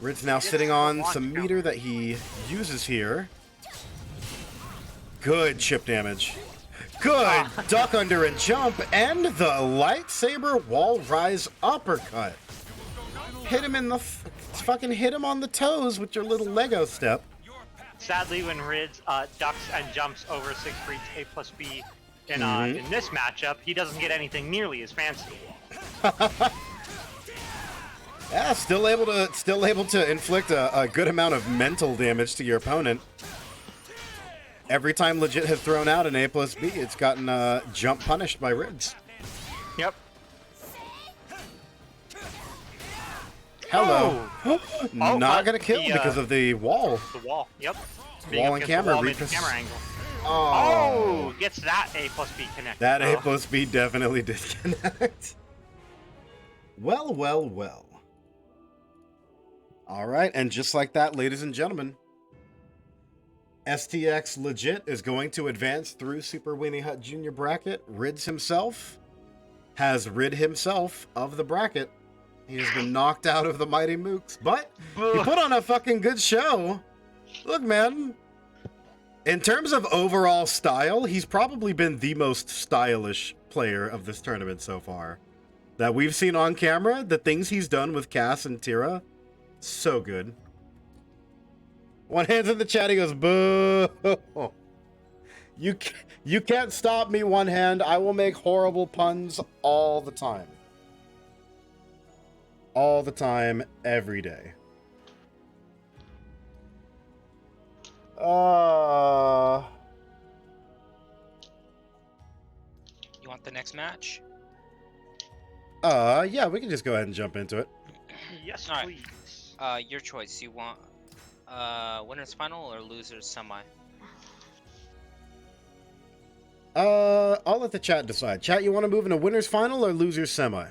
Rids now sitting on some meter that he uses here. Good chip damage. Good duck under and jump, and the lightsaber wall rise uppercut. Hit him in the fucking hit him on the toes with your little Lego step. Sadly, when Rids ducks and jumps over Siegfried's A+B in this matchup, he doesn't get anything nearly as fancy. Yeah, still able to inflict a good amount of mental damage to your opponent. Every time Legit has thrown out an A+B, it's gotten jump punished by Rids. Yep. Hello. Not gonna kill because of the wall. The wall. Yep. Wall and camera. Camera angle. Oh, gets that A+B connect. That A+B definitely did connect. Well, well, well. All right, and just like that, ladies and gentlemen, STX Legit is going to advance through Super Weenie Hut Junior bracket. Rids himself has rid himself of the bracket. He has been knocked out of the mighty Mooks, but he put on a fucking good show. Look, man, in terms of overall style, he's probably been the most stylish player of this tournament so far that we've seen on camera. The things he's done with Cass and Tira, so good. One hand's in the chat, he goes, boo. You can't stop me, One Hand. I will make horrible puns all the time. All the time, every day. You want the next match? Yeah, we can just go ahead and jump into it. Yes, All please. Right. Your choice. You want winners final or losers semi? I'll let the chat decide. Chat, you want to move into winners final or losers semi?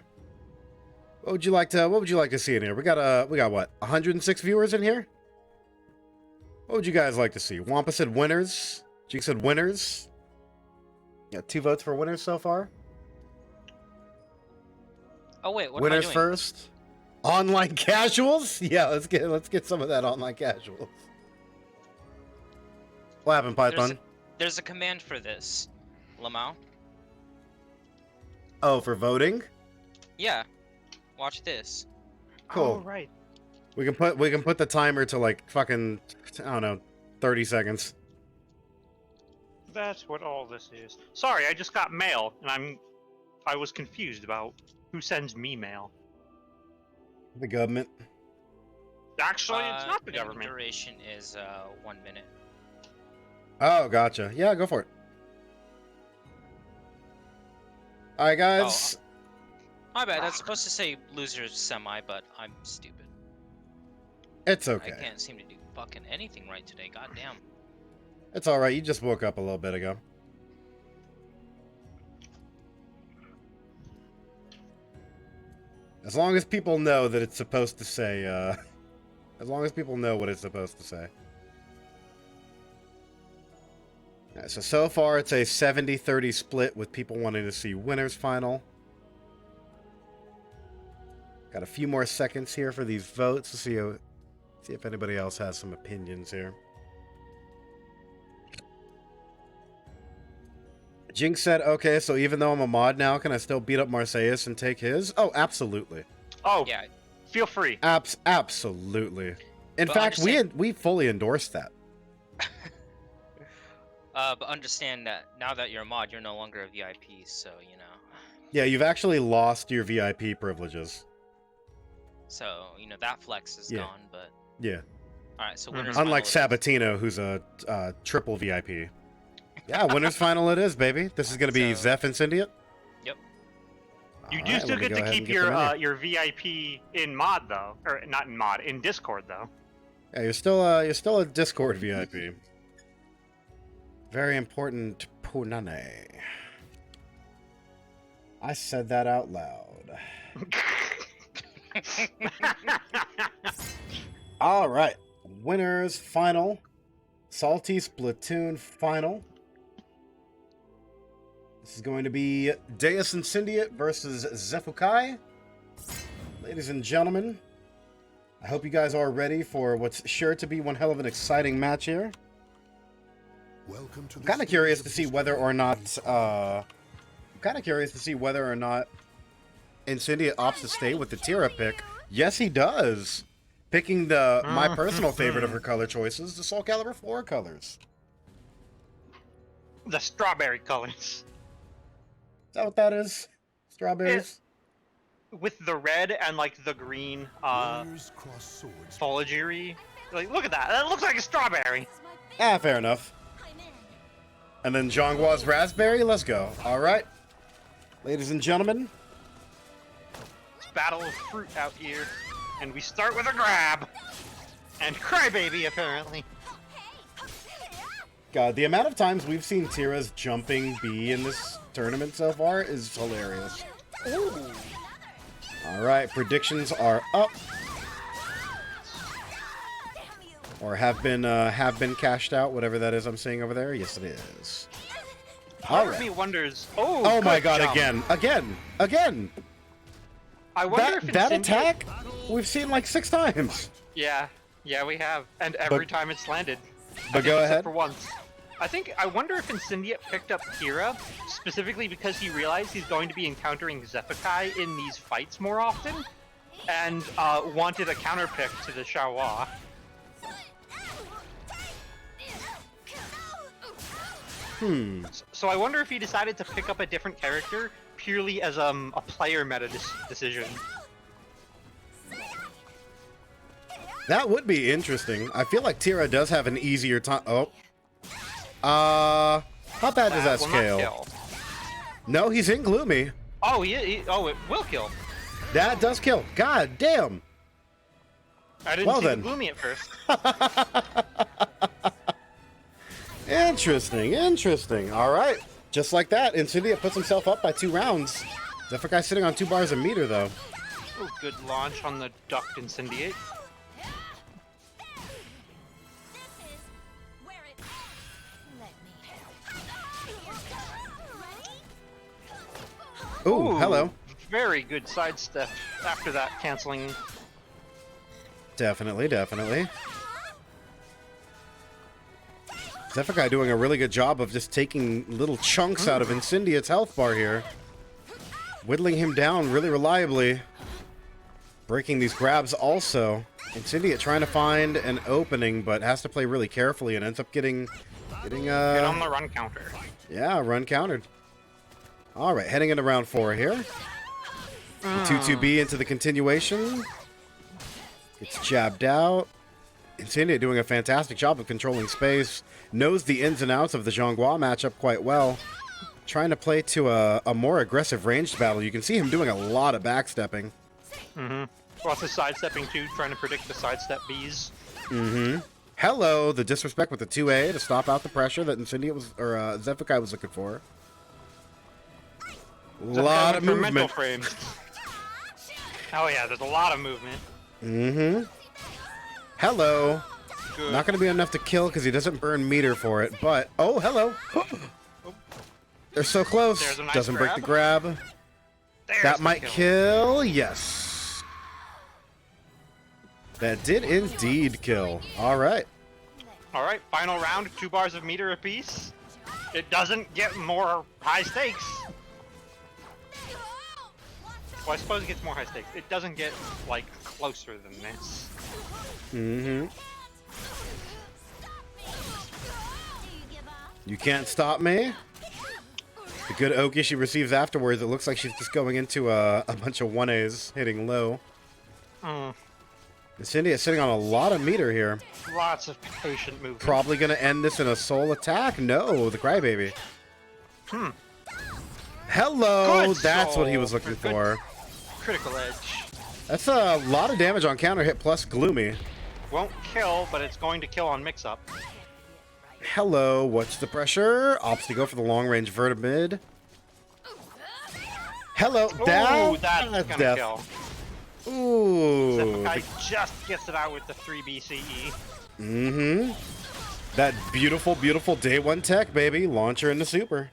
What would you like to see in here? We got what? 106 viewers in here? What would you guys like to see? Wampa said winners. Jake said winners. Got 2 votes for winners so far. Oh wait, what winners am I doing? first. Online casuals? Yeah, let's get some of that online casuals. What happened, Python? There's a command for this, Lamau. Oh, for voting? Yeah. Watch this. Cool. Oh, right. We can put the timer to like fucking, I don't know, 30 seconds. That's what all this is. Sorry, I just got mail, and I was confused about who sends me mail. The government. Actually, it's not the Minimum government. duration is 1 minute. Oh, gotcha. Yeah, go for it. All right, guys. My bad. That's supposed to say losers semi, but I'm stupid. It's okay. I can't seem to do fucking anything right today. God damn. It's all right. You just woke up a little bit ago. As long as people know that it's supposed to say, as long as people know what it's supposed to say. Alright, so far it's a 70-30 split with people wanting to see winners final. Got a few more seconds here for these votes to see if anybody else has some opinions here. Jinx said, okay, so even though I'm a mod now, can I still beat up Marseilles and take his? Oh, absolutely. Oh, Yeah. feel free. Absolutely. In But fact, understand- we fully endorse that. But understand that now that you're a mod, you're no longer a VIP, so you know. Yeah, you've actually lost your VIP privileges. So you know that flex is Yeah. gone. But Yeah. all right, so Mhm. winners. Unlike final it is. Sabatino, who's a triple VIP. Yeah, winners final it is, baby. This is going to be So- Zeph and Syndiate. Yep. You All do right, still let me get go to ahead keep and get them in here. your VIP in mod though, or not in mod, in Discord though. Yeah, you're still a Discord VIP. Very important punane. I said that out loud. All right, winners final, Salty Splatoon final. This is going to be Deus and Syndiate versus Zephukai. Ladies and gentlemen, I hope you guys are ready for what's sure to be one hell of an exciting match here. Welcome to I'm the kind of stage curious of to see history. whether or not Incendiate opts to stay with the Tira pick. Yes, he does. Picking my personal favorite of her color choices, the Soul Calibur 4 colors. The strawberry colors. Is that what that is? Strawberries? With the red and like the green Warriors cross swords. foliagery. Like, look at that. That looks like a strawberry. Ah, fair enough. And then Zhonghua's raspberry. Let's go. All right. Ladies and gentlemen, It's battle of fruit out here. And we start with a grab. And Crybaby, apparently. God, the amount of times we've seen Tira's jumping B in this tournament so far is hilarious. All right, predictions are up. Or have been cashed out, whatever that is I'm seeing over there. Yes, it is. All Part of me right. wonders. Oh my good God! jump. Again! I wonder if That Incendiate- attack we've seen like 6 times. Yeah, we have, and every time it's landed. But go Except ahead. for once. I wonder if Incendiate picked up Kira specifically because he realized he's going to be encountering Zephukai in these fights more often, and wanted a counter pick to the Shawa. So I wonder if he decided to pick up a different character purely as a player meta decision. That would be interesting. I feel like Tira does have an easier time. Oh. How bad does that will not scale? kill. No, he's in Gloomy. Oh, oh, it will kill. That does kill. God damn. I didn't Well see then. the Gloomy at first. Interesting. All right. Just like that, Incendiate puts himself up by 2 rounds. Zephukai sitting on 2 bars a meter, though. Oh, good launch on the Duct Incendiate. Ooh, hello. Very good sidestep after that canceling. Definitely. Zephykai doing a really good job of just taking little chunks out of Incendia's health bar here. Whittling him down really reliably. Breaking these grabs also. Incendia trying to find an opening, but has to play really carefully and ends up getting Get on the run counter. yeah, run countered. All right, heading into round 4 here. 2-2B into the continuation. Gets jabbed out. Incendia doing a fantastic job of controlling space. Knows the ins and outs of the Zhonghua matchup quite well. Trying to play to a more aggressive ranged battle. You can see him doing a lot of backstepping. Lots of sidestepping too, trying to predict the sidestep Bs. Hello, the disrespect with the 2A to stop out the pressure that Incendia was, or Zephykai was looking for. A lot of For mental movement. frames. Oh yeah, there's a lot of movement. Hello. Good. Not going to be enough to kill because he doesn't burn meter for it, but... Oh, hello. They're so close. There's a nice Doesn't break the grab. There's That the might kill. Yes. That did indeed kill. All right. All right, final round, 2 bars of meter apiece. It doesn't get more high stakes. Well, I suppose it gets more high stakes. It doesn't get, like, closer than this. You can't stop me. The good Oki she receives afterwards, it looks like she's just going into a bunch of 1As hitting low. Incendia is sitting on a lot of meter here. Lots of patient movement. Probably going to end this in a soul attack. No, the crybaby. Hello, Good that's what he soul. was looking Good for. Critical edge. That's a lot of damage on counter hit plus gloomy. Won't kill, but it's going to kill on mix-up. Hello, what's the pressure? Opts to go for the long range vertimid. Hello, Ooh, that's that's gonna death. kill. Ooh. Zephykai just gets it out with the 3 BCE. That beautiful, beautiful day 1 tech, baby. Launcher into super.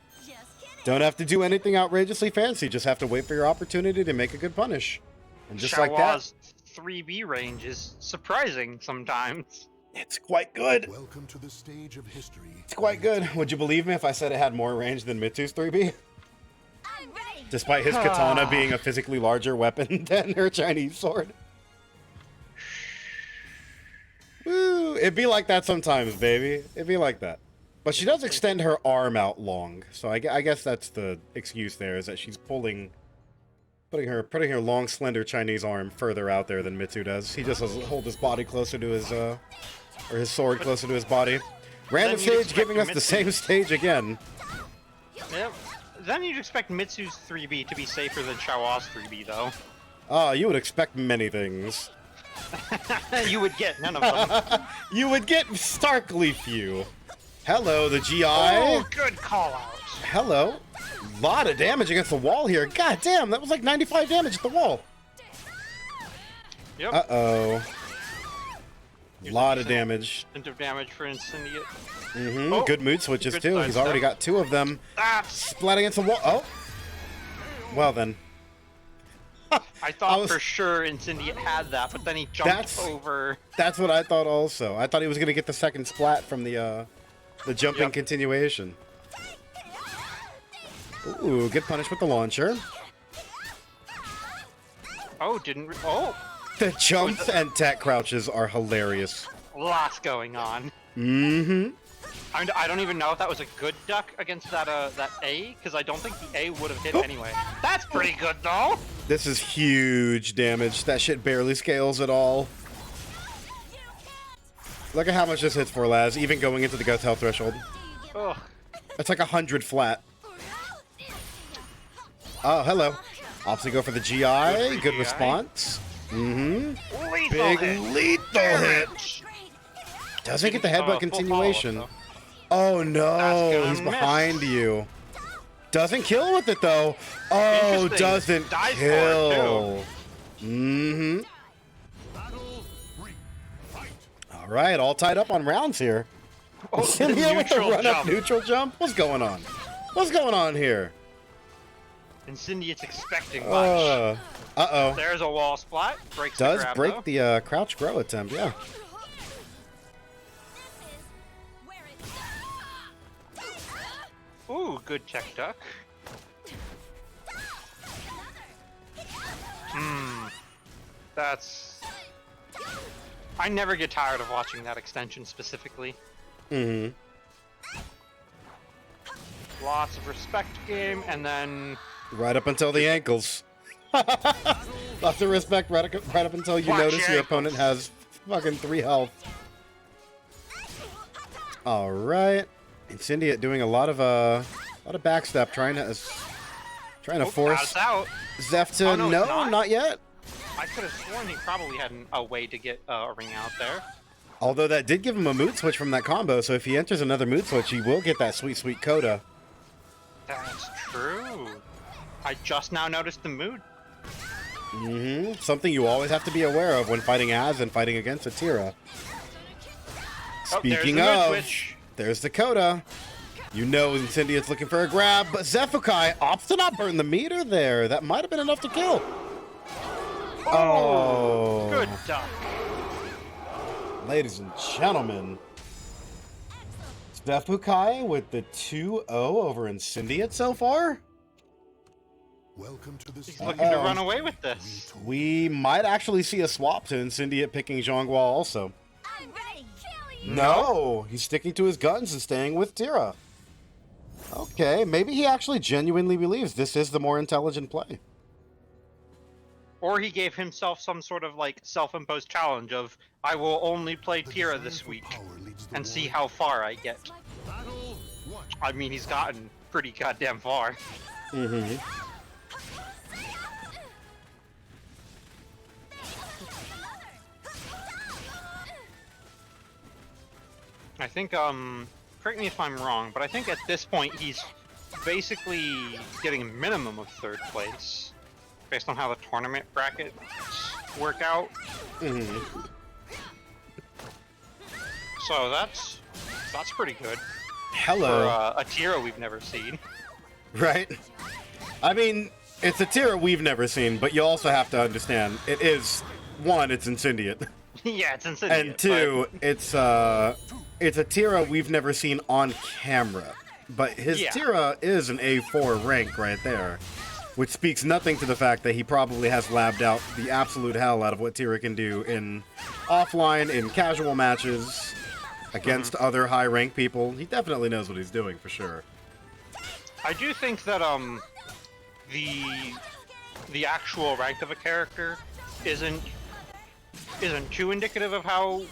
Don't have to do anything outrageously fancy. Just have to wait for your opportunity to make a good punish. And just like that, Shawa's 3B range is surprising sometimes. it's quite good. Welcome to the stage of history. It's quite good. Would you believe me if I said it had more range than Mitsu's 3B? Despite his katana being a physically larger weapon than her Chinese sword. Woo! It'd be like that sometimes, baby. It'd be like that. But she does extend her arm out long, so I guess that's the excuse there, is that she's putting her long, slender Chinese arm further out there than Mitsu does. He just has to hold his body closer to his, or his sword closer to his body. Random Then you'd stage giving us expect the same stage again. Yep. Then you'd expect Mitsu's 3B to be safer than Shawa's 3B, though. Oh, you would expect many things. You would get none of them. You would get starkly few. Hello, the GI. Oh, good call out. Hello. Lot of damage against the wall here. God damn, that was like 95 damage at the wall. Yep. Uh-oh. Lot of damage. Of damage for Incendiate. Oh, good mood switches good too. He's already sidestep. got 2 of them. That's... Splat against the wall. Oh. Well then. I thought was- for sure Incendiate had that, but then he jumped That's- over. That's what I thought also. I thought he was going to get the second splat from the jumping Yep. continuation. Ooh, good punish with the launcher. Oh, oh, The jumps and tech crouches are hilarious. lots going on. Mm-hmm. I don't even know if that was a good duck against that A, because I don't think the A would have hit anyway. That's pretty good, though. This is huge damage. That shit barely scales at all. Look at how much this hits for, Laz, even going into the ghost health threshold. Ugh. That's like 100 flat. Oh, hello. Opts to go for the GI. Good GI. response. Mm-hmm. Lethal Big hit. lethal hit. Doesn't get the headbutt full continuation. follow-up, Oh no, That's he's gonna miss. behind you. Doesn't kill with it though. Oh, Interesting. doesn't Dies for it, kill. Mm-hmm. All right, all tied up on rounds here. Oh, Cynthia with the neutral run-up jump. neutral jump. What's going on? What's going on here? Incendiate's expecting much. Uh-oh. There's a wall splat. Breaks the Does grab, break though. the crouch grow attempt, yeah. Ooh, good check duck. That's... I never get tired of watching that extension specifically. Mm-hmm. Lots of respect game, and then... Right up until the ankles. Lots of respect right up until you Watch notice your ankles. opponent has fucking 3 health. All right. Incendiate doing a lot of backstep, trying to force That's out. Zeph to Oh, no, it's not? yet. I could have sworn he probably had a way to get a ring out there. Although that did give him a mood switch from that combo, so if he enters another mood switch, he will get that sweet, sweet coda. That's true. I just now noticed the mood. Mm-hmm. Something you always have to be aware of when fighting as and fighting against a Tira. Speaking there's the mood of, switch. there's the coda. You know Incendiate's looking for a grab, but Zephukai opts to not burn the meter there. That might have been enough to kill. Oh. Good duck. Ladies and gentlemen, Zephukai with the 2-0 over Incendiate so far. Welcome to the He's stage. looking to run away with this. We might actually see a swap to Incendiate picking Zhonghua also. I'm ready. Kill you. No, he's sticking to his guns and staying with Tira. Okay, maybe he actually genuinely believes this is the more intelligent play. Or he gave himself some sort of like self-imposed challenge of, I will only play Tira this week and see how far I get. Battle 1. I mean, he's gotten pretty goddamn far. Mm-hmm. I think, correct me if I'm wrong, but I think at this point he's basically getting a minimum of 3rd place, based on how the tournament brackets work out. Mm-hmm. So that's pretty good Hello. for a Tira we've never seen. Right? I mean, it's a Tira we've never seen, but you also have to understand, it is, 1, it's Incendiate. Yeah, it's insane. And 2, it's a Tira we've never seen on camera. But his Yeah. Tira is an A4 rank right there, which speaks nothing to the fact that he probably has labbed out the absolute hell out of what Tira can do in offline, in casual matches, against other high-ranked people. He definitely knows what he's doing, for sure. I do think that the actual rank of a character isn't too indicative of how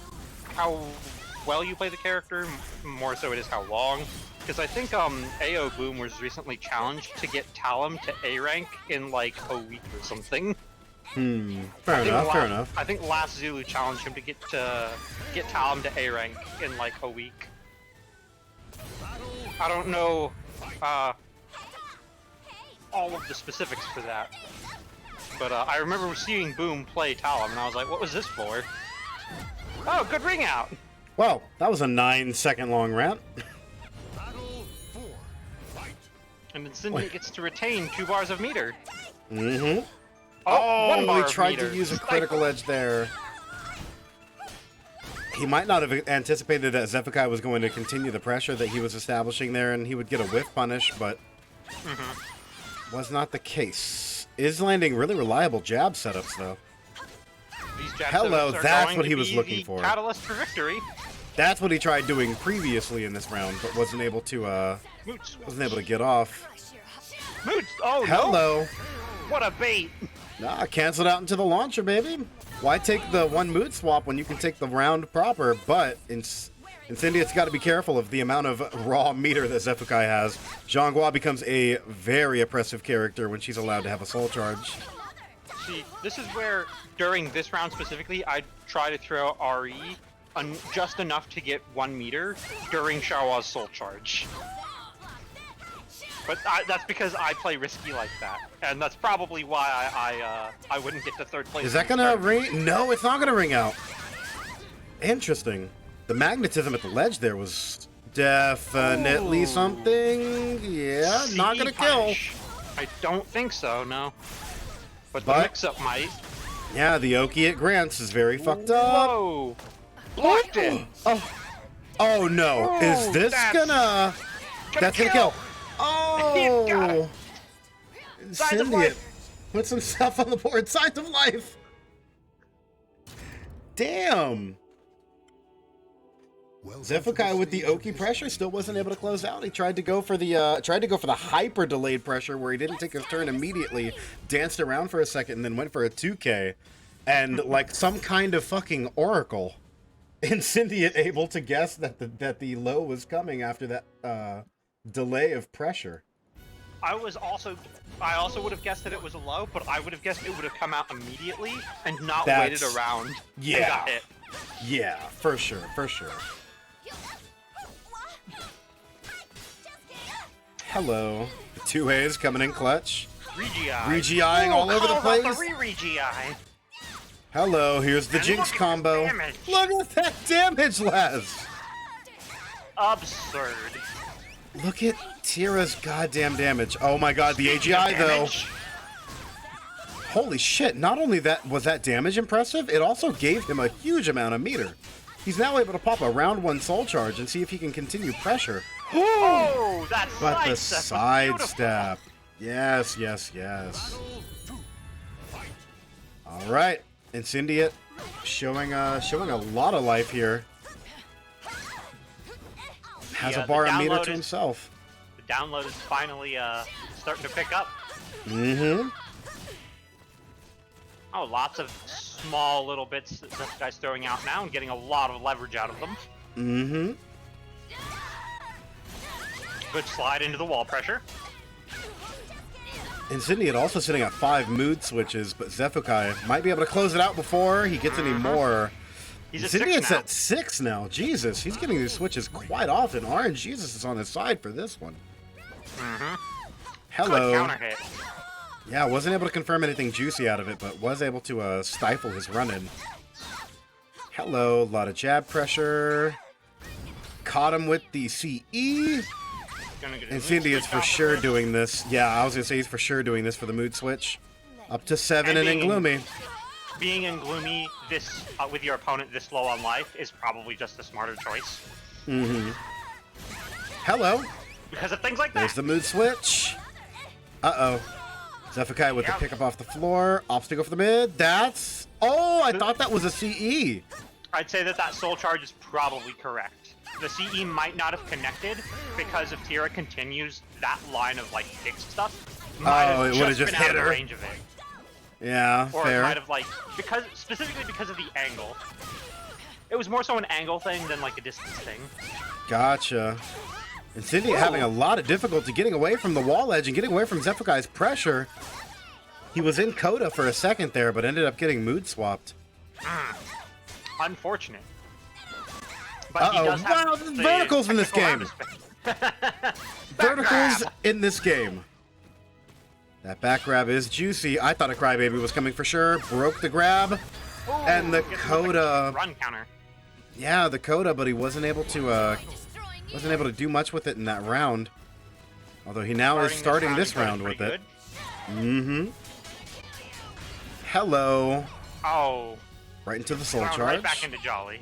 well you play the character. More so, it is how long. Because I think AO Boom was recently challenged to get Talum to A rank in like a week or something. Fair enough. I think last Zulu challenged him to get Talum to A rank in like a week. I don't know all of the specifics for that, but I remember seeing Boom play Talum, and I was like, "What was this for?" Oh, good ring out. Well, that was a 9-second long rant. Battle 4. Fight. And then Cindy gets to retain 2 bars of meter. Mm-hmm. Oh, 1 bar he of tried meter. to use a critical edge there. He might not have anticipated that Zephukai was going to continue the pressure that he was establishing there, and he would get a whiff punish, but was not the case. Is landing really reliable jab setups, though. These jab Hello, setups are that's going what to he was be looking the for. Catalyst for victory. That's what he tried doing previously in this round, but wasn't able to Moots. get off. Moots. Oh Hello. no! What a bait! Nah, canceled out into the launcher, baby. Why take the 1 mood swap when you can take the round proper? But Incendiate's got to be careful of the amount of raw meter that Zephukai has. Zhonghua becomes a very oppressive character when she's allowed to have a soul charge. See, this is where, during this round specifically, I try to throw RE just enough to get 1 meter during Xiaohua's soul charge. But that's because I play risky like that, and that's probably why I wouldn't get to 3rd place. Is that gonna ring? No, it's not gonna ring out. Interesting. The magnetism at the ledge there was definitely something. Yeah, not gonna kill. I don't think so, no. But the But- mix-up might. Yeah, the Oki at Grants is very fucked up. Whoa! Blocked it! Oh no! Is this that's gonna? That's gonna kill. Oh! Signs of Incendiate life. put some stuff on the board. Signs of life. Damn. Zephykai with the Oki pressure still wasn't able to close out. He tried to go for the hyper delayed pressure where he didn't take his turn immediately, danced around for a second, and then went for a 2K. And like some kind of fucking oracle, Incendiate able to guess that the low was coming after that delay of pressure. I also would have guessed that it was a low, but I would have guessed it would have come out immediately and not waited around. And Yeah. got hit. Yeah, for sure, for sure. Hello. 2A's coming in clutch. Regi-ing all over the place. The re-Regi-ing. Hello, here's the And Jinx look at the combo. damage. Look at that damage, Les! Absurd. Look at Tira's goddamn damage. Oh my god, the AGI though. Damage. Holy shit, not only that was that damage impressive, it also gave him a huge amount of meter. He's now able to pop a round 1 soul charge and see if he can continue pressure. Oh, that But the sidestep was sidestep. Yes, yes, yes. Alright. Incendiate showing a lot of life here. Has a bar meter to himself. The download is finally starting to pick up. Mm-hmm. Oh, lots of small little bits that this guy's throwing out now and getting a lot of leverage out of them. Mm-hmm. Good slide into the wall pressure. Incendiate also sitting at 5 mood switches, but Zephykai might be able to close it out before he gets any more. He's at Incendiate's 6 now. at 6 now. Jesus, he's getting these switches quite often. Orange Jesus is on his side for this one. Good Hello. counter hit. Yeah, wasn't able to confirm anything juicy out of it, but was able to stifle his run-in. Hello, a lot of jab pressure. Caught him with the CE. Incendiate's for sure doing this. Yeah, I was gonna say he's for sure doing this for the mood switch. Up to 7 and in Gloomy. Being in Gloomy this with your opponent this low on life is probably just a smarter choice. Mm-hmm. Hello. Because of things like that. There's the mood switch. Uh-oh. Zephykai with the pickup off the floor. Obstacle for the mid. That's... Oh, I thought that was a CE. I'd say that soul charge is probably correct. The CE might not have connected because if Tira continues that line of like kick stuff, Oh, it would have just been out hit of her. the range of it. Yeah, Or fair. it might have like specifically because of the angle. It was more so an angle thing than like a distance thing. Gotcha. Incendiate having a lot of difficulty getting away from the wall edge and getting away from Zephyki's pressure. He was in Coda for a second there, but ended up getting mood swapped. Unfortunate. But he Uh-oh. does have Wow, the there's verticals in this technical game. aspect. Verticals grab. in this game. That back grab is juicy. I thought a Crybaby was coming for sure. Broke the grab. Ooh, And the gets him with Coda. a run counter. Yeah, the Coda, but he wasn't able to do much with it in that round. Although he now is starting this round with it. Mm-hmm. Hello. Oh. Right into the soul Wound charge. right back into Jolly.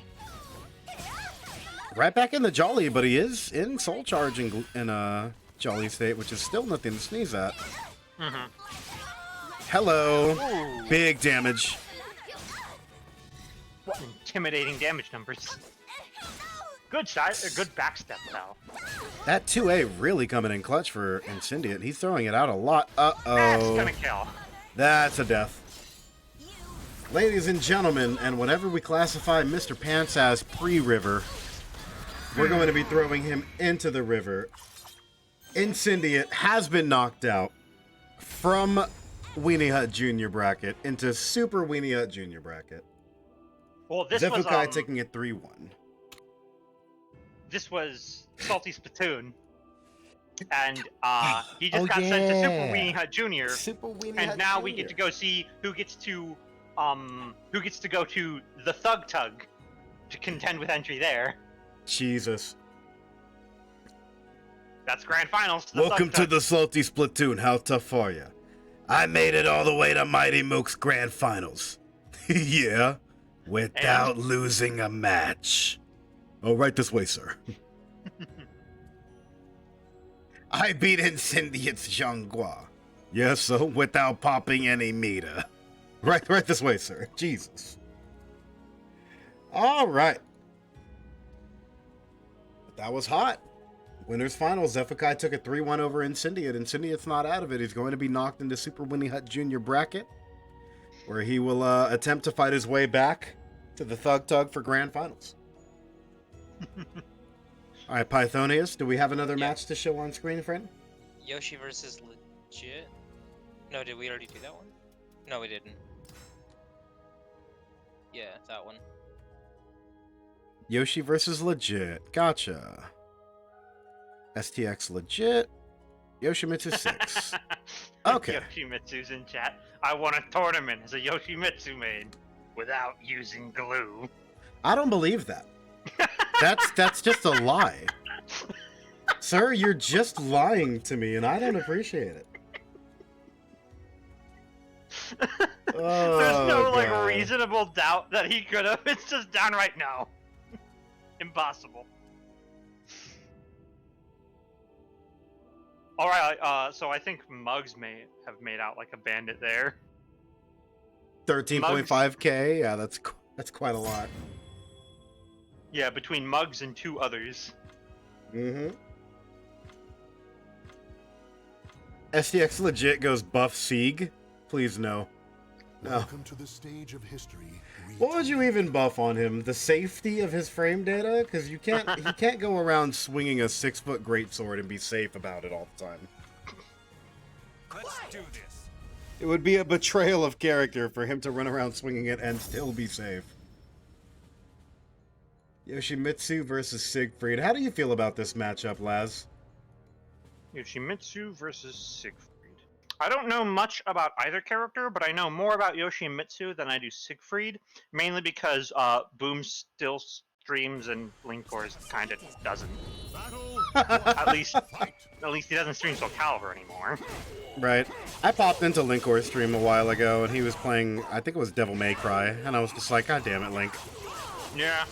Right back in the Jolly, but he is in soul charge in Jolly state, which is still nothing to sneeze at. Hello. Ooh. Big damage. What intimidating damage numbers. Good shot, a good backstep though. That 2A really coming in clutch for Incendiate. He's throwing it out a lot. That's Uh-oh. gonna kill. That's a death. Ladies and gentlemen, and whenever we classify Mr. Pants as pre-river, we're going to be throwing him into the river. Incendiate has been knocked out from Weenie Hut Junior bracket into Super Weenie Hut Junior bracket. Well, this Zephykai was taking it 3-1. this was Salty Spittoon, and he just Oh, got sent to Super yeah. Weenie Hut Junior, Super Weenie and Hut now we Junior. get to go see who gets to go to the Thug Tug to contend with entry there. Jesus. That's grand finals. Welcome to the Salty Splatoon. How tough are you? I made it all the way to Mighty Mooks Grand Finals. Yeah, without losing a match. Oh, right this way, sir. I beat Incendiate's Zhonghua. Yes, so without popping any meter. Right this way, sir. Jesus. All right. That was hot. Winners finals. Zephykai took a 3-1 over Incendiate. Incendiate's not out of it. He's going to be knocked into Super Winnie Hut Jr. bracket, where he will attempt to fight his way back to the Thug Tug for grand finals. All right, Pythonius, do we have another match to show on screen, friend? Yoshi versus Legit? No, did we already do that one? No, we didn't. Yeah, that one. Yoshi versus Legit. Gotcha. STX Legit. Yoshimitsu 6. Okay. Yoshimitsu's in chat. I won a tournament as a Yoshimitsu main without using glue. I don't believe that. That's just a lie. Sir, you're just lying to me, and I don't appreciate it. There's no like God. reasonable doubt that he could have. It's just downright no. Impossible. All right, so I think Mugs may have made out like a bandit there. 13.5K. Yeah, that's quite a lot. Yeah, between Mugs and 2 others. Mm-hmm. STX Legit goes buff Sieg. Please no. No. Welcome to the stage of history. What would you even buff on him? The safety of his frame data? Because he can't go around swinging a 6-foot greatsword and be safe about it all the time. Let's do this. It would be a betrayal of character for him to run around swinging it and still be safe. Yoshimitsu versus Siegfried. How do you feel about this matchup, Laz? Yoshimitsu versus Siegfried. I don't know much about either character, but I know more about Yoshimitsu than I do Siegfried, mainly because Boom still streams and Linkors kind of doesn't. Battle. At least he doesn't stream Soul Calibur anymore. Right. I popped into Linkor's stream a while ago, and he was playing, I think it was Devil May Cry, and I was just like, God damn it, Link. Yeah.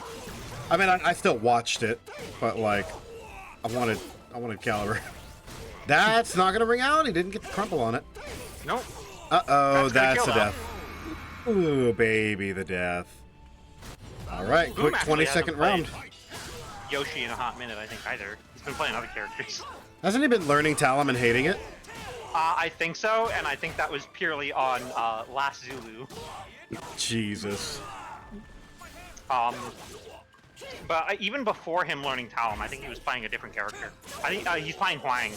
I mean, I still watched it, but like, I wanted Calibur. That's not gonna ring out. He didn't get the crumple on it. Nope. Uh-oh, that's kill the death. Ooh, baby, the death. All right, Boom quick actually 20-second hasn't round. played Yoshi in a hot minute, I think, either. He's been playing other characters. Hasn't he been learning Talon and hating it? I think so, and I think that was purely on Last Zulu. Jesus. But even before him learning Talon, I think he was playing a different character. I think he's playing Huang.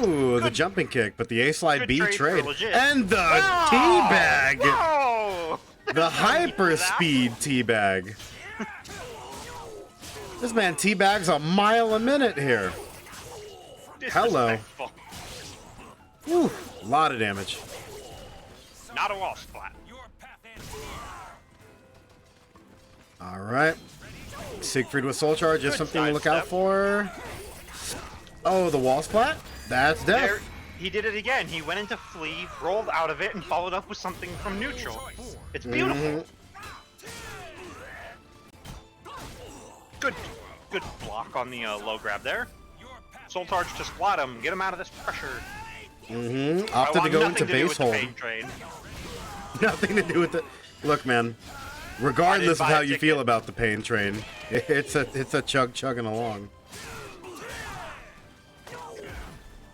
Ooh, the jumping kick, but the A-slide good B trade for trade. legit. And the Whoa! teabag! Whoa! The hyper speed teabag. This man teabags a mile a minute here. Hello. Disrespectful. Woo, a lot of damage. Not a wall splat. All right. Siegfried with soul charge is Good something to look out sidestep. for. Oh, the wall splat? That's death. There, he did it again. He went into flee, rolled out of it, and followed up with something from neutral. It's beautiful. Good block on the low grab there. Soul charge to splat him. Get him out of this pressure. Opted to go into base hold. Train. Nothing to do with it. Look, man. Regardless of buy a how you ticket. feel about the pain train, it's a chugging along.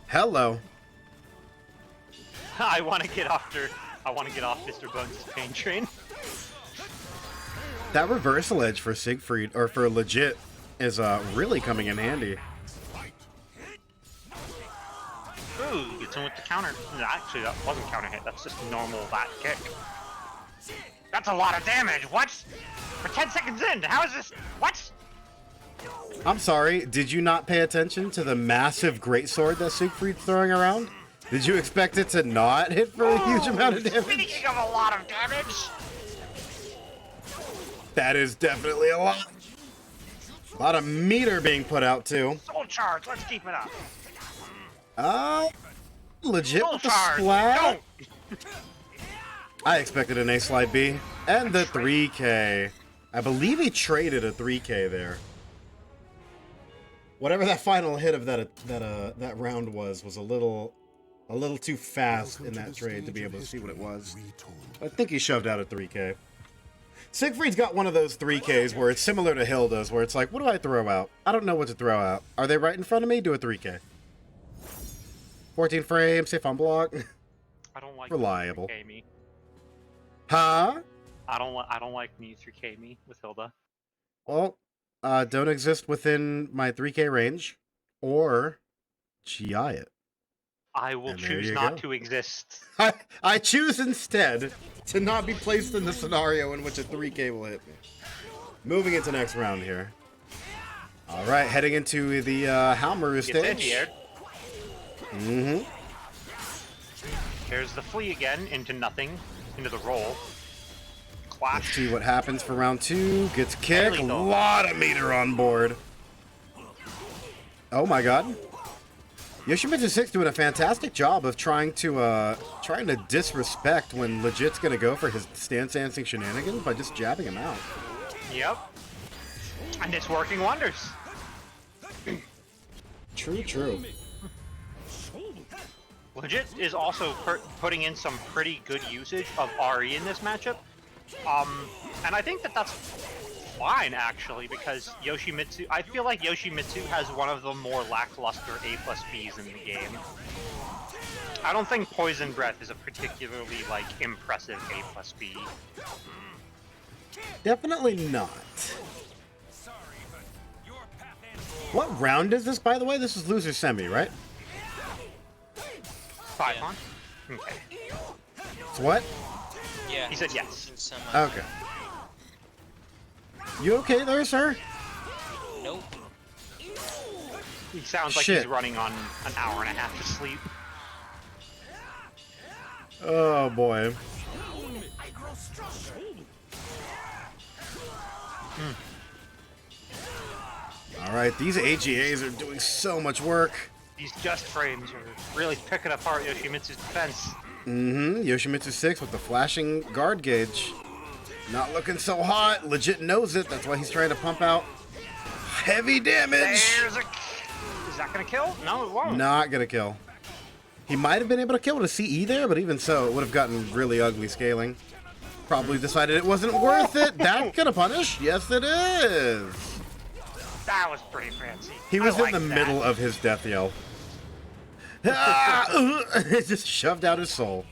Hello. I want to get off Mr. Bones' pain train. That reversal edge for Siegfried, or for Legit, is really coming in handy. Ooh, gets him with the counter. Actually, that wasn't counter hit. That's just normal back kick. That's a lot of damage. What? We're 10 seconds in. How is this? What? I'm sorry, did you not pay attention to the massive greatsword that Siegfried's throwing around? Did you expect it to not hit for a huge amount of damage? Speaking of a lot of damage. That is definitely a lot. A lot of meter being put out, too. Soul charge. Let's keep it up. Legit Soul with the charge. splat? Don't. I expected an A-slide B. And the 3K. I believe he traded a 3K there. Whatever that final hit of that round was a little too fast in that trade to be able to see what it was. I think he shoved out a 3K. Siegfried's got one of those 3Ks where it's similar to Hilda's, where it's like, what do I throw out? I don't know what to throw out. Are they right in front of me? Do a 3K. 14 frames, safe on block. I don't like Reliable. 3K me. Huh? I don't like me 3K me with Hilda. Well, don't exist within my 3K range, or GI it. I will And there choose you not go. to exist. I choose instead to not be placed in the scenario in which a 3K will hit me. Moving into next round here. All right, heading into the Halmaru Gets in stage. here. Mm-hmm. There's the flea again into nothing, into the roll. Let's Clash. see what happens for round 2. Gets kicked. A Barely though. lot of meter on board. Oh my god. Yoshimitsu 6 doing a fantastic job of trying to disrespect when Legit's gonna go for his stance dancing shenanigans by just jabbing him out. Yep. And it's working wonders. True. Legit is also putting in some pretty good usage of RE in this matchup. And I think that's fine, actually, because Yoshimitsu... I feel like Yoshimitsu has one of the more lackluster A+Bs in the game. I don't think Poison Breath is a particularly, like, impressive A+B. Definitely not. What round is this, by the way? This is loser semi, right? 5, Yeah. huh? Okay. It's what? Yeah. He said yes. in semi. Okay. You okay there, sir? Nope. He sounds like Shit. he's running on an hour and a half of sleep. Oh boy. All right, these AGAs are doing so much work. These just frames are really picking apart Yoshimitsu's defense. Mm-hmm. Yoshimitsu 6 with the flashing guard gauge. Not looking so hot. Legit knows it. That's why he's trying to pump out heavy damage. There's a... Is that gonna kill? No, it won't. Not gonna kill. He might have been able to kill with a CE there, but even so, it would have gotten really ugly scaling. Probably decided it wasn't worth it. That gonna punish? Yes, it is. That was pretty fancy. He was I in like the that. middle of his death yell. It just shoved out his soul.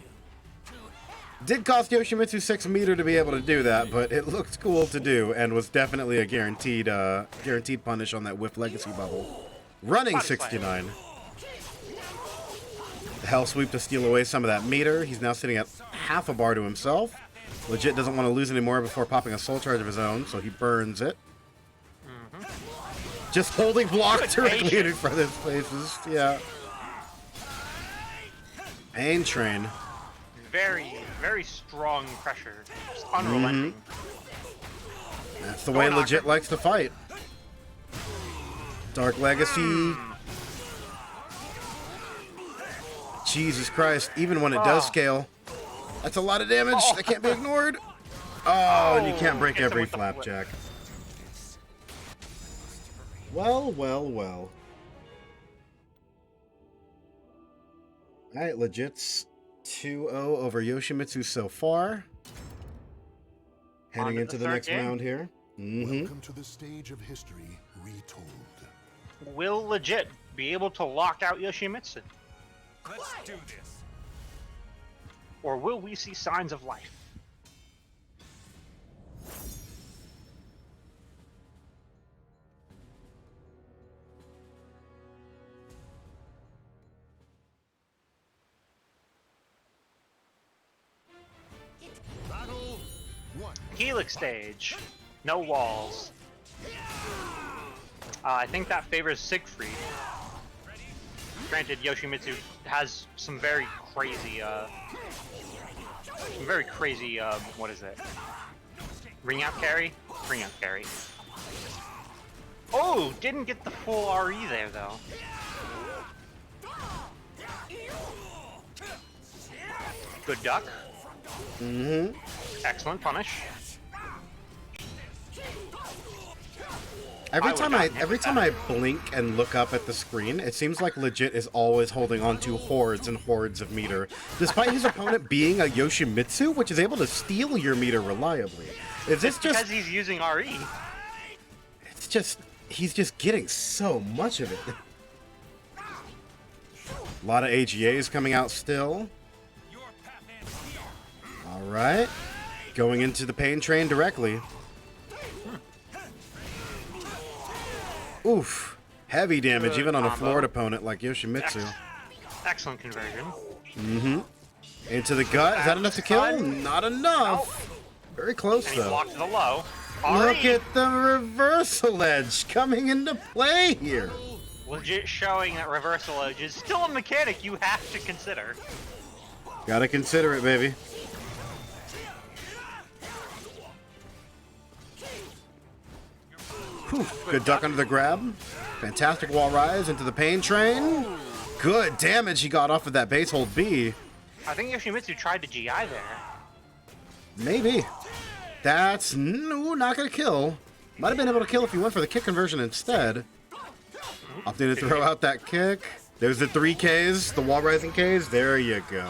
Did cost Yoshimitsu 6 meter to be able to do that, but it looked cool to do and was definitely a guaranteed punish on that whiff legacy bubble. Running 69. The hell sweep to steal away some of that meter. He's now sitting at half a bar to himself. Legit doesn't want to lose anymore before popping a soul charge of his own, so he burns it. Just holding block directly in front of his faces. Yeah. Pain train. Very, very strong pressure. Just unrelenting. That's the way Door Legit knocker. likes to fight. Dark Legacy. Jesus Christ. Even when it does scale, that's a lot of damage. That can't be ignored. Oh, and you can't break Hits him every with the flip. flapjack. Well. All right, Legit's 2-0 over Yoshimitsu so far. Heading On to into the the third next game. round here. Welcome to the stage of history retold. Will Legit be able to lock out Yoshimitsu? Let's do this. Or will we see signs of life? Battle 1. Helix stage. No walls. I think that favors Siegfried. Granted, Yoshimitsu has some very crazy, what is it? Ring out carry? Ring out carry. Oh, didn't get the full RE there, though. Good duck. Mm-hmm. Excellent punish. Every would've time gotten hit every with time that. I blink and look up at the screen, it seems like Legit is always holding on to hordes and hordes of meter, despite his opponent being a Yoshimitsu, which is able to steal your meter reliably. Is this It's because just? he's using RE. It's just he's just getting so much of it. A lot of AGAs coming out still. All right, going into the pain train directly. Oof. Heavy damage, Good even on a combo. floored opponent like Yoshimitsu. Excellent conversion. Mm-hmm. Into the gut. Is that enough to kill? Fun. Not enough. Very close, And he though. blocked the low. Look RE, at the reversal edge coming into play here. legit showing that reversal edge is still a mechanic you have to consider. Gotta consider it, baby. Whew. Good duck under the grab. Fantastic wall rise into the pain train. Good damage he got off of that base hold B. I think Yoshimitsu tried to GI there. Maybe. That's not gonna kill. Might have been able to kill if he went for the kick conversion instead. Opting to throw out that kick. There's the 3Ks, the wall rising Ks. There you go.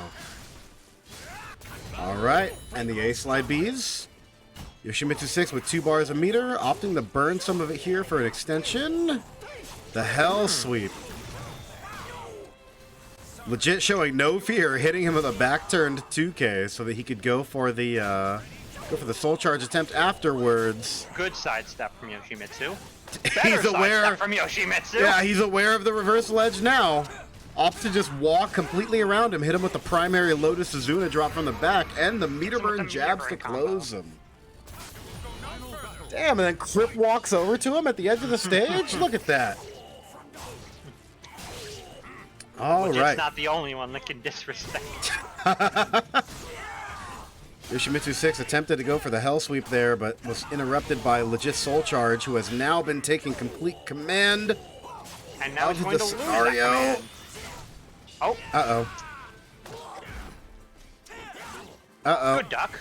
All right, and the A slide Bs. Yoshimitsu 6 with 2 bars a meter, opting to burn some of it here for an extension. The hell sweep. Legit showing no fear, hitting him with a back turned 2K so that he could go for the soul charge attempt afterwards. Good sidestep from Yoshimitsu. He's Better aware. sidestep from Yoshimitsu. Yeah, he's aware of the reversal edge now. Opts to just walk completely around him, hit him with the primary Lotus Suzuna drop from the back, and the meter with the burn meter jabs burn to combo. close him. Damn, and then Crip walks over to him at the edge of the stage? Look at that. All Legit's right. not the only one that can disrespect. Yoshimitsu 6 attempted to go for the hell sweep there, but was interrupted by Legit Soul Charge, who has now been taking complete command And now he's of going the to lose that scenario. command. Oh, Uh-oh. Uh-oh. good duck.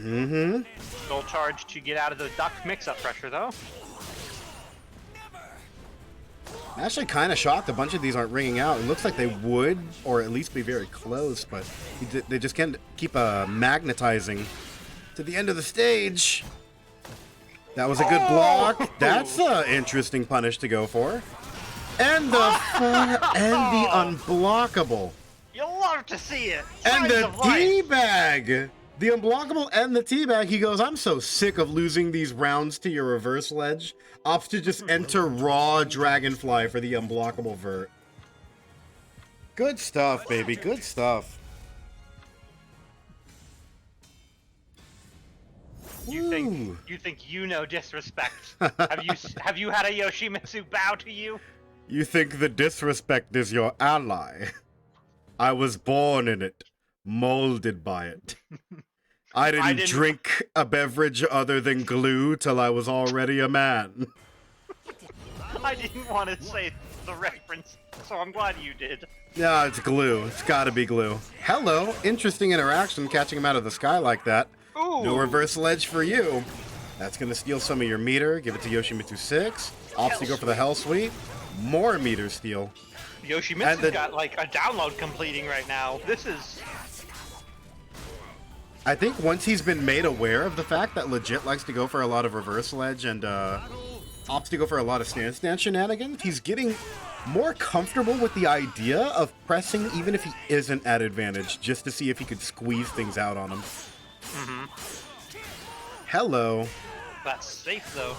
Mm-hmm. Soul charge to get out of the duck mix-up pressure, though. I'm actually kind of shocked a bunch of these aren't ringing out. It looks like they would, or at least be very close, but they just can't keep magnetizing to the end of the stage. That was a good block. That's an interesting punish to go for. And the unblockable. You'll love to see it. And Signs the of life. teabag. The unblockable and the teabag. He goes, I'm so sick of losing these rounds to your reversal edge. Opts to just enter raw Dragonfly for the unblockable vert. Good stuff, baby. Good stuff. You think you know disrespect? have you had a Yoshimitsu bow to you? You think the disrespect is your ally? I was born in it, molded by it. I didn't drink a beverage other than glue till I was already a man. I didn't want to say the reference, so I'm glad you did. Yeah, it's glue. It's gotta be glue. Hello, interesting interaction catching him out of the sky like that. Ooh. No reversal edge for you. That's gonna steal some of your meter. Give it to Yoshimitsu 6. Opts to go for the hell sweep. More meter steal. Yoshimitsu's got like a download completing right now. This is... I think once he's been made aware of the fact that Legit likes to go for a lot of reversal edge and opts to go for a lot of stance shenanigans, he's getting more comfortable with the idea of pressing even if he isn't at advantage, just to see if he could squeeze things out on him. Hello. That's safe though.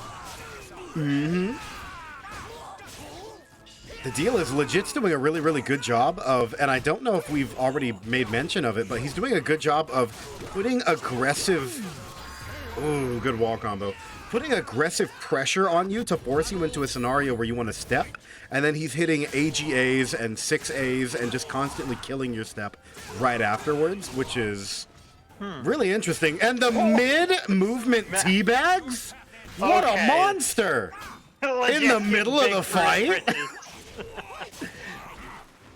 The deal is Legit's doing a really, really good job of, and I don't know if we've already made mention of it, but he's doing a good job of putting aggressive, ooh, good wall combo, putting aggressive pressure on you to force you into a scenario where you want to step, and then he's hitting AGAs and 6As and just constantly killing your step right afterwards, which is really interesting. And the mid-movement teabags? What a Okay. monster! In the middle of the fight?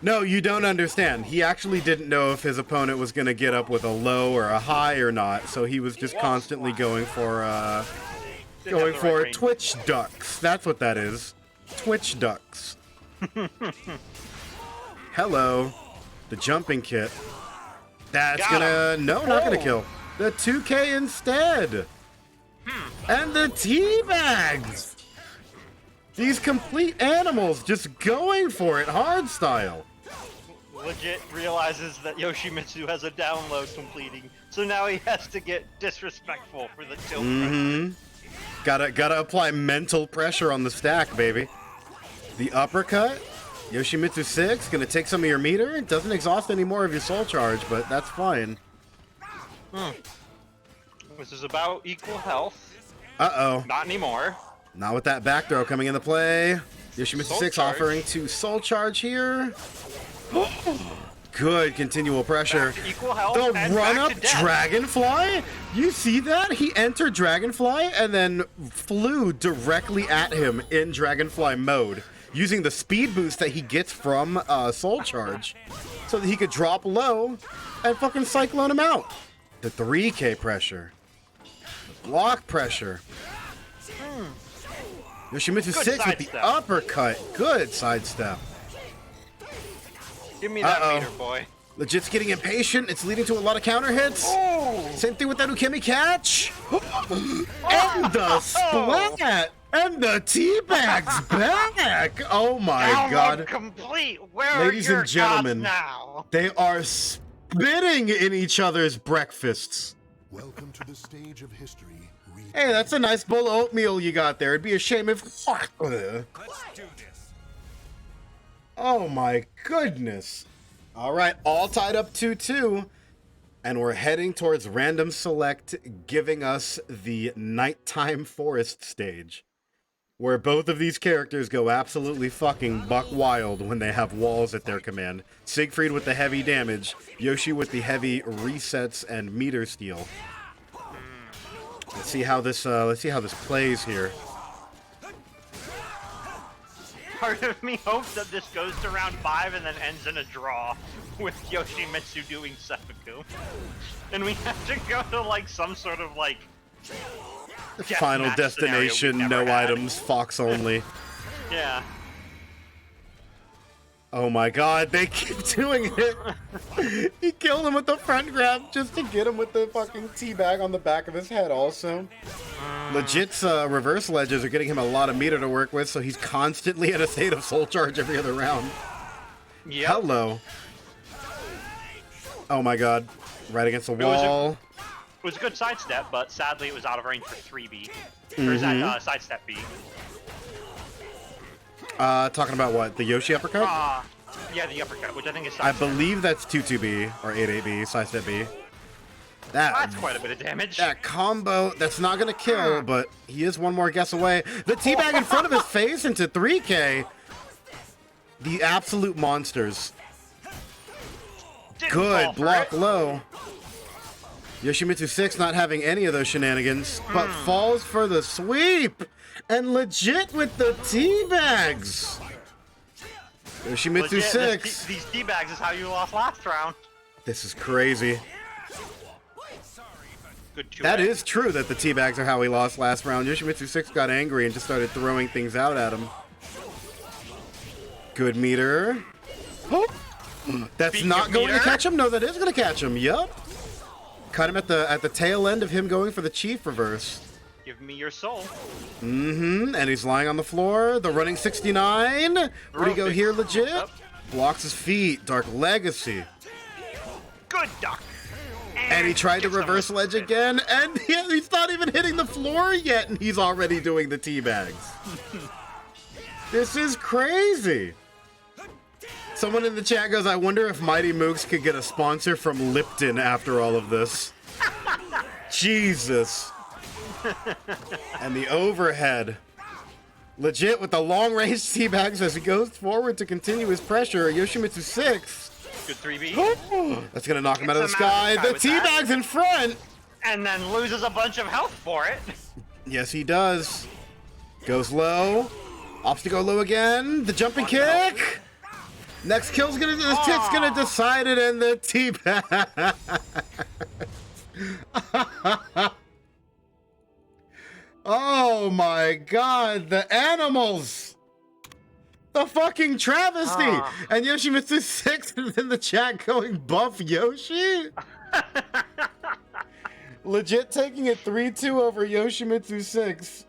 No, you don't understand. He actually didn't know if his opponent was going to get up with a low or a high or not, so he was just constantly going for Didn't Going have the right for range. Twitch ducks. That's what that is. Twitch ducks. Hello. The jumping kit. That's Got gonna... No, not gonna kill. The 2K instead. And the teabags. These complete animals just going for it hard style. Legit realizes that Yoshimitsu has a download completing, so now he has to get disrespectful for the tilt. Gotta apply mental pressure on the stack, baby. The uppercut. Yoshimitsu 6 gonna take some of your meter. It doesn't exhaust any more of your soul charge, but that's fine. This is about equal health. Uh-oh. Not anymore. Not with that back throw coming into play. Yoshimitsu Soul 6 charge. offering to soul charge here. Good continual pressure. Back to equal health The and run back up to death. Dragonfly? You see that? He entered Dragonfly and then flew directly at him in Dragonfly mode, using the speed boost that he gets from Soul Charge so that he could drop low and fucking Cyclone him out. The 3K pressure. The block pressure. Yoshimitsu Good 6 with the sidestep. uppercut. Good sidestep. Give me that Uh-oh. meter, boy. Legit's getting impatient. It's leading to a lot of counter hits. Oh! Same thing with that Ukemi catch. And the splat. And the teabag's back. Oh my Download god. complete. Where Ladies are your and gentlemen. gods now? They are spitting in each other's breakfasts. Welcome to the stage of history. Hey, that's a nice bowl of oatmeal you got there. It'd be a shame if... Let's do this. Oh my goodness. All right, all tied up 2-2. And we're heading towards random select, giving us the nighttime forest stage, where both of these characters go absolutely fucking buck wild when they have walls at their command. Siegfried with the heavy damage, Yoshi with the heavy resets and meter steal. Let's see how this plays here. Part of me hopes that this goes to round 5 and then ends in a draw with Yoshimitsu doing seppuku. And we have to go to like some sort of like Final deathmatch destination, scenario we've no never had. items, Fox only. Yeah. Oh my god, they keep doing it. He killed him with the front grab just to get him with the fucking teabag on the back of his head also. Legit's reverse ledges are getting him a lot of meter to work with, so he's constantly in a state of soul charge every other round. Yep. Hello. Oh my god. Right against the was a- wall. It was a good sidestep, but sadly it was out of range for 3B. Or is that sidestep B? Talking about what? The Yoshi uppercut? Yeah, the uppercut, which I think is I sidestep. believe that's 2-2B or 8-8B, sidestep B. That's quite a bit of damage. That combo, that's not going to kill, but he is one more guess away. The teabag in front of his face into 3K. The absolute monsters. Didn't fall Good, for block it. low. Yoshimitsu 6 not having any of those shenanigans, but falls for the sweep. And legit with the teabags. Yoshimitsu Legit, 6. These teabags is how you lost last round. This is crazy. Good 2 That is true that the teabags are how he lost last round. Yoshimitsu 6 got angry and just started throwing things out at him. Good meter. That's Speaking not of going to meter. catch him? No, that is going to catch him. Yup. Cut him at the tail end of him going for the Chief reverse. Give me your soul. And he's lying on the floor. The running 69. Where'd he go here, legit? Yep. Blocks his feet. Dark Legacy. Good duck. And he tried to gets the reverse ledge spin. again, and he's not even hitting the floor yet, and he's already doing the teabags. This is crazy. Someone in the chat goes, I wonder if Mighty Mooks could get a sponsor from Lipton after all of this. Jesus. And the overhead. Legit with the long-range teabags as he goes forward to continue his pressure. Yoshimitsu 6. Good 3B. That's going to knock him out of the Gets him out sky. of the sky The with that. teabag's in front. And then loses a bunch of health for it. Yes, he does. Goes low. Opts to go low again. The jumping kick. Next kill's gonna. This kick's gonna decide it, and the teabag. Oh my god, the animals! The fucking travesty! And Yoshimitsu 6 is in the chat going buff Yoshi? Legit taking it 3-2 over Yoshimitsu 6.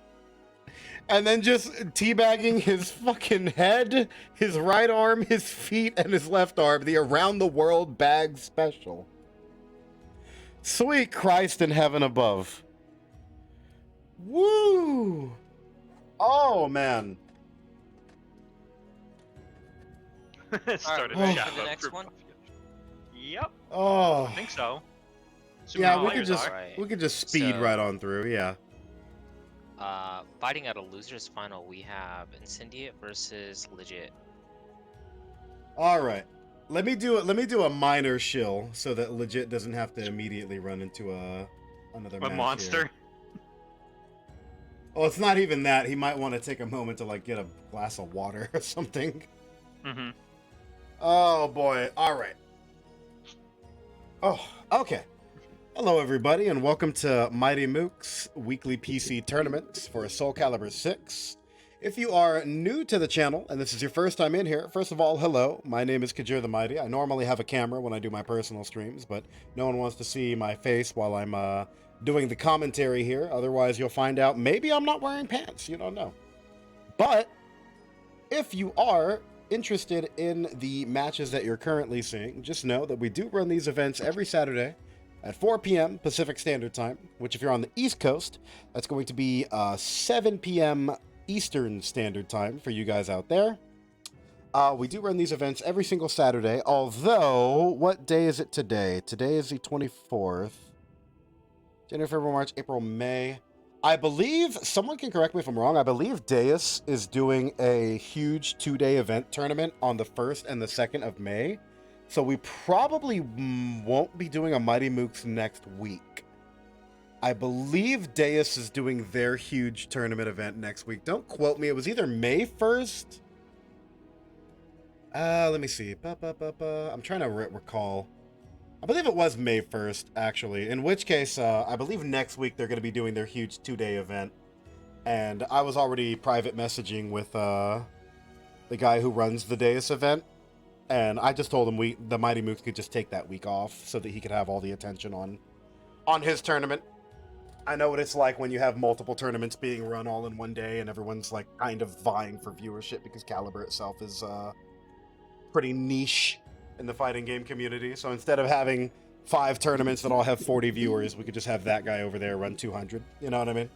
And then just teabagging his fucking head, his right arm, his feet, and his left arm. The Around the World bag special. Sweet Christ in heaven above. Woo! Oh, man. Started Alright, chat for the up next for one? buff Yoshi. Yep, Oh. I think so. Yeah, Assuming we all could players just are. Right. we could just speed So- right on through, yeah. Fighting at a losers final, we have Incendiate versus Legit. All right. Let me do a minor shill so that Legit doesn't have to immediately run into another A match monster. here. Oh, it's not even that. He might want to take a moment to like get a glass of water or something. Mm-hmm. Oh boy. All right. Oh, okay. Hello everybody and welcome to Mighty Mooks weekly PC tournaments for Soul Calibur 6. If you are new to the channel and this is your first time in here, first of all, hello. My name is Kajir the Mighty. I normally have a camera when I do my personal streams, but no one wants to see my face while I'm doing the commentary here. Otherwise, you'll find out maybe I'm not wearing pants. You don't know. But if you are interested in the matches that you're currently seeing, just know that we do run these events every Saturday at 4 p.m. Pacific Standard Time, which if you're on the East Coast, that's going to be 7 p.m. Eastern Standard Time for you guys out there. We do run these events every single Saturday, although, what day is it today? Today is the 24th. January, February, March, April, May. I believe, someone can correct me if I'm wrong, I believe Deus is doing a huge 2-day event tournament on the 1st and the 2nd of May. So we probably won't be doing a Mighty Mooks next week. I believe Deus is doing their huge tournament event next week. Don't quote me. It was either May 1st. Let me see. I'm trying to recall. I believe it was May 1st, actually. In which case, I believe next week they're going to be doing their huge 2-day event. And I was already private messaging with the guy who runs the Deus event. And I just told him the Mighty Mooks could just take that week off so that he could have all the attention on his tournament. I know what it's like when you have multiple tournaments being run all in one day and everyone's like kind of vying for viewership because Calibur itself is pretty niche in the fighting game community. So instead of having 5 tournaments that all have 40 viewers, we could just have that guy over there run 200. You know what I mean?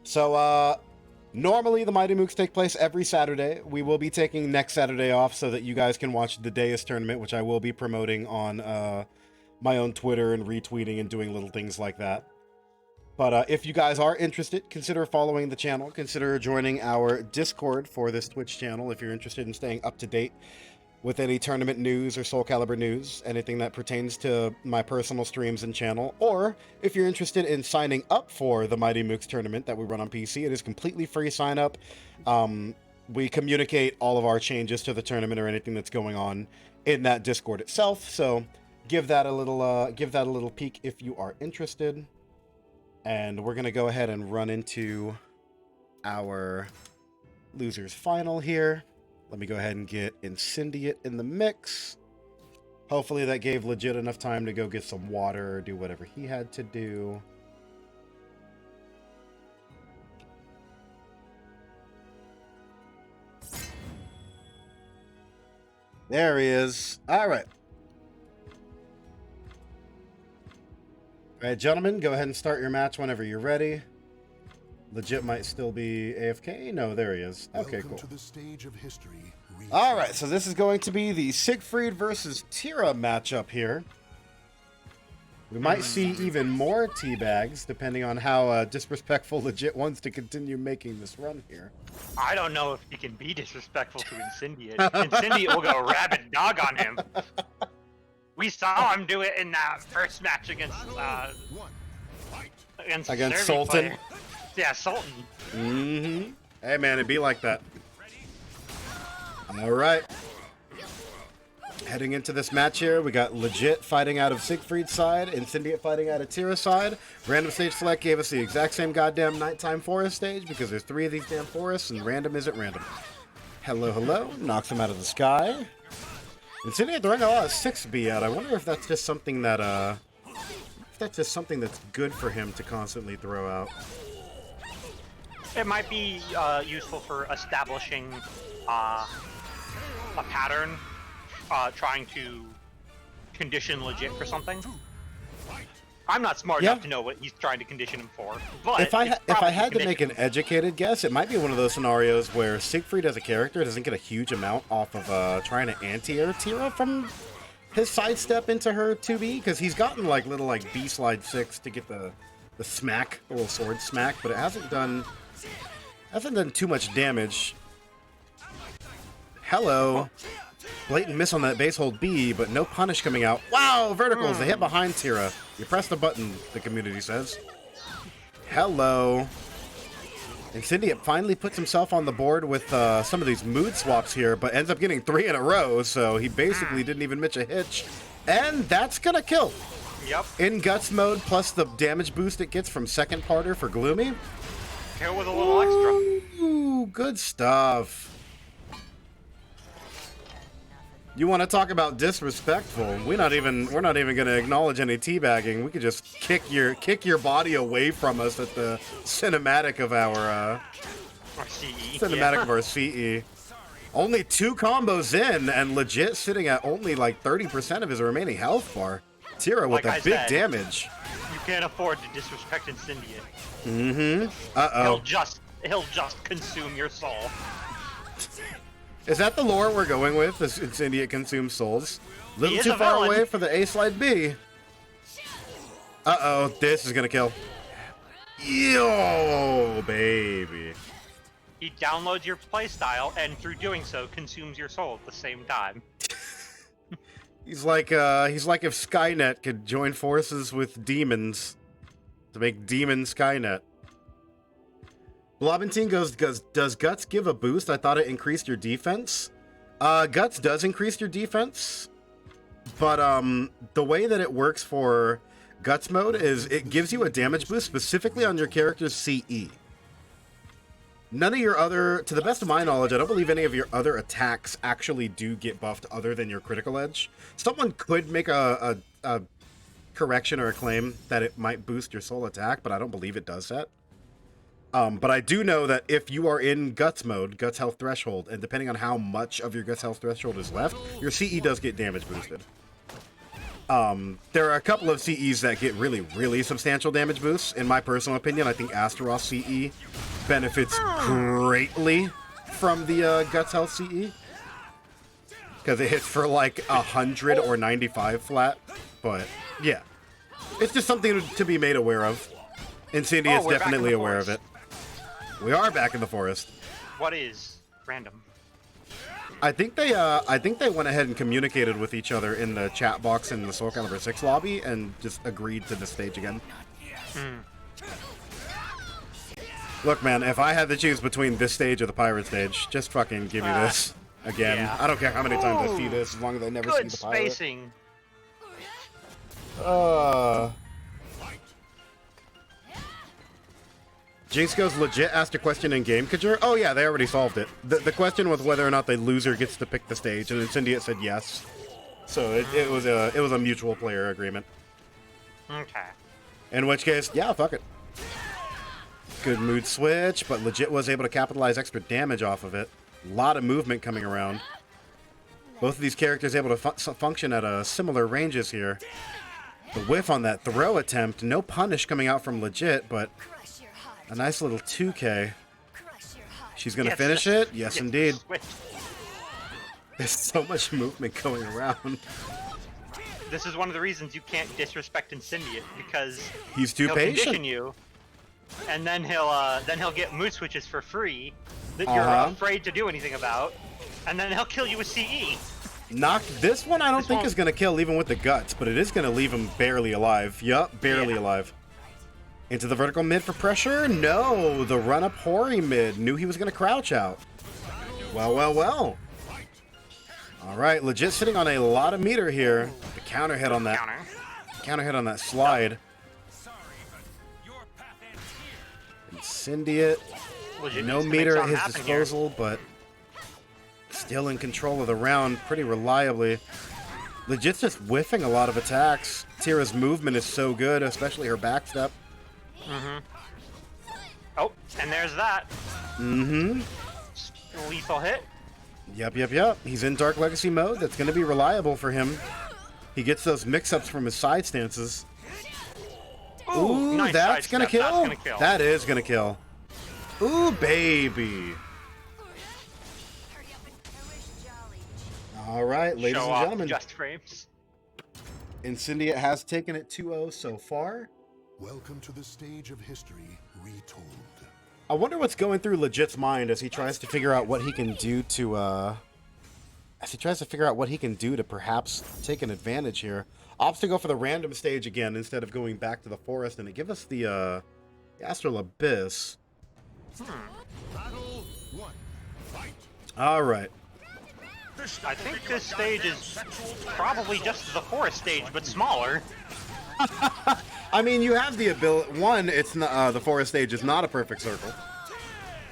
So, normally, the Mighty Mooks take place every Saturday. We will be taking next Saturday off so that you guys can watch the Deus tournament, which I will be promoting on my own Twitter and retweeting and doing little things like that. But if you guys are interested, consider following the channel. Consider joining our Discord for this Twitch channel if you're interested in staying up to date with any tournament news or Soul Calibur news, anything that pertains to my personal streams and channel, or if you're interested in signing up for the Mighty Mooks tournament that we run on PC, it is completely free sign up. We communicate all of our changes to the tournament or anything that's going on in that Discord itself, so give that a little peek if you are interested. And we're gonna go ahead and run into our losers final here. Let me go ahead and get Incendiate in the mix. Hopefully that gave Legit enough time to go get some water or do whatever he had to do. There he is. All right. All right, gentlemen, go ahead and start your match whenever you're ready. Legit might still be AFK. No, there he is. Okay, Welcome cool. to the stage of history. All right, so this is going to be the Siegfried versus Tira matchup here. We might see even more teabags, depending on how disrespectful Legit wants to continue making this run here. I don't know if he can be disrespectful to Incendiate. Incendiate will go rabid dog on him. We saw him do it in that first match against Against Serbian Sultan. player. Yeah, Sultan. Mm-hmm. Hey, man, it'd be like that. All right. Heading into this match here, we got Legit fighting out of Siegfried's side, Incendiate fighting out of Tira's side. Random stage select gave us the exact same goddamn nighttime forest stage because there's 3 of these damn forests and random isn't random. Hello, hello. Knocks him out of the sky. Incendiate throwing a lot of 6B out. I wonder if that's just something that, that's good for him to constantly throw out. It might be useful for establishing a pattern, trying to condition Legit for something. I'm not smart enough to know what he's trying to condition him for, but if I had to make an educated guess, it might be one of those scenarios where Siegfried as a character doesn't get a huge amount off of trying to anti-air Tira from his sidestep into her 2B, because he's gotten like little like B slide 6 to get the smack, the little sword smack, but it hasn't done too much damage. Hello. Blatant miss on that base hold B, but no punish coming out. Wow, verticals, they hit behind Tira. You press the button, the community says. Hello. Incendiate finally puts himself on the board with some of these mood swaps here, but ends up getting 3 in a row, so he basically didn't even miss a hitch. And that's gonna kill. Yep. In Guts mode, plus the damage boost it gets from second parter for Gloomy. Kill with a little extra. Ooh, good stuff. You want to talk about disrespectful? We're not even going to acknowledge any teabagging. We could just kick your body away from us at the cinematic of our CE. cinematic of our CE. Only 2 combos in, and Legit sitting at only like 30% of his remaining health bar. Tira with Like a big said, damage. You can't afford to disrespect Incendiate. Mm-hmm. Uh-oh. He'll just consume your soul. Is that the lore we're going with? This Incendiate consumes souls. Little He too is a far villain. away for the A slide B. Uh-oh, this is gonna kill. Yo, baby. He downloads your playstyle and through doing so consumes your soul at the same time. He's like if Skynet could join forces with demons to make Demon Skynet. Blobentine goes, does Guts give a boost? I thought it increased your defense. Guts does increase your defense, but the way that it works for Guts mode is it gives you a damage boost specifically on your character's CE. None of your other, to the best of my knowledge, I don't believe any of your other attacks actually do get buffed other than your critical edge. Someone could make a correction or a claim that it might boost your soul attack, but I don't believe it does that. But I do know that if you are in Guts mode, Guts Health Threshold, and depending on how much of your Guts Health Threshold is left, your CE does get damage boosted. There are a couple of CEs that get really, really substantial damage boosts. In my personal opinion, I think Astaroth CE benefits greatly from the Guts Health CE. Because it hits for like 100 or 95 flat. But, yeah. It's just something to be made aware of. Incendiate's definitely aware of it. We are back in the forest. What is random? I think they went ahead and communicated with each other in the chat box in the Soul Calibur 6 lobby and just agreed to the stage again. Look, man, if I had to choose between this stage or the pirate stage, just fucking give me this again. Yeah. I don't care how many times I see this, as long as I never see Good the pirate. spacing. Jinx goes legit asked a question in game, Kajur. Oh yeah, they already solved it. The question was whether or not the loser gets to pick the stage, and Incendiate said yes. So it was a mutual player agreement. Okay. In which case, yeah, fuck it. Good mood switch, but Legit was able to capitalize extra damage off of it. A lot of movement coming around. Both of these characters able to function at similar ranges here. The whiff on that throw attempt, no punish coming out from Legit, but a nice little 2K. She's going to finish it? Yes, indeed. There's so much movement going around. This is one of the reasons you can't disrespect Incendiate, because He's too he'll patient. condition you, and then he'll get mood switches for free that you're afraid to do anything about, and then he'll kill you with CE. This one I don't think is going to kill even with the guts, but it is going to leave him barely alive. Yup, barely alive. Into the vertical mid for pressure? No, the run-up Hori mid. Knew he was going to crouch out. Well, well, well. All right, legit sitting on a lot of meter here. The counter hit on that. Counter hit on that slide. Incendiate. Legit No needs to make meter at something his happen here. disposal, but still in control of the round pretty reliably. Legit's just whiffing a lot of attacks. Tira's movement is so good, especially her backstep. Oh, and there's that. Lethal hit. Yep. He's in Dark Legacy mode. That's going to be reliable for him. He gets those mix-ups from his side stances. Ooh, nice that's going to sidestep. kill? That's gonna kill. That is going to kill. Ooh, baby. All right, ladies Show and off gentlemen. just frames. Incendiate has taken it 2-0 so far. Welcome to the stage of history retold. I wonder what's going through Legit's mind as he tries to figure out what he can do to, perhaps take an advantage here. Opts to go for the random stage again instead of going back to the forest, and it give us the Astral Abyss. Battle 1. Fight. All right. I think this stage is probably just the forest stage, but smaller. I mean, you have the ability. One, it's not, the forest stage is not a perfect circle.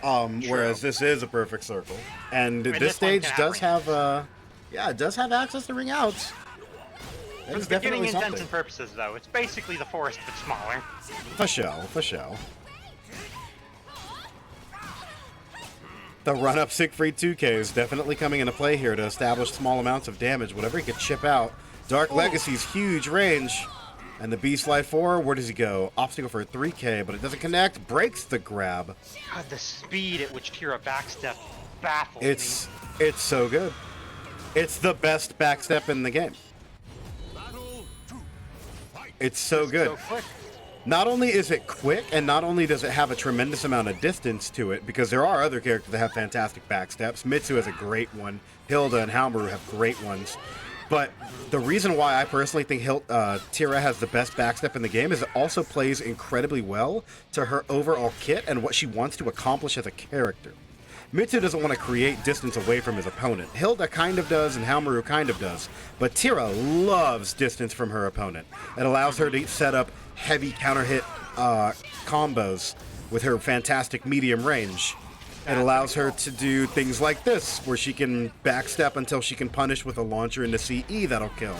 Whereas this is a perfect circle, and this this one stage can does have have it does have access to ring outs. For That's beginning definitely intents something. and purposes, though, it's basically the forest, but smaller. For sure. The run-up Siegfried 2K is definitely coming into play here to establish small amounts of damage, whatever he could chip out. Dark Legacy's huge range. And the B-Slide 4, where does he go? Obstacle for a 3K, but it doesn't connect. Breaks the grab. God, the speed at which Tira backstep baffles It's me. so good. It's the best backstep in the game. Battle 2. Fight. It's so good. So quick. Not only is it quick, and not only does it have a tremendous amount of distance to it, because there are other characters that have fantastic backsteps. Mitsu has a great one. Hilda and Halmaru have great ones. But the reason why I personally think Tira has the best backstep in the game is it also plays incredibly well to her overall kit and what she wants to accomplish as a character. Mitsu doesn't want to create distance away from his opponent. Hilda kind of does, and Halmaru kind of does. But Tira loves distance from her opponent. It allows her to set up heavy counter hit combos with her fantastic medium range. It allows her to do things like this, where she can backstep until she can punish with a launcher into CE that'll kill.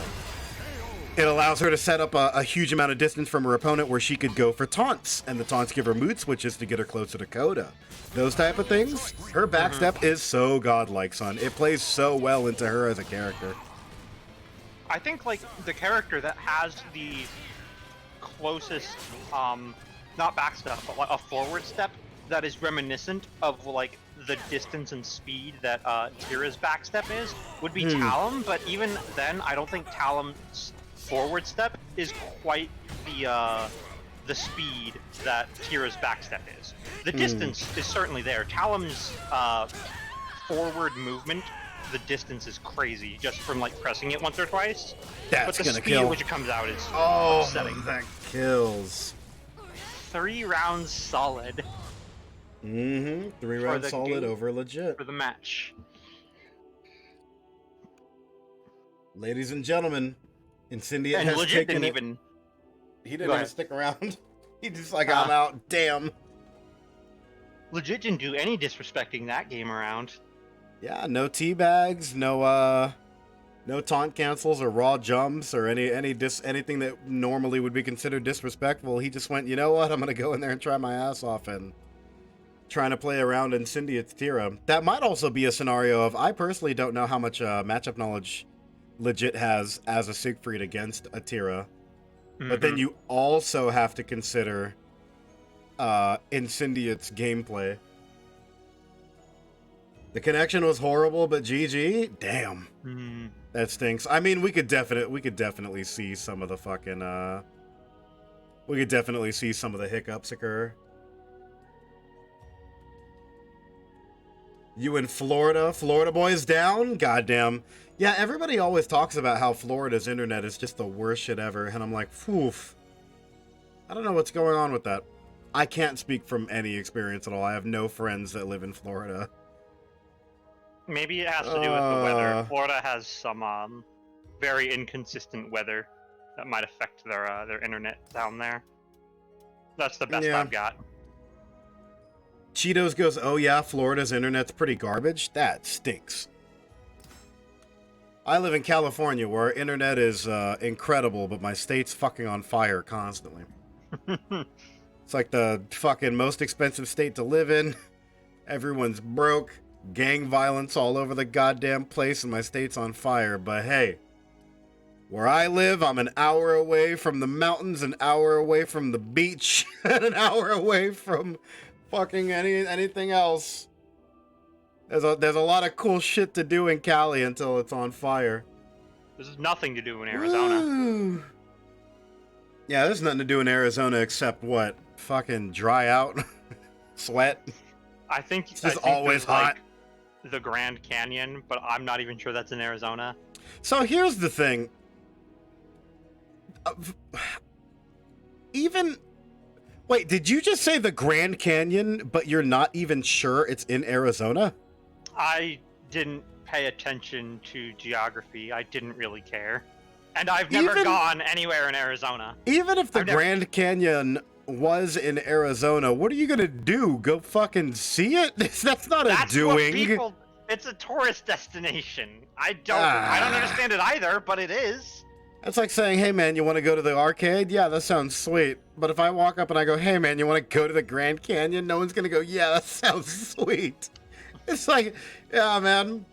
It allows her to set up a huge amount of distance from her opponent where she could go for taunts, and the taunts give her mood switches to get her closer to Coda. Those type of things. Her backstep is so godlike, son. It plays so well into her as a character. I think, like, the character that has the closest, not backstep, but like a forward step that is reminiscent of, like, the distance and speed that Tira's backstep is would be Talum, but even then, I don't think Talum's forward step is quite the speed that Tira's backstep is. The distance is certainly there. Talum's forward movement, the distance is crazy just from, like, pressing it once or twice. That's but the gonna speed kill. at which it comes out is Oh, upsetting. that kills. 3 rounds solid 3 rounds the solid game. over legit. for the match. Ladies and gentlemen, Incendiate And has legit taken didn't it. even. He Go didn't even ahead. stick around. He just like, I'm out. Damn. Legit didn't do any disrespecting that game around. Yeah, no teabags, no taunt cancels or raw jumps or anything that normally would be considered disrespectful. He just went, you know what? I'm gonna go in there and try my ass off and trying to play around Incendiate's Tira. That might also be a scenario of, I personally don't know how much matchup knowledge Legit has as a Siegfried against a Tira. But then you also have to consider Incendiate's gameplay. The connection was horrible, but GG? Damn. That stinks. I mean, we could definitely see some of the fucking we could definitely see some of the hiccups occur. You in Florida? Florida boys down? Goddamn. Yeah, everybody always talks about how Florida's internet is just the worst shit ever, and I'm like, poof. I don't know what's going on with that. I can't speak from any experience at all. I have no friends that live in Florida. Maybe it has to do with the weather. Florida has some very inconsistent weather that might affect their internet down there. That's the best Yeah. I've got. Cheetos goes, oh yeah, Florida's internet's pretty garbage? That stinks. I live in California where our internet is incredible, but my state's fucking on fire constantly. It's like the fucking most expensive state to live in. Everyone's broke. Gang violence all over the goddamn place, and my state's on fire. But hey, where I live, I'm an hour away from the mountains, an hour away from the beach, and an hour away from fucking anything else. There's a lot of cool shit to do in Cali until it's on fire. There's nothing to do in Arizona. Woo. Yeah, there's nothing to do in Arizona except what? Fucking dry out, sweat. I think It's just always hot. Like the Grand Canyon, but I'm not even sure that's in Arizona. So here's the thing. Wait, did you just say the Grand Canyon, but you're not even sure it's in Arizona? I didn't pay attention to geography. I didn't really care. And I've never gone anywhere in Arizona. Even if the Grand Canyon was in Arizona, what are you gonna do? Go fucking see it? That's not a doing. It's a tourist destination. I don't understand it either, but it is. That's like saying, hey man, you want to go to the arcade? Yeah, that sounds sweet. But if I walk up and I go, hey man, you want to go to the Grand Canyon? No one's gonna go, yeah, that sounds sweet. It's like, yeah man,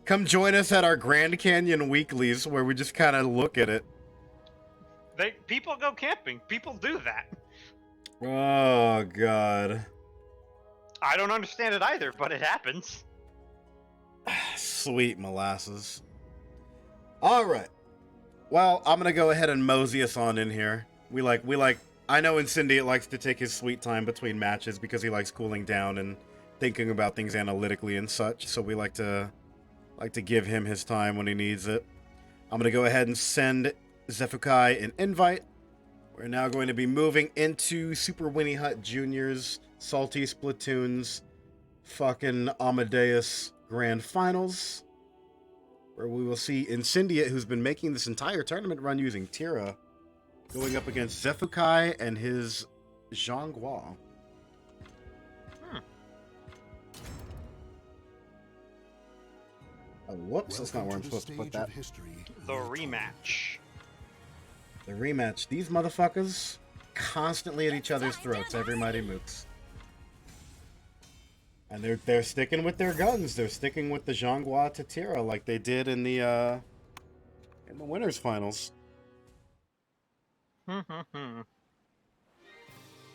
come join us at our Grand Canyon weeklies where we just kind of look at it. People go camping. People do that. Oh god. I don't understand it either, but it happens. Sweet molasses. Alright. Well, I'm gonna go ahead and mosey us on in here. We like I know Incendiate likes to take his sweet time between matches because he likes cooling down and thinking about things analytically and such, so we like to give him his time when he needs it. I'm gonna go ahead and send Zefukai an invite. We're now going to be moving into Super Winnie Hut Junior's Salty Splatoon's fucking Amadeus Grand Finals, where we will see Incendiate, who's been making this entire tournament run using Tira, going up against Zefukai and his Zhonghua. Oh, whoops, that's not where I'm supposed to put that. The rematch. The rematch. These motherfuckers constantly at each other's throats, every mighty Mooks. And they're sticking with their guns. They're sticking with the Zhonghua to Tira like they did in the winners finals. A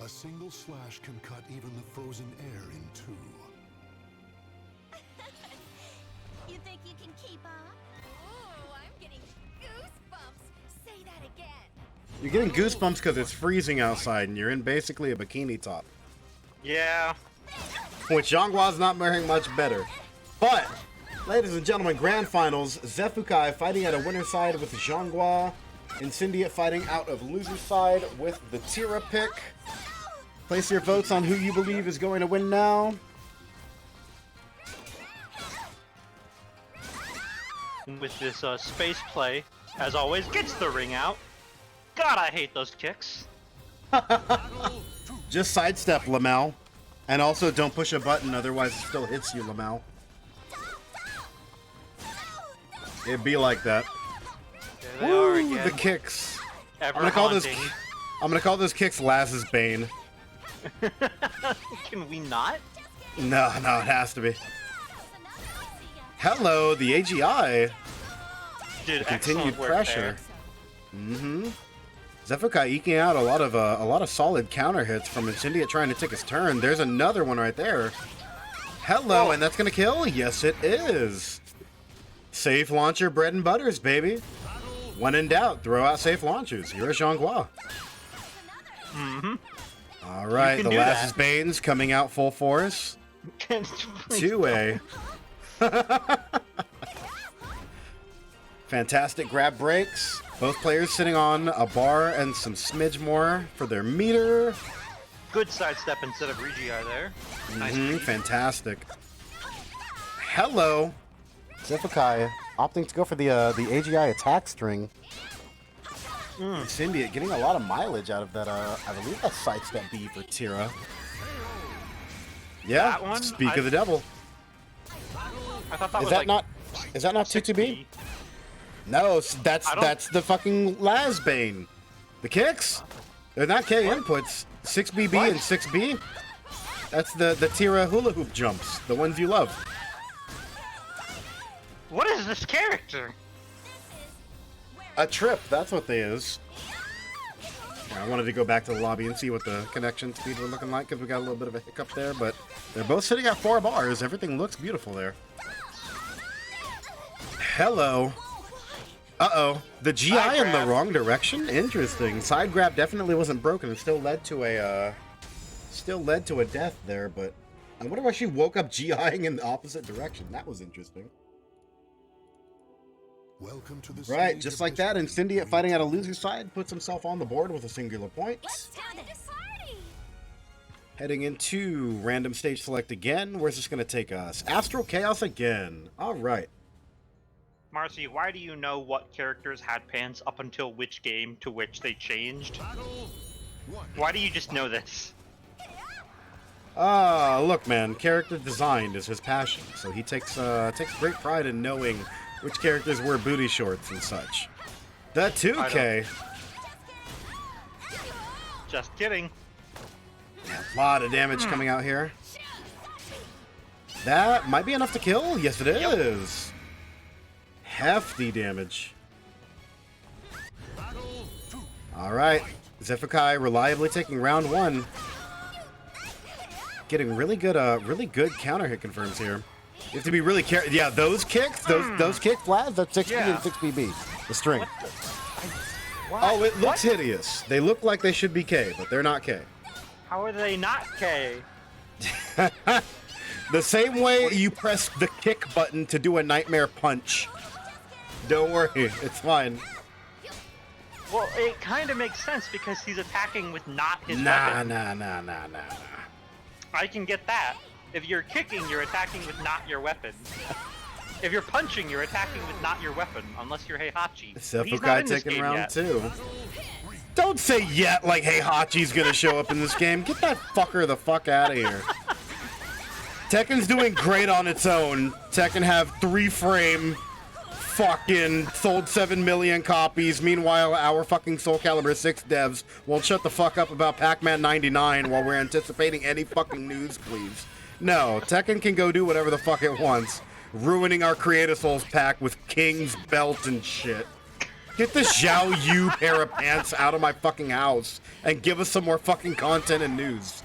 single slash can cut even the frozen air in two. You think you can keep up? Oh, I'm getting goosebumps. Say that again. You're getting goosebumps because it's freezing outside and you're in basically a bikini top. Yeah. Which Zhonghua's not wearing much better. But, ladies and gentlemen, Grand Finals, Zefukai fighting at a winner side with Zhonghua, Incendiate fighting out of loser side with the Tira pick. Place your votes on who you believe is going to win now. With this space play, as always, gets the ring out. God, I hate those kicks. Just sidestep, Lamau. And also don't push a button, otherwise it still hits you, Lamau. It'd be like that. There they are again. The kicks. Ever I'm haunting. gonna call those kicks Laz's Bane. Can we not? No, it has to be. Hello, the AGI. Dude, Continued excellent work pressure. Mm-hmm. Zefukai eking out a lot of solid counter hits from Incendiate trying to take his turn. There's another one right there. Hello, and that's gonna kill? Yes, it is. Safe launcher bread and butters, baby. When in doubt, throw out safe launchers. You're a Zhonghua. Mm-hmm. All right, the Laz's Banes coming out full force. 2A. Fantastic grab breaks. Both players sitting on a bar and some smidge more for their meter. Good sidestep instead of Regi there. Nice. Fantastic. Hello. Zephykai opting to go for the AGI attack string. Cindy getting a lot of mileage out of that. I believe that's sidestep B for Tira. Yeah, That one? speak of the devil. I thought that Is was that like not? Is that not 2-2B? No, that's the fucking Lasbane. The kicks? They're not K inputs. 6BB and 6B. That's the Tira hula hoop jumps, the ones you love. What is this character? A trip, that's what they is. I wanted to go back to the lobby and see what the connection speed were looking like because we got a little bit of a hiccup there, but they're both sitting at 4 bars. Everything looks beautiful there. Hello. Uh-oh. The GI in the wrong direction? Interesting. Side grab definitely wasn't broken. It still led to a death there, but I wonder why she woke up GIing in the opposite direction. That was interesting. Welcome to the Right, stage just of like that, and history. Cindy fighting at a loser side puts himself on the board with a singular point. It's time to party. Heading into random stage select again. Where's this going to take us? Astral Chaos again. All right. Marcy, why do you know what characters had pants up until which game to which they changed? Battle 1. Why do you just know this? Look, man, character design is his passion, so he takes great pride in knowing which characters wear booty shorts and such. The 2K. Just kidding. A lot of damage coming out here. That might be enough to kill. Yes, it is. Hefty damage. Battle 2. All right, Zephykai reliably taking round 1. Getting really good counter hit confirms here. You have to be really careful. Yeah, those kicks, those kick flags, that's 6B and 6BB. The string. Oh, it looks hideous. They look like they should be K, but they're not K. How are they not K? The same way you press the kick button to do a nightmare punch. Don't worry, it's fine. Well, it kind of makes sense because he's attacking with not his Nah. weapon. I can get that. If you're kicking, you're attacking with not your weapon. If you're punching, you're attacking with not your weapon, unless you're Heihachi. He's not Zephykai in this taking game round yet. 2. Don't say yet like Heihachi's gonna show up in this game. Get that fucker the fuck out of here. Tekken's doing great on its own. Tekken have 3-frame, fucking sold 7 million copies. Meanwhile, our fucking Soul Calibur 6 devs won't shut the fuck up about Pac-Man 99 while we're anticipating any fucking news, please. No, Tekken can go do whatever the fuck it wants, ruining our Creator Souls pack with King's belt and shit. Get the Xiao Yu pair of pants out of my fucking house and give us some more fucking content and news.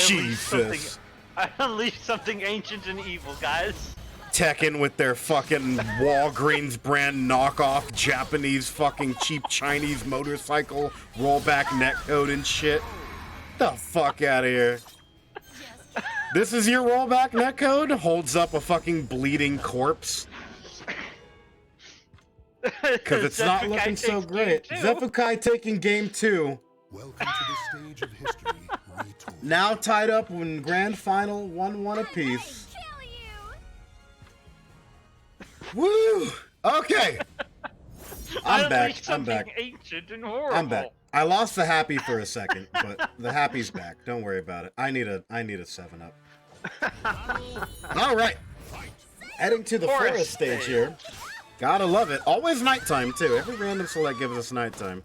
Jesus. I unleashed something ancient and evil, guys. Tekken with their fucking Walgreens brand knockoff Japanese fucking cheap Chinese motorcycle rollback netcode and shit. The fuck out of here. This is your rollback netcode? Holds up a fucking bleeding corpse. Because it's not looking so great. Zephykai taking game 2. Welcome to the stage of history retold. Now tied up in grand final 1-1 apiece. Kill you. Woo! Okay. I'm back. I'm back. Ancient and horrible. I'm back. I lost the happy for a second, but the happy's back. Don't worry about it. I need a 7-up. All right. Heading to the forest stage here. Gotta love it. Always nighttime too. Every random select gives us nighttime.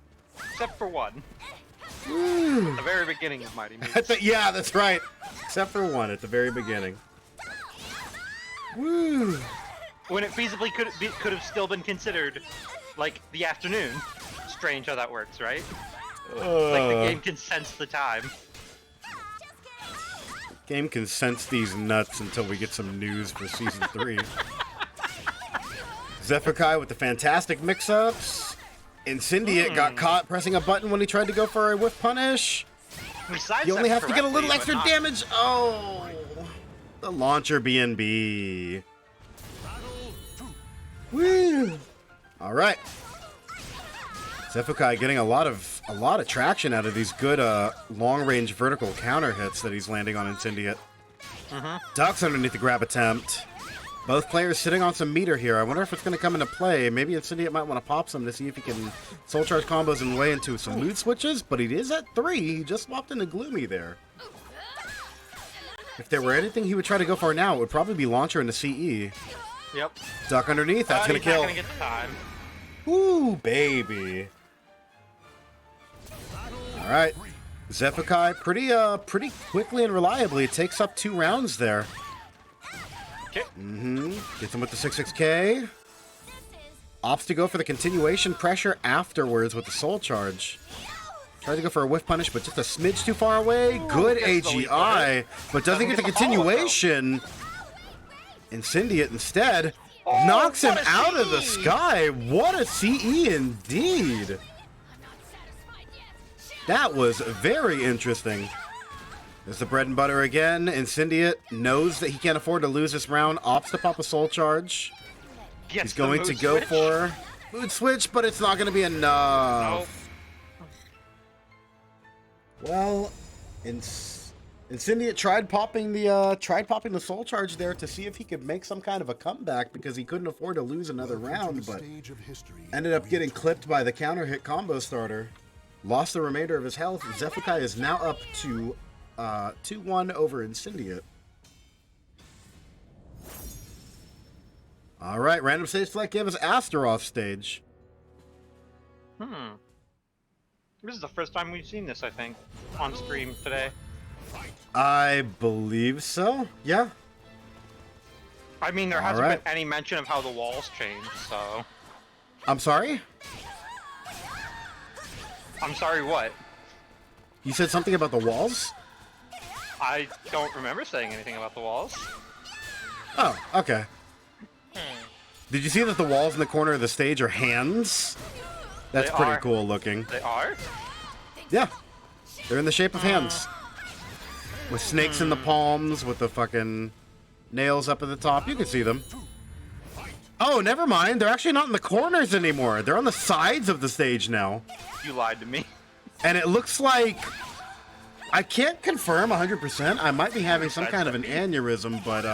Except for one. Woo. The very beginning of Mighty Mooks. Yeah, that's right. Except for one at the very beginning. Woo. When it feasibly could have still been considered, like, the afternoon. Strange how that works, right? Like, the game can sense the time. Game can sense these nuts until we get some news for Season 3. Zephykai with the fantastic mix-ups. Incendiate got caught pressing a button when he tried to go for a whiff punish. You only have to get a little extra damage. Oh, the launcher BNB. Woo! All right. Zephykai getting a lot of traction out of these good long-range vertical counter hits that he's landing on Incendiate. Ducks underneath the grab attempt. Both players sitting on some meter here. I wonder if it's going to come into play. Maybe Incendiate might want to pop some to see if he can soul charge combos and way into some mood switches, but he is at 3. He just swapped into Gloomy there. If there were anything he would try to go for now, it would probably be Launcher into CE. Yep. Duck underneath, that's going to kill. He's not gonna get the time. Ooh, baby. All right. Zephykai pretty quickly and reliably takes up 2 rounds there. Okay. Gets him with the 6-6K. Opts to go for the continuation pressure afterwards with the soul charge. Tried to go for a whiff punish, but just a smidge too far away. Good AGI, but doesn't get the continuation. Incendiate instead knocks him out of the sky. What a CE indeed. That was very interesting. There's the bread and butter again. Incendiate knows that he can't afford to lose this round. Opts to pop a soul charge. He's going to go for mood switch, but it's not going to be enough. Nope. Well, Incendiate tried popping the soul charge there to see if he could make some kind of a comeback because he couldn't afford to lose another round, but ended up getting clipped by the counter hit combo starter. Lost the remainder of his health. Zephykai is now up to 2-1 over Incendiate. All right, random stage select gave us Astaroth stage. This is the first time we've seen this, I think, on stream today. I believe so. Yeah. I mean, there hasn't been any mention of how the walls changed, so... I'm sorry? I'm sorry, what? You said something about the walls? I don't remember saying anything about the walls. Oh, okay. Did you see that the walls in the corner of the stage are hands? That's pretty cool looking. They are? Yeah. They're in the shape of hands. With snakes in the palms, with the fucking nails up at the top. You can see them. Oh, never mind. They're actually not in the corners anymore. They're on the sides of the stage now. You lied to me. And it looks like... I can't confirm 100%. I might be having some kind of an aneurysm, but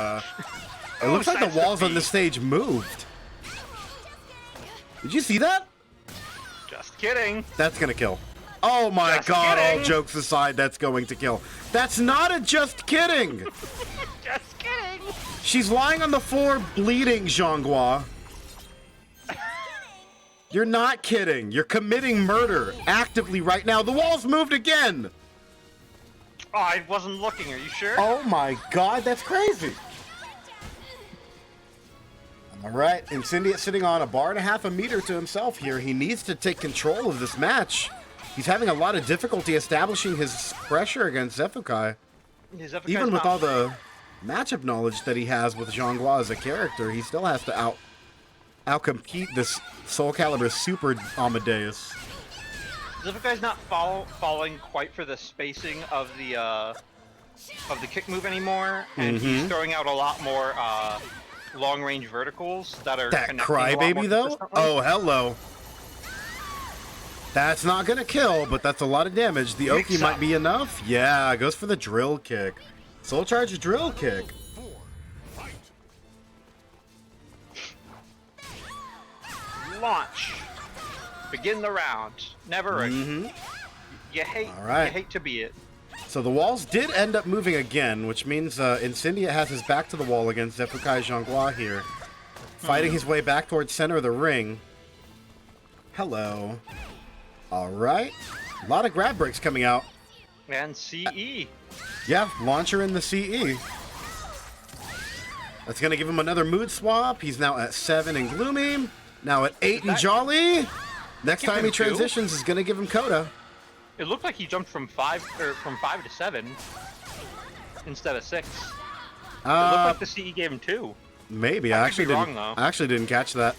it looks like the walls on the stage moved. Did you see that? Just kidding. That's gonna kill. Oh my god, kidding. all jokes aside, that's going to kill. That's not a just kidding! Just kidding. She's lying on the floor bleeding, Zhonghua. You're not kidding. You're committing murder actively right now. The walls moved again! Oh, I wasn't looking, are you sure? Oh my god, that's crazy! Alright, Incendiate sitting on a bar and a half a meter to himself here. He needs to take control of this match. He's having a lot of difficulty establishing his pressure against Zephykai. Even with all the matchup knowledge that he has with Zhonghua as a character, he still has to outcompete this Soul Calibur Super Amadeus. Zephykai's not following quite for the spacing of the kick move anymore, and he's throwing out a lot more long-range verticals that are that connecting crybaby though. Oh, hello. That's not gonna kill, but that's a lot of damage. The Oki might be enough. Yeah, goes for the drill kick. Soul charge drill kick. Launch. Begin the round. Never ready. You hate to be it. So the walls did end up moving again, which means Incendiate has his back to the wall against Zephykai Zhonghua here. Fighting his way back towards center of the ring. Hello. Alright. A lot of grab breaks coming out. And CE. Yeah, launcher in the CE. That's going to give him another mood swap. He's now at 7 in Gloomy. Now at 8 in Jolly. Next time he transitions is going to give him Coda. It looked like he jumped from 5 to 7 instead of 6. It looked like the CE gave him 2. Maybe. I actually didn't catch that.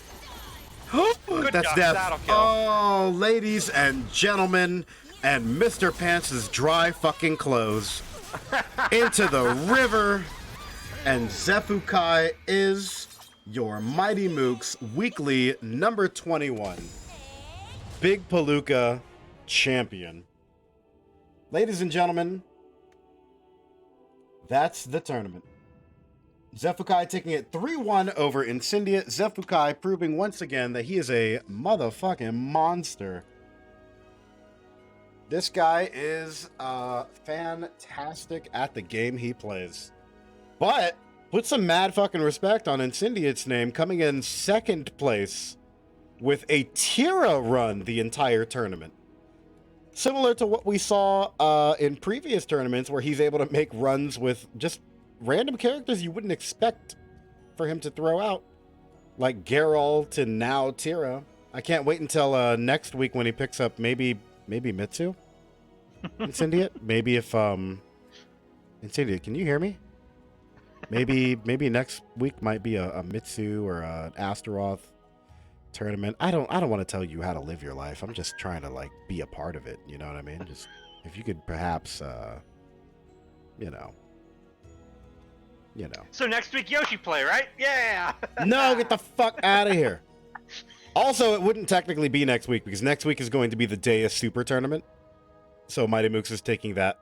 That's job. death. That'll kill. Oh, ladies and gentlemen, and Mr. Pants' dry fucking clothes into the river, and Zephykai is your Mighty Mooks weekly number 21 Big Palooka champion. Ladies and gentlemen, that's the tournament. Zefukai taking it 3-1 over Incendia. Zefukai proving once again that he is a motherfucking monster. This guy is fantastic at the game he plays. But put some mad fucking respect on Incendia's name, coming in second place with a Tira run the entire tournament. Similar to what we saw in previous tournaments where he's able to make runs with just random characters you wouldn't expect for him to throw out. Like Geralt and now Tira. I can't wait until next week when he picks up maybe Mitsu? Incendia? Maybe if Incendia, can you hear me? Maybe next week might be a Mitsu or an Astaroth tournament. I don't want to tell you how to live your life. I'm just trying to like be a part of it, you know what I mean? Just if you could perhaps you know. So next week Yoshi play, right? Yeah. No, get the fuck out of here. Also, it wouldn't technically be next week because next week is going to be the Deus Super Tournament. So Mighty Mooks is taking that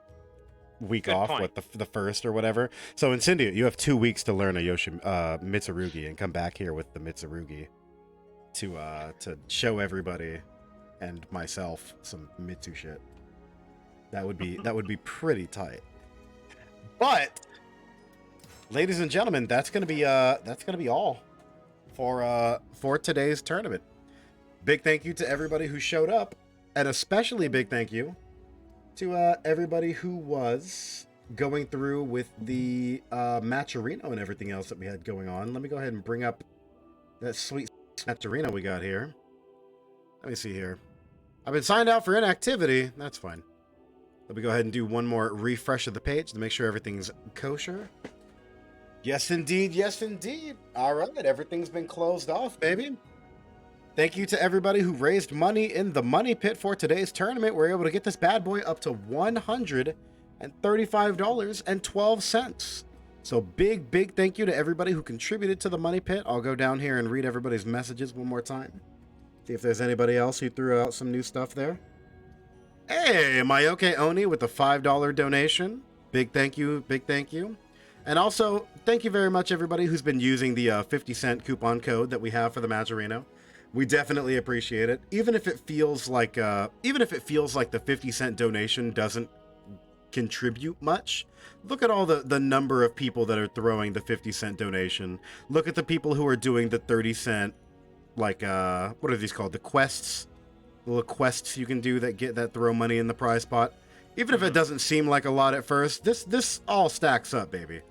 week off, point. what the first or whatever. So Incendia, you have 2 weeks to learn a Mitsurugi and come back here with the Mitsurugi to show everybody and myself some Mitsu shit. That would be pretty tight. But ladies and gentlemen, that's gonna be all for today's tournament. Big thank you to everybody who showed up, and especially big thank you to everybody who was going through with the Matcherino and everything else that we had going on. Let me go ahead and bring up that sweet Matcherino we got here. Let me see here. I've been signed out for inactivity. That's fine. Let me go ahead and do one more refresh of the page to make sure everything's kosher. Yes, indeed. Yes, indeed. All right. Everything's been closed off, baby. Thank you to everybody who raised money in the money pit for today's tournament. We're able to get this bad boy up to $135.12. So big thank you to everybody who contributed to the money pit. I'll go down here and read everybody's messages one more time. See if there's anybody else who threw out some new stuff there. Hey, Mayoke Oni with the $5 donation. Big thank you, big thank you. And also, thank you very much everybody who's been using the 50-cent coupon code that we have for the Matcherino. We definitely appreciate it. Even if it feels like the 50-cent donation doesn't contribute much, look at all the number of people that are throwing the 50-cent donation. Look at the people who are doing the 30-cent, like, what are these called? The quests? The little quests you can do that throw money in the prize pot. Even if it doesn't seem like a lot at first, this all stacks up, baby.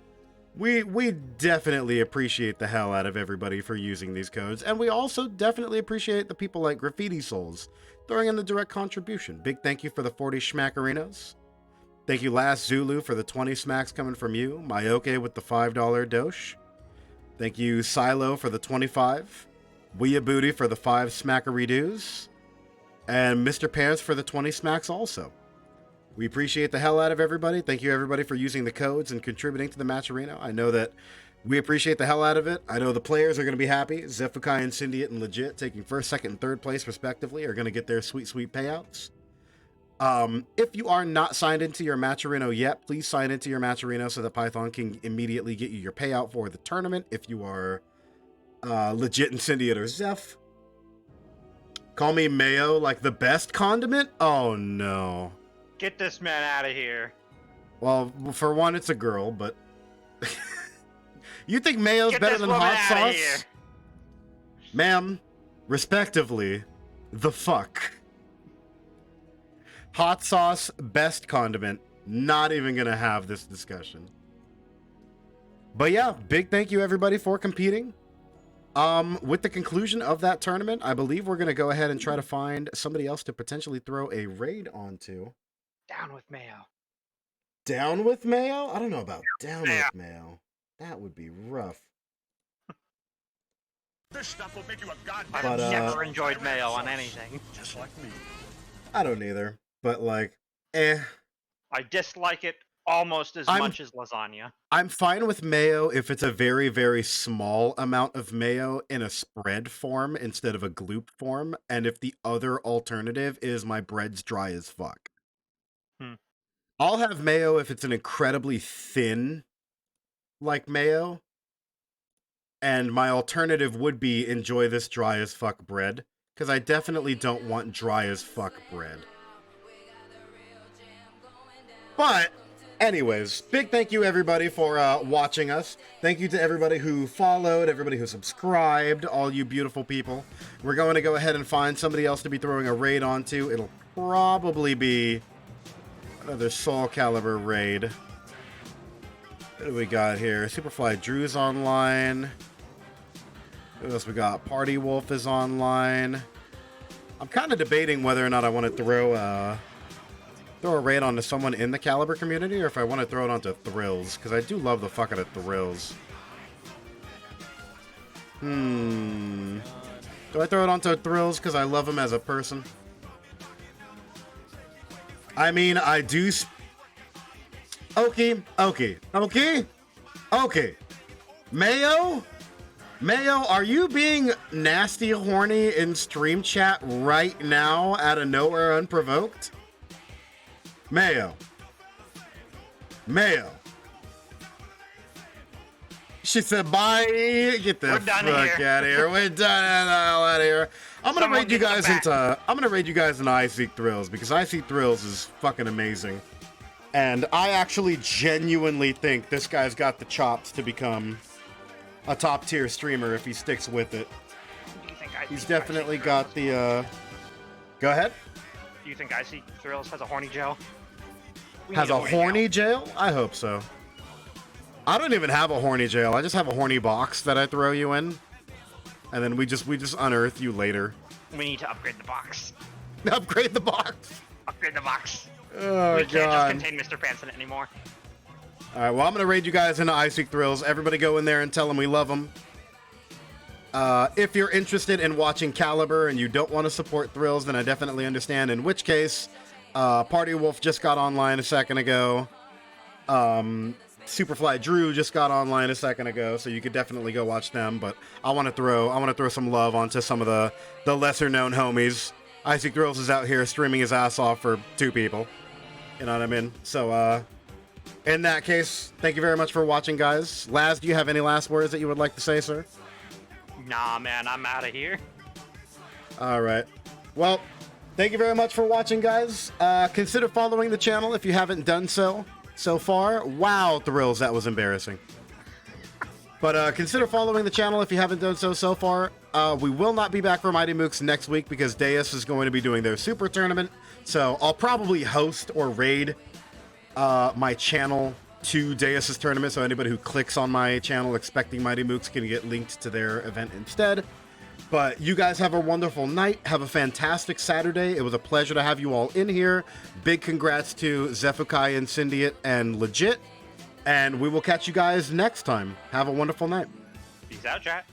We definitely appreciate the hell out of everybody for using these codes, and we also definitely appreciate the people like Graffiti Souls throwing in the direct contribution. Big thank you for the 40 schmackarinos. Thank you Last Zulu for the 20 smacks coming from you. Mayoke with the $5 dosh. Thank you Silo for the 25. Weeya Booty for the 5 smackaridoos. And Mr. Pants for the 20 smacks also. We appreciate the hell out of everybody. Thank you everybody for using the codes and contributing to the Matcherino. I know that we appreciate the hell out of it. I know the players are going to be happy. Zefukai and Syndiate and Legit, taking first, second, and third place respectively, are going to get their sweet payouts. If you are not signed into your Matcherino yet, please sign into your Matcherino so that Python can immediately get you your payout for the tournament. If you are Legit and Syndiate or Zeph. Call me Mayo like the best condiment? Oh no. Get this man out of here. Well, for one, it's a girl, but you think mayo's Get better this than woman hot outta sauce? here. Ma'am, respectively, the fuck. Hot sauce, best condiment. Not even gonna have this discussion. But yeah, big thank you everybody for competing. With the conclusion of that tournament, I believe we're gonna go ahead and try to find somebody else to potentially throw a raid onto. Down with Mayo. Down with Mayo? I don't know about down with Mayo. That would be rough. This stuff will make you a goddamn. I've But, never enjoyed Mayo on anything. Just like me. I don't either. But like, I dislike it almost as I'm- much as lasagna. I'm fine with mayo if it's a very, very small amount of mayo in a spread form instead of a gloop form, and if the other alternative is my bread's dry as fuck. I'll have mayo if it's an incredibly thin, like, mayo, And my alternative would be enjoy this dry as fuck bread, because I definitely don't want dry as fuck bread. But, anyways, big thank you everybody for watching us. Thank you to everybody who followed, everybody who subscribed, all you beautiful people. We're going to go ahead and find somebody else to be throwing a raid onto. It'll probably be another Soul Calibur raid. What do we got here? Superfly Drew's online. What else we got? Party Wolf is online. I'm kind of debating whether or not I want to throw a raid onto someone in the Caliber community, or if I want to throw it onto Thrills, because I do love the fuck out of Thrills. Do I throw it onto Thrills because I love him as a person? I mean, I do. Okay. Mayo, are you being nasty horny in stream chat right now out of nowhere unprovoked? Mayo. She said, bye. Get the fuck out of here. We're done out of here. I'm gonna raid you guys into I Seek Thrills, because I Seek Thrills is fucking amazing. And I actually genuinely think this guy's got the chops to become a top tier streamer if he sticks with it. He's definitely got the Go ahead. Do you think I Seek Thrills has a horny jail? Has a horny jail? I hope so. I don't even have a horny jail. I just have a horny box that I throw you in, and then we just unearth you later. We need to upgrade the box. Upgrade the box. Upgrade the box. Oh, we can't God. just contain Mr. Pants in it anymore. All right, well, I'm gonna raid you guys into I Seek Thrills. Everybody go in there and tell them we love them. If you're interested in watching Caliber and you don't want to support Thrills, then I definitely understand. In which case, Party Wolf just got online a second ago. Superfly Drew just got online a second ago, so you could definitely go watch them. But I want to throw some love onto some of the lesser known homies. I Seek Thrills is out here streaming his ass off for 2 people. You know what I mean? So, in that case, thank you very much for watching, guys. Laz, do you have any last words that you would like to say, sir? Nah, man, I'm out of here. All right. Well, thank you very much for watching, guys. Consider following the channel if you haven't done so far. Wow, Thrills, that was embarrassing. But consider following the channel if you haven't done so far. We will not be back for Mighty Mooks next week because Deus is going to be doing their super tournament. So I'll probably host or raid my channel to Deus's tournament, so anybody who clicks on my channel expecting Mighty Mooks can get linked to their event instead. But you guys have a wonderful night. Have a fantastic Saturday. It was a pleasure to have you all in here. Big congrats to Zefukai and Syndiate and Legit. And we will catch you guys next time. Have a wonderful night. Peace out, chat.